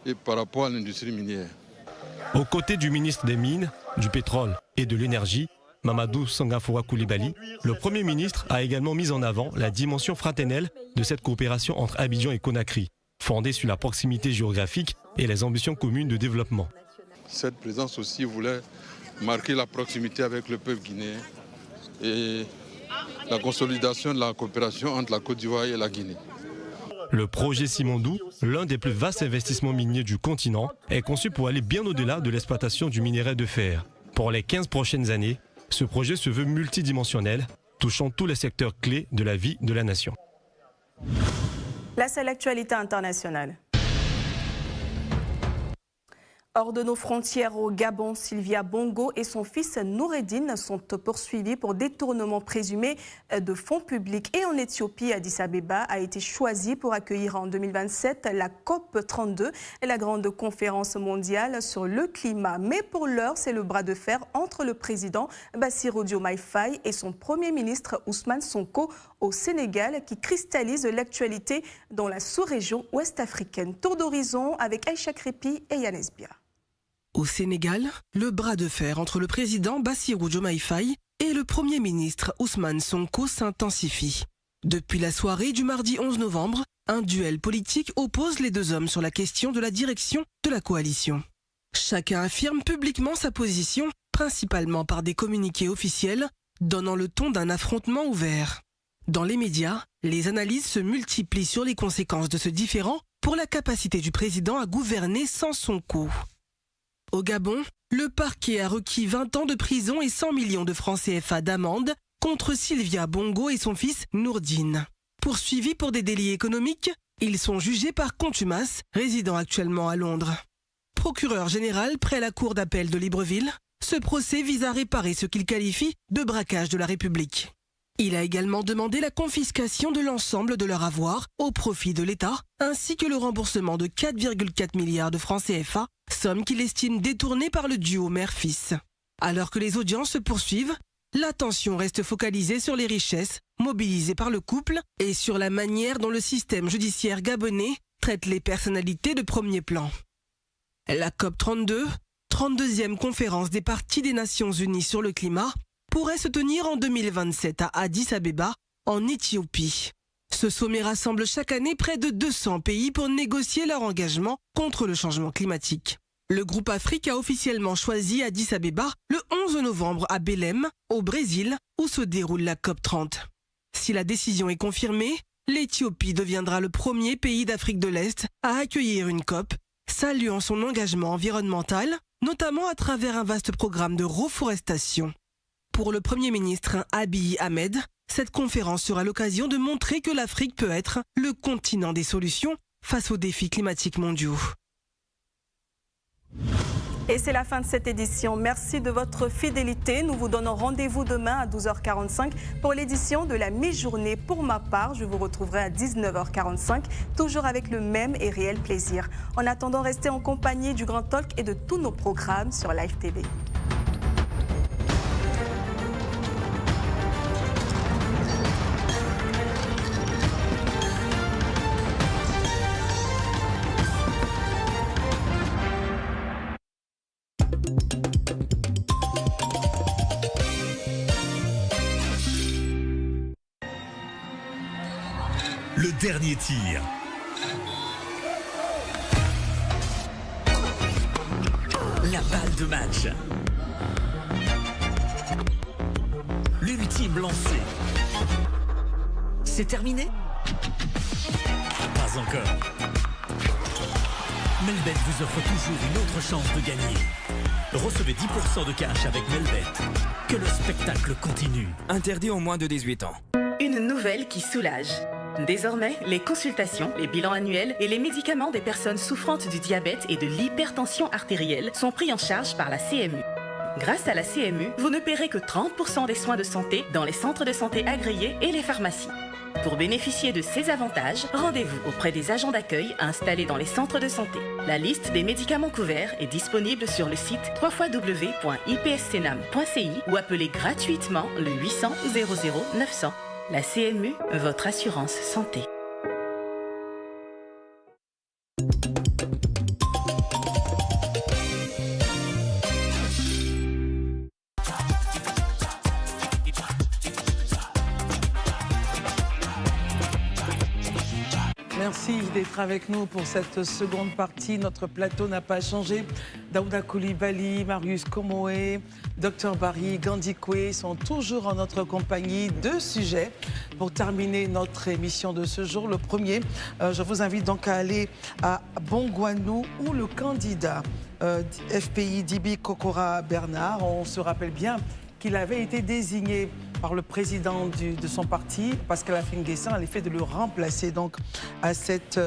et par rapport à l'industrie minière. Aux côtés du ministre des Mines, du Pétrole et de l'Énergie, Mamadou Sangafoura Koulibaly, le Premier ministre a également mis en avant la dimension fraternelle de cette coopération entre Abidjan et Conakry, fondée sur la proximité géographique et les ambitions communes de développement. Cette présence aussi voulait marquer la proximité avec le peuple guinéen et la consolidation de la coopération entre la Côte d'Ivoire et la Guinée. Le projet Simandou, l'un des plus vastes investissements miniers du continent, est conçu pour aller bien au-delà de l'exploitation du minerai de fer. Pour les 15 prochaines années, ce projet se veut multidimensionnel, touchant tous les secteurs clés de la vie de la nation. Là, c'est l'actualité internationale. Hors de nos frontières au Gabon, Sylvia Bongo et son fils Noureddine sont poursuivis pour détournement présumé de fonds publics. Et en Éthiopie, Addis Abeba a été choisi pour accueillir en 2027 la COP32, la grande conférence mondiale sur le climat. Mais pour l'heure, c'est le bras de fer entre le président Bassirou Diomaye Faye et son premier ministre Ousmane Sonko au Sénégal qui cristallise l'actualité dans la sous-région ouest-africaine. Tour d'horizon avec Aïcha Crépi et Yann Esbia. Au Sénégal, le bras de fer entre le président Bassirou Diomaye Faye et le Premier ministre Ousmane Sonko s'intensifie. Depuis la soirée du mardi 11 novembre, un duel politique oppose les deux hommes sur la question de la direction de la coalition. Chacun affirme publiquement sa position, principalement par des communiqués officiels, donnant le ton d'un affrontement ouvert. Dans les médias, les analyses se multiplient sur les conséquences de ce différend pour la capacité du président à gouverner sans Sonko. Au Gabon, le parquet a requis 20 ans de prison et 100 millions de francs CFA d'amende contre Sylvia Bongo et son fils Noureddine. Poursuivis pour des délits économiques, ils sont jugés par contumace, résidant actuellement à Londres. Procureur général près la cour d'appel de Libreville, ce procès vise à réparer ce qu'il qualifie de braquage de la République. Il a également demandé la confiscation de l'ensemble de leur avoir au profit de l'État, ainsi que le remboursement de 4,4 milliards de francs CFA, somme qu'il estime détournée par le duo mère-fils. Alors que les audiences se poursuivent, l'attention reste focalisée sur les richesses mobilisées par le couple et sur la manière dont le système judiciaire gabonais traite les personnalités de premier plan. La COP32, 32e conférence des parties des Nations Unies sur le climat, pourrait se tenir en 2027 à Addis Abeba, en Éthiopie. Ce sommet rassemble chaque année près de 200 pays pour négocier leur engagement contre le changement climatique. Le groupe Afrique a officiellement choisi Addis Abeba le 11 novembre à Belém, au Brésil, où se déroule la COP30. Si la décision est confirmée, l'Éthiopie deviendra le premier pays d'Afrique de l'Est à accueillir une COP, saluant son engagement environnemental, notamment à travers un vaste programme de reforestation. Pour le Premier ministre Abiy Ahmed, cette conférence sera l'occasion de montrer que l'Afrique peut être le continent des solutions face aux défis climatiques mondiaux. Et c'est la fin de cette édition. Merci de votre fidélité. Nous vous donnons rendez-vous demain à 12h45 pour l'édition de la mi-journée. Pour ma part, je vous retrouverai à 19h45, toujours avec le même et réel plaisir. En attendant, restez en compagnie du Grand Talk et de tous nos programmes sur Live TV. Le dernier tir. La balle de match. L'ultime lancé. C'est terminé? Pas encore. Melbet vous offre toujours une autre chance de gagner. Recevez 10% de cash avec Melbet. Que le spectacle continue. Interdit aux moins de 18 ans. Une nouvelle qui soulage. Désormais, les consultations, les bilans annuels et les médicaments des personnes souffrantes du diabète et de l'hypertension artérielle sont pris en charge par la CMU. Grâce à la CMU, vous ne paierez que 30% des soins de santé dans les centres de santé agréés et les pharmacies. Pour bénéficier de ces avantages, rendez-vous auprès des agents d'accueil installés dans les centres de santé. La liste des médicaments couverts est disponible sur le site www.ipscenam.ci ou appelez gratuitement le 800 00 900. La CMU, votre assurance santé. Merci d'être avec nous pour cette seconde partie. Notre plateau n'a pas changé. Daouda Coulibaly, Marius Komoé, Dr Barry, Gandhi Koué sont toujours en notre compagnie. Deux sujets pour terminer notre émission de ce jour. Le premier, je vous invite donc à aller à Bongouanou où le candidat FPI Dibi Kokora Bernard, on se rappelle bien qu'il avait été désigné par le président de son parti, Pascal Affi-N'Guessan, à l'effet de le remplacer donc à cette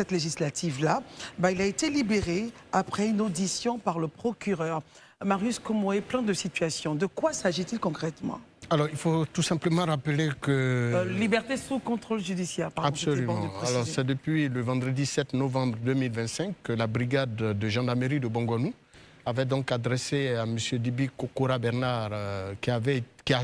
législative-là. Il a été libéré après une audition par le procureur. Marius Komoé, plein de situations. De quoi s'agit-il concrètement? Alors, il faut tout simplement rappeler que... liberté sous contrôle judiciaire, pardon. Absolument. Alors, c'est depuis le vendredi 7 novembre 2025 que la brigade de gendarmerie de Bongouanou avait donc adressé à M. Dibi Kokora Bernard, qui a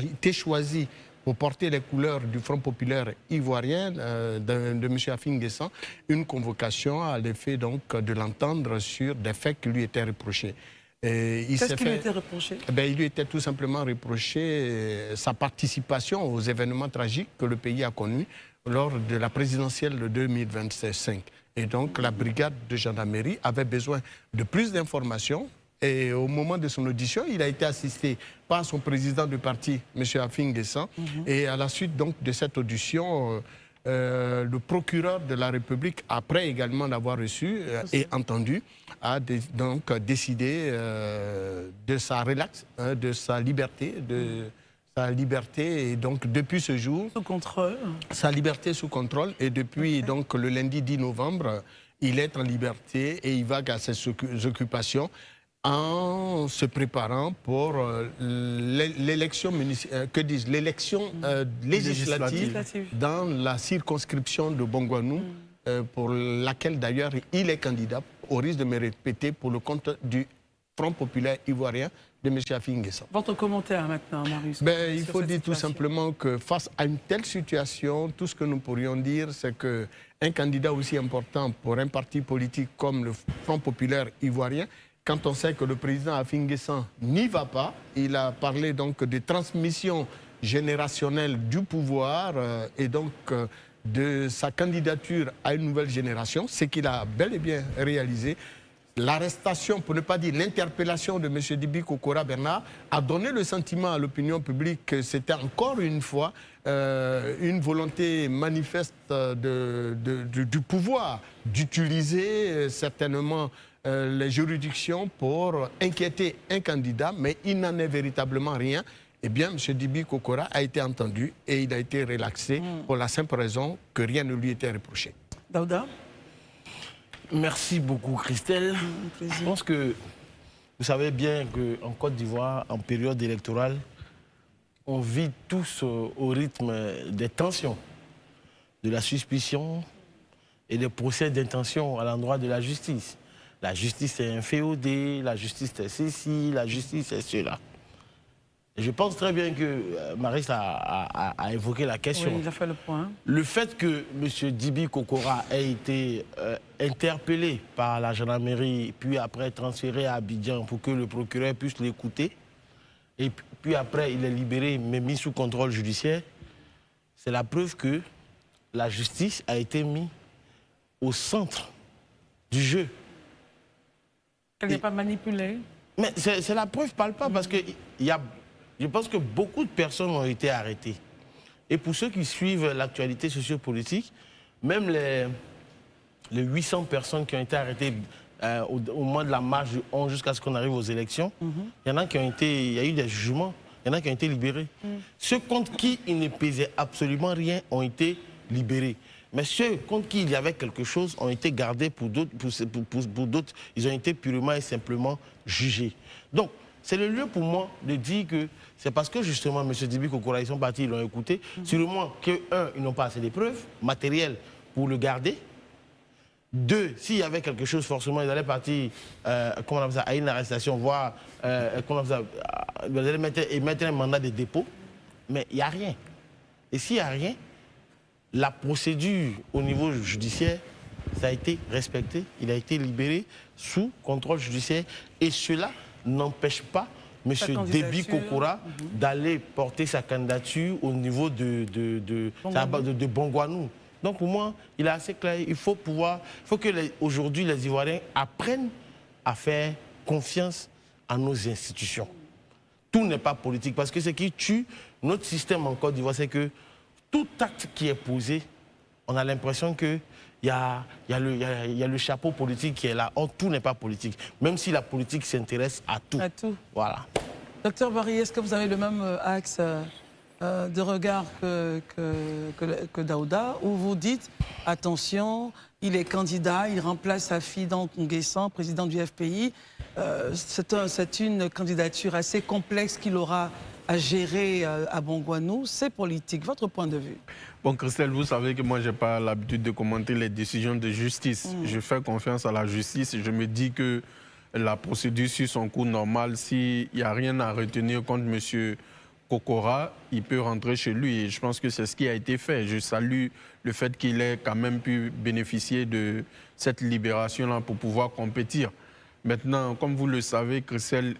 été choisi pour porter les couleurs du Front populaire ivoirien de M. Affi-N'Guessan, une convocation à l'effet donc de l'entendre sur des faits qui lui étaient reprochés. Qu'est-ce qui lui était reproché? Il lui était tout simplement reproché sa participation aux événements tragiques que le pays a connus lors de la présidentielle de 2025. Et donc la brigade de gendarmerie avait besoin de plus d'informations. Et au moment de son audition, il a été assisté par son président de parti, M. Affi-N'Guessan. Et à la suite donc, de cette audition, le procureur de la République, après également l'avoir reçu et entendu, a donc décidé de sa relax, de sa liberté, et donc depuis ce jour... Sous contrôle. Sa liberté sous contrôle. Et depuis donc, le lundi 10 novembre, il est en liberté et il vague à ses occupations en se préparant pour l'élection législative dans la circonscription de Bongouanou, pour laquelle d'ailleurs il est candidat, au risque de me répéter, pour le compte du Front populaire ivoirien de M. Affi-N'Guessan. Votre commentaire maintenant, Marius? Il faut dire tout simplement que face à une telle situation, tout ce que nous pourrions dire, c'est qu'un candidat aussi important pour un parti politique comme le Front populaire ivoirien, quand on sait que le président Affi-N'Guessan n'y va pas, il a parlé donc de transmission générationnelle du pouvoir et donc de sa candidature à une nouvelle génération, ce qu'il a bel et bien réalisé. l'arrestation, pour ne pas dire l'interpellation de M. Dibi Kokora Bernard a donné le sentiment à l'opinion publique que c'était encore une fois une volonté manifeste du pouvoir d'utiliser certainement les juridictions pour inquiéter un candidat, mais il n'en est véritablement rien. Eh bien, M. Dibi Kokora a été entendu et il a été relaxé pour la simple raison que rien ne lui était reproché. Daouda? Merci beaucoup, Christelle. Je pense que vous savez bien qu'en Côte d'Ivoire, en période électorale, on vit tous au rythme des tensions, de la suspicion et des procès d'intention à l'endroit de la justice. La justice est un féodé, la justice est ceci, la justice est cela. Et je pense très bien que Maris a évoqué la question. Oui, il a fait le point. Le fait que M. Dibi Kokora ait été interpellé par la gendarmerie, puis après transféré à Abidjan pour que le procureur puisse l'écouter, et puis après il est libéré mais mis sous contrôle judiciaire, c'est la preuve que la justice a été mise au centre du jeu. Elle n'est pas manipulée. Mais c'est la preuve palpable parce que je pense que beaucoup de personnes ont été arrêtées. Et pour ceux qui suivent l'actualité sociopolitique, même les 800 personnes qui ont été arrêtées au moment de la marche du 11 jusqu'à ce qu'on arrive aux élections, il y en a qui ont été, il y a eu des jugements, il y en a qui ont été libérés. Ceux contre qui il ne pesait absolument rien ont été libérés. Mais ceux contre qui il y avait quelque chose ont été gardés pour d'autres, ils ont été purement et simplement jugés. Donc, c'est le lieu pour moi de dire que c'est parce que justement M. Dibi Kokora, ils sont partis, ils l'ont écouté. Sûrement que, un, ils n'ont pas assez de preuves matérielles pour le garder. Deux, s'il y avait quelque chose, forcément, ils allaient partir comment on appelle ça, à une arrestation, voire comment on appelle ça, ils allaient mettre un mandat de dépôt. Mais il n'y a rien. Et s'il n'y a rien, la procédure au niveau judiciaire, ça a été respecté. Il a été libéré sous contrôle judiciaire. Et cela n'empêche pas M. Dibi Kokora d'aller porter sa candidature au niveau de Bongouanou. Donc pour moi, il est assez clair. Il faut que aujourd'hui les Ivoiriens apprennent à faire confiance à nos institutions. Tout n'est pas politique. Parce que ce qui tue notre système en Côte d'Ivoire, c'est que tout acte qui est posé, on a l'impression que il y a le chapeau politique qui est là. Or, tout n'est pas politique. Même si la politique s'intéresse à tout. À tout. Voilà. Docteur Barry, est-ce que vous avez le même axe de regard que Daouda, où vous dites, attention, il est candidat, il remplace Afidan Nguessan, président du FPI. C'est une candidature assez complexe qu'il aura à gérer à Bongouanou. C'est politique. Votre point de vue? Bon, Christelle, vous savez que moi, je n'ai pas l'habitude de commenter les décisions de justice. Je fais confiance à la justice et je me dis que la procédure suit son cours normal. S'il n'y a rien à retenir contre M. Kokora, il peut rentrer chez lui. Et je pense que c'est ce qui a été fait. Je salue le fait qu'il ait quand même pu bénéficier de cette libération-là pour pouvoir compétir. Maintenant, comme vous le savez, Christelle,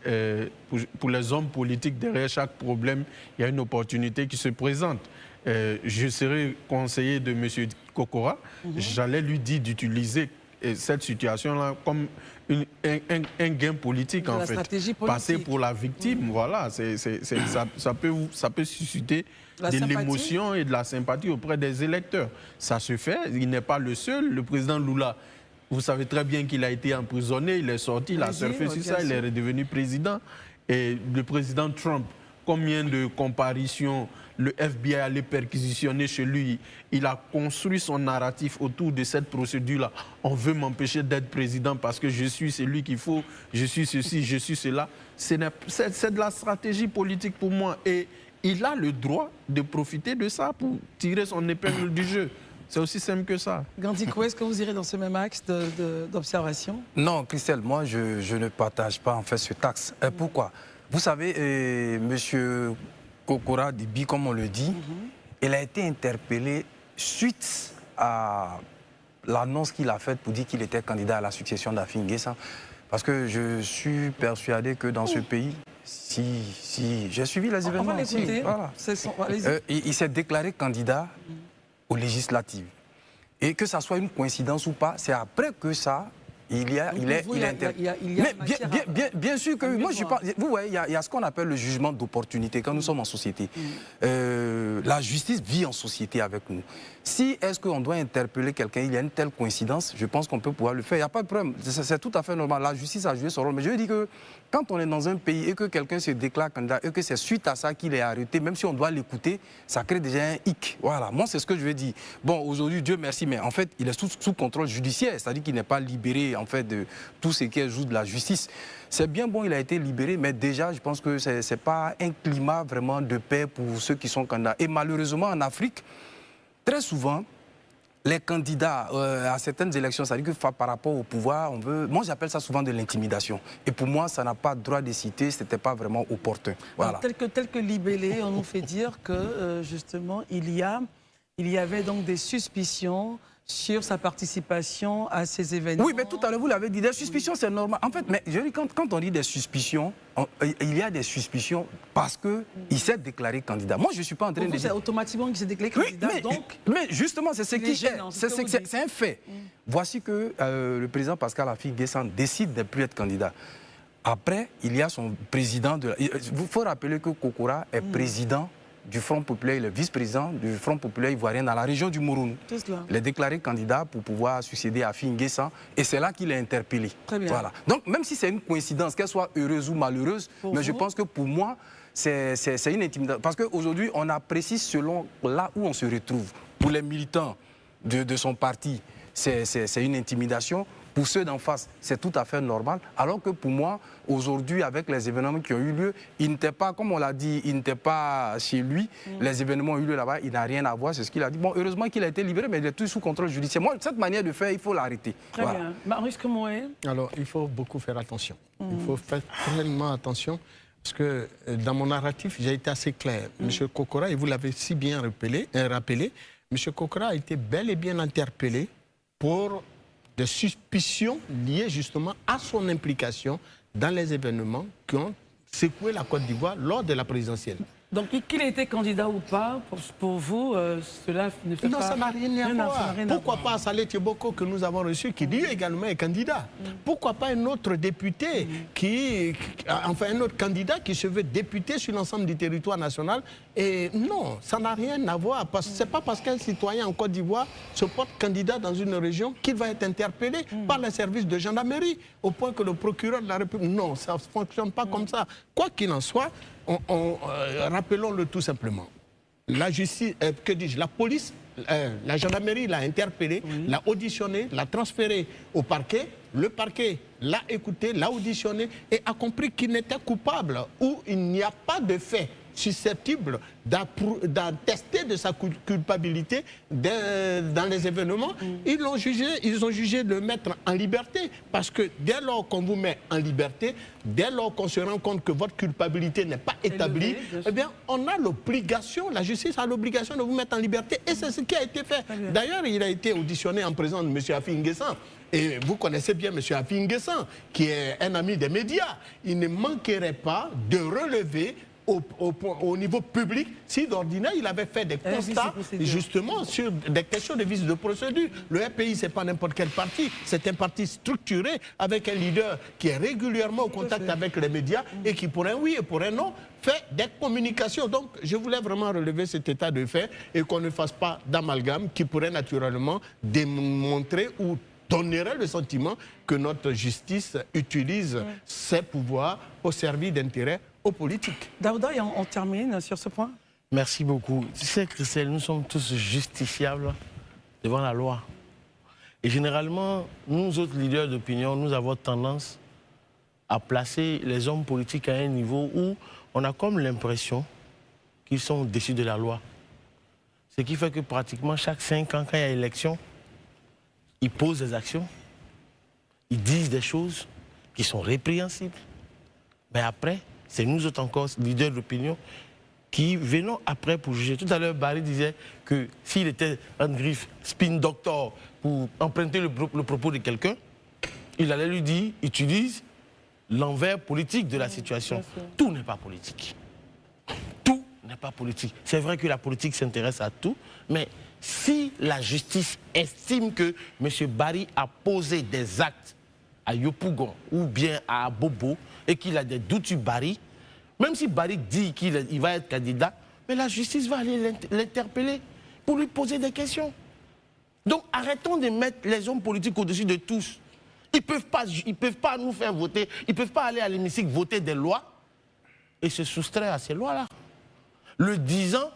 pour les hommes politiques, derrière chaque problème, il y a une opportunité qui se présente. Je serai conseiller de M. Kokora. J'allais lui dire d'utiliser cette situation-là comme un gain politique, en fait. Passer pour la victime, voilà. Ça peut susciter de l'émotion et de la sympathie auprès des électeurs. Ça se fait, il n'est pas le seul. Le président Lula, vous savez très bien qu'il a été emprisonné, il est sorti, il a surfé sur ça, il est redevenu président. Et le président Trump, combien de comparutions le FBI allait perquisitionner chez lui. Il a construit son narratif autour de cette procédure-là. On veut m'empêcher d'être président parce que je suis celui qu'il faut, je suis ceci, je suis cela. C'est de la stratégie politique pour moi. Et il a le droit de profiter de ça pour tirer son épingle du jeu. C'est aussi simple que ça. Gandiko, est-ce que vous irez dans ce même axe d'observation? Non, Christelle, moi, je ne partage pas en fait ce axe. Pourquoi? Vous savez, M. Kokora Dibi, comme on le dit, il a été interpellé suite à l'annonce qu'il a faite pour dire qu'il était candidat à la succession d'Afin Nguessan. Parce que je suis persuadé que dans ce pays, si j'ai suivi les événements, on va l'écouter. Voilà. Il s'est déclaré candidat aux législatives. Et que ça soit une coïncidence ou pas, c'est après que ça, Bien sûr que moi, je pense. Vous voyez, il y a ce qu'on appelle le jugement d'opportunité quand nous sommes en société. La justice vit en société avec nous. Si est-ce qu'on doit interpeller quelqu'un, il y a une telle coïncidence, je pense qu'on peut pouvoir le faire. Il n'y a pas de problème. C'est tout à fait normal. La justice a joué son rôle. Mais je dis que quand on est dans un pays et que quelqu'un se déclare candidat et que c'est suite à ça qu'il est arrêté, même si on doit l'écouter, ça crée déjà un hic. Voilà. Moi, c'est ce que je veux dire. Bon, aujourd'hui, Dieu merci, mais en fait, il est sous contrôle judiciaire, c'est-à-dire qu'il n'est pas libéré en fait de tout ce qui est joue de la justice. C'est bien bon, il a été libéré, mais déjà, je pense que ce n'est pas un climat vraiment de paix pour ceux qui sont candidats. Et malheureusement, en Afrique, très souvent, les candidats à certaines élections, c'est-à-dire que par rapport au pouvoir, on veut... Moi, j'appelle ça souvent de l'intimidation. Et pour moi, ça n'a pas droit de citer, ce n'était pas vraiment opportun. Voilà. Alors, tel que libellé, on nous fait dire que, justement, il y avait donc des suspicions sur sa participation à ces événements. Oui, mais tout à l'heure, vous l'avez dit, des suspicions, c'est normal. En fait, mais je dis, quand on dit des suspicions, il y a des suspicions parce qu'il s'est déclaré candidat. Moi, je ne suis pas en train de dire... C'est automatiquement qu'il s'est déclaré candidat, mais justement, c'est ce qui est... C'est un fait. Voici que le président Pascal Affi-N'Guessan décide de ne plus être candidat. Après, il y a son président de... Il faut rappeler que Kokora est président du Front populaire, le vice-président du Front populaire ivoirien dans la région du Mouroun. Il est déclaré candidat pour pouvoir succéder à Affi-N'Guessan et c'est là qu'il est interpellé. Très bien. Voilà. Donc même si c'est une coïncidence, qu'elle soit heureuse ou malheureuse, mais je pense que pour moi, c'est une intimidation. Parce qu'aujourd'hui, on apprécie selon là où on se retrouve. Pour les militants de son parti, c'est une intimidation. Pour ceux d'en face, c'est tout à fait normal. Alors que pour moi, aujourd'hui, avec les événements qui ont eu lieu, il n'était pas, comme on l'a dit, il n'était pas chez lui. Les événements ont eu lieu là-bas, il n'a rien à voir, c'est ce qu'il a dit. Bon, heureusement qu'il a été libéré, mais il est tout sous contrôle judiciaire. Moi, cette manière de faire, il faut l'arrêter. Très bien. Marius, comment est? Alors, il faut beaucoup faire attention. Il faut faire pleinement attention. Parce que dans mon narratif, j'ai été assez clair. M. Kokora, et vous l'avez si bien rappelé, M. Kokora a été bel et bien interpellé pour de suspicions liées justement à son implication dans les événements qui ont secoué la Côte d'Ivoire lors de la présidentielle. Donc, qu'il ait été candidat ou pas, pour vous, cela ne fait pas... Non, ça n'a rien à voir. Pourquoi pas Saleh Tieboko que nous avons reçu, qui lui également est candidat? Pourquoi pas un autre député, enfin un autre candidat qui se veut député sur l'ensemble du territoire national? Et non, ça n'a rien à voir. Ce n'est pas parce qu'un citoyen en Côte d'Ivoire se porte candidat dans une région qu'il va être interpellé par les services de gendarmerie, au point que le procureur de la République... Non, ça ne fonctionne pas comme ça. Quoi qu'il en soit, rappelons-le tout simplement. La justice, que dis-je, la police, la gendarmerie l'a interpellé, l'a auditionné, l'a transféré au parquet. Le parquet l'a écouté, l'a auditionné et a compris qu'il n'était coupable ou il n'y a pas de fait susceptible d'attester de sa culpabilité dans les événements. Ils ont jugé de le mettre en liberté parce que dès lors qu'on vous met en liberté, dès lors qu'on se rend compte que votre culpabilité n'est pas établie, eh bien, on a l'obligation, la justice a l'obligation de vous mettre en liberté et c'est ce qui a été fait. D'ailleurs, il a été auditionné en présence de M. Affi-N'Guessan. Et vous connaissez bien M. Affi-N'Guessan, qui est un ami des médias. Il ne manquerait pas de relever au niveau public, si d'ordinaire il avait fait des constats justement sur des questions de vice de procédure. Le RPI, ce n'est pas n'importe quel parti, c'est un parti structuré avec un leader qui est régulièrement au contact avec les médias et qui pour un oui et pour un non fait des communications. Donc je voulais vraiment relever cet état de fait et qu'on ne fasse pas d'amalgame qui pourrait naturellement démontrer ou donnerait le sentiment que notre justice utilise ses pouvoirs au service d'intérêts aux politiques. Daouda, on termine sur ce point. Merci beaucoup. Tu sais, Christelle, nous sommes tous justifiables devant la loi. Et généralement, nous autres leaders d'opinion, nous avons tendance à placer les hommes politiques à un niveau où on a comme l'impression qu'ils sont au-dessus de la loi. Ce qui fait que pratiquement chaque 5 ans, quand il y a élection, ils posent des actions, ils disent des choses qui sont répréhensibles. Mais après, c'est nous autres encore, leaders d'opinion, qui venons après pour juger. Tout à l'heure, Barry disait que s'il était un griffe spin doctor pour emprunter le propos de quelqu'un, il allait lui dire, utilise l'envers politique de la situation. Tout n'est pas politique. Tout n'est pas politique. C'est vrai que la politique s'intéresse à tout, mais si la justice estime que M. Barry a posé des actes à Yopougon ou bien à Bobo et qu'il a des doutes sur Barry, même si Barry dit qu'il va être candidat, mais la justice va aller l'interpeller pour lui poser des questions. Donc arrêtons de mettre les hommes politiques au-dessus de tous. Ils ne peuvent pas nous faire voter, ils ne peuvent pas aller à l'hémicycle voter des lois et se soustraire à ces lois-là. Le 10 ans,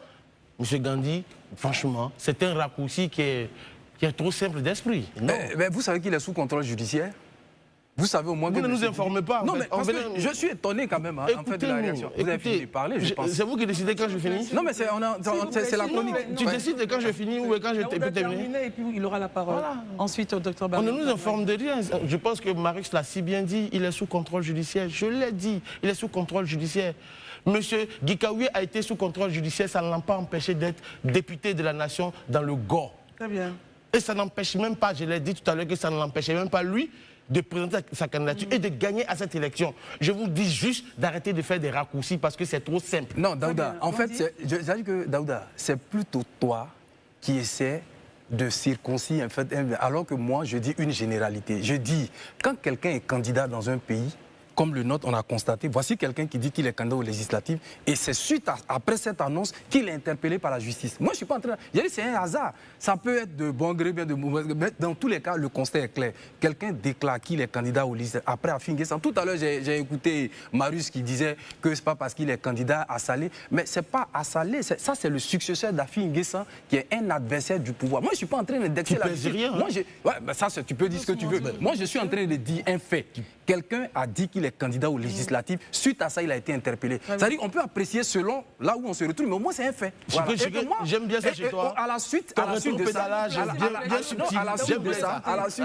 M. Gandhi, franchement, c'est un raccourci qui est trop simple d'esprit. Mais vous savez qu'il est sous contrôle judiciaire? Vous savez au moins... Vous ne nous informez pas. Non, mais parce que je suis étonné quand même en fait, de la réaction. Vous avez fini de parler, je pense. C'est vous qui décidez quand je finis? Non, mais c'est la chronique. Tu décides quand je finis ou quand je peux terminer? Et puis il aura la parole. Voilà. Ensuite, au docteur Barry. On ne nous informe de rien. Je pense que Marius l'a si bien dit, il est sous contrôle judiciaire. Je l'ai dit, il est sous contrôle judiciaire. Monsieur Gikawi a été sous contrôle judiciaire, ça ne l'a pas empêché d'être député de la nation dans le Gord. Très bien. Et ça n'empêche même pas, je l'ai dit tout à l'heure, que ça ne l'empêchait même pas lui de présenter sa candidature et de gagner à cette élection. Je vous dis juste d'arrêter de faire des raccourcis parce que c'est trop simple. Non, Daouda, en fait, j'allais que Daouda, c'est plutôt toi qui essaies de circoncire, en fait, alors que moi, je dis une généralité. Je dis, quand quelqu'un est candidat dans un pays, comme le nôtre, on a constaté, voici quelqu'un qui dit qu'il est candidat aux législatives et c'est suite après cette annonce qu'il est interpellé par la justice. Moi, je ne suis pas en train de... J'ai dit, c'est un hasard. Ça peut être de bon gré, bien de mauvais gré, mais dans tous les cas, le constat est clair. Quelqu'un déclare qu'il est candidat aux législatives. Après, à Finguessan, tout à l'heure, j'ai écouté Marius qui disait que ce n'est pas parce qu'il est candidat à Salé, mais ce n'est pas à Salé. Ça, c'est le successeur d'Afi Nguessan qui est un adversaire du pouvoir. Moi, je ne suis pas en train d'indexer la justice. Rien, moi, ça, tu peux dire ce que tu veux. Moi, je suis en train de dire un fait. Quelqu'un a dit qu'il est candidat aux législatives. Suite à ça, il a été interpellé. C'est-à-dire qu'on peut apprécier selon là où on se retrouve, mais au moins c'est un fait. Voilà. J'aime bien ça chez toi. À la suite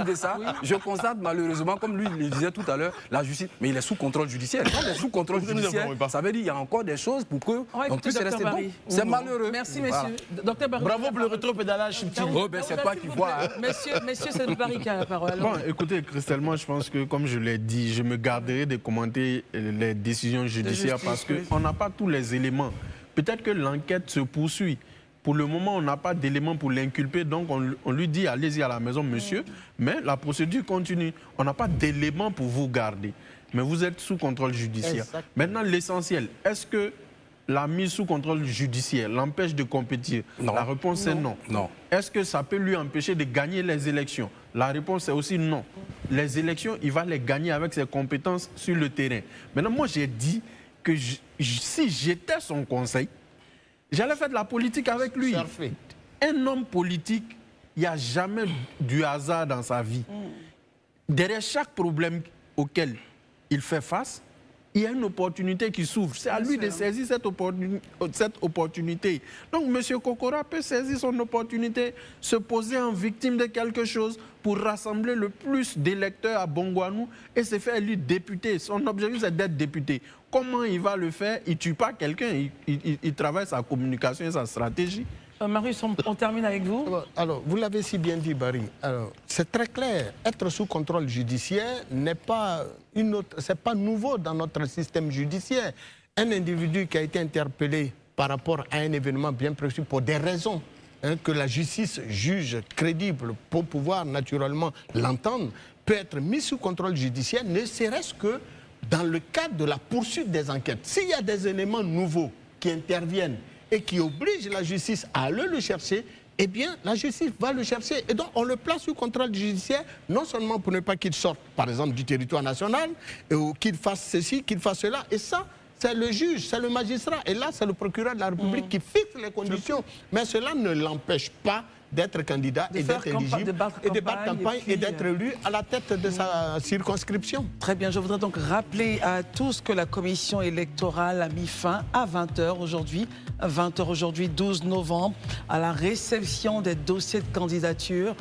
de ça, je constate malheureusement, comme lui le disait tout à l'heure, la justice, mais il est sous contrôle judiciaire. Quand il est sous contrôle judiciaire, ça veut dire qu'il y a encore des choses pour qu'on puisse rester. C'est malheureux. Merci, messieurs. Docteur Barry. Bravo pour le rétropédalage subtil. Oh, ben c'est toi qui vois. Messieurs, c'est le Barry qui a la parole. Bon, écoutez, Christelle, moi je pense que, comme je l'ai dit, je me garderai de commenter les décisions judiciaires parce qu'on n'a pas tous les éléments. Peut-être que l'enquête se poursuit. Pour le moment, on n'a pas d'éléments pour l'inculper, donc on lui dit allez-y à la maison, monsieur, mais la procédure continue. On n'a pas d'éléments pour vous garder, mais vous êtes sous contrôle judiciaire. Exactement. Maintenant, l'essentiel, est-ce que la mise sous contrôle judiciaire l'empêche de compétir? Non. La réponse est non. Non. Est-ce que ça peut lui empêcher de gagner les élections? La réponse est aussi non. Les élections, il va les gagner avec ses compétences sur le terrain. Maintenant, moi, j'ai dit que si j'étais son conseil, j'allais faire de la politique avec lui. Un homme politique, il n'y a jamais du hasard dans sa vie. Derrière chaque problème auquel il fait face, il y a une opportunité qui s'ouvre. C'est à lui de saisir cette opportunité. Donc, M. Kokora peut saisir son opportunité, se poser en victime de quelque chose pour rassembler le plus d'électeurs à Bongouanou et se faire élire député. Son objectif, c'est d'être député. Comment il va le faire? Il ne tue pas quelqu'un, il travaille sa communication et sa stratégie. Marius, on termine avec vous. Alors, vous l'avez si bien dit, Barry. Alors, c'est très clair. Être sous contrôle judiciaire n'est pas c'est pas nouveau dans notre système judiciaire. Un individu qui a été interpellé par rapport à un événement bien précis pour des raisons que la justice juge crédibles pour pouvoir naturellement l'entendre, peut être mis sous contrôle judiciaire, ne serait-ce que dans le cadre de la poursuite des enquêtes. S'il y a des éléments nouveaux qui interviennent et qui oblige la justice à aller le chercher, eh bien, la justice va le chercher. Et donc, on le place sous contrôle judiciaire, non seulement pour ne pas qu'il sorte, par exemple, du territoire national, ou qu'il fasse ceci, qu'il fasse cela. Et ça, c'est le juge, c'est le magistrat. Et là, c'est le procureur de la République qui fixe les conditions. Mais cela ne l'empêche pas d'être candidat et d'être éligible, et de battre campagne et d'être élu à la tête de sa circonscription. Très bien, je voudrais donc rappeler à tous que la commission électorale a mis fin à 20h aujourd'hui, 12 novembre, à la réception des dossiers de candidature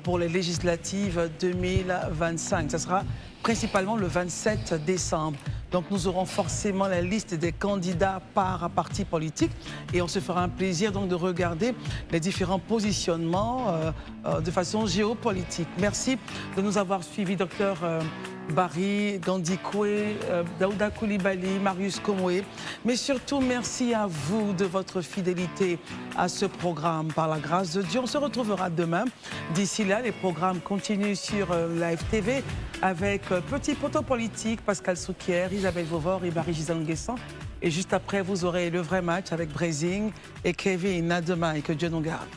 pour les législatives 2025. Ça sera principalement le 27 décembre. Donc nous aurons forcément la liste des candidats par parti politique et on se fera un plaisir donc de regarder les différents positionnements de façon géopolitique. Merci de nous avoir suivis, docteur Barry, Gandhi Koué, Daouda Coulibaly, Marius Komoué. Mais surtout, merci à vous de votre fidélité à ce programme. Par la grâce de Dieu, on se retrouvera demain. D'ici là, les programmes continuent sur Live TV avec Petit Poteau Politique, Pascal Souquier, Isabelle Vauvor et Marie-Gisèle Nguessan. Et juste après, vous aurez le vrai match avec Brésil et Kevin. À demain et que Dieu nous garde.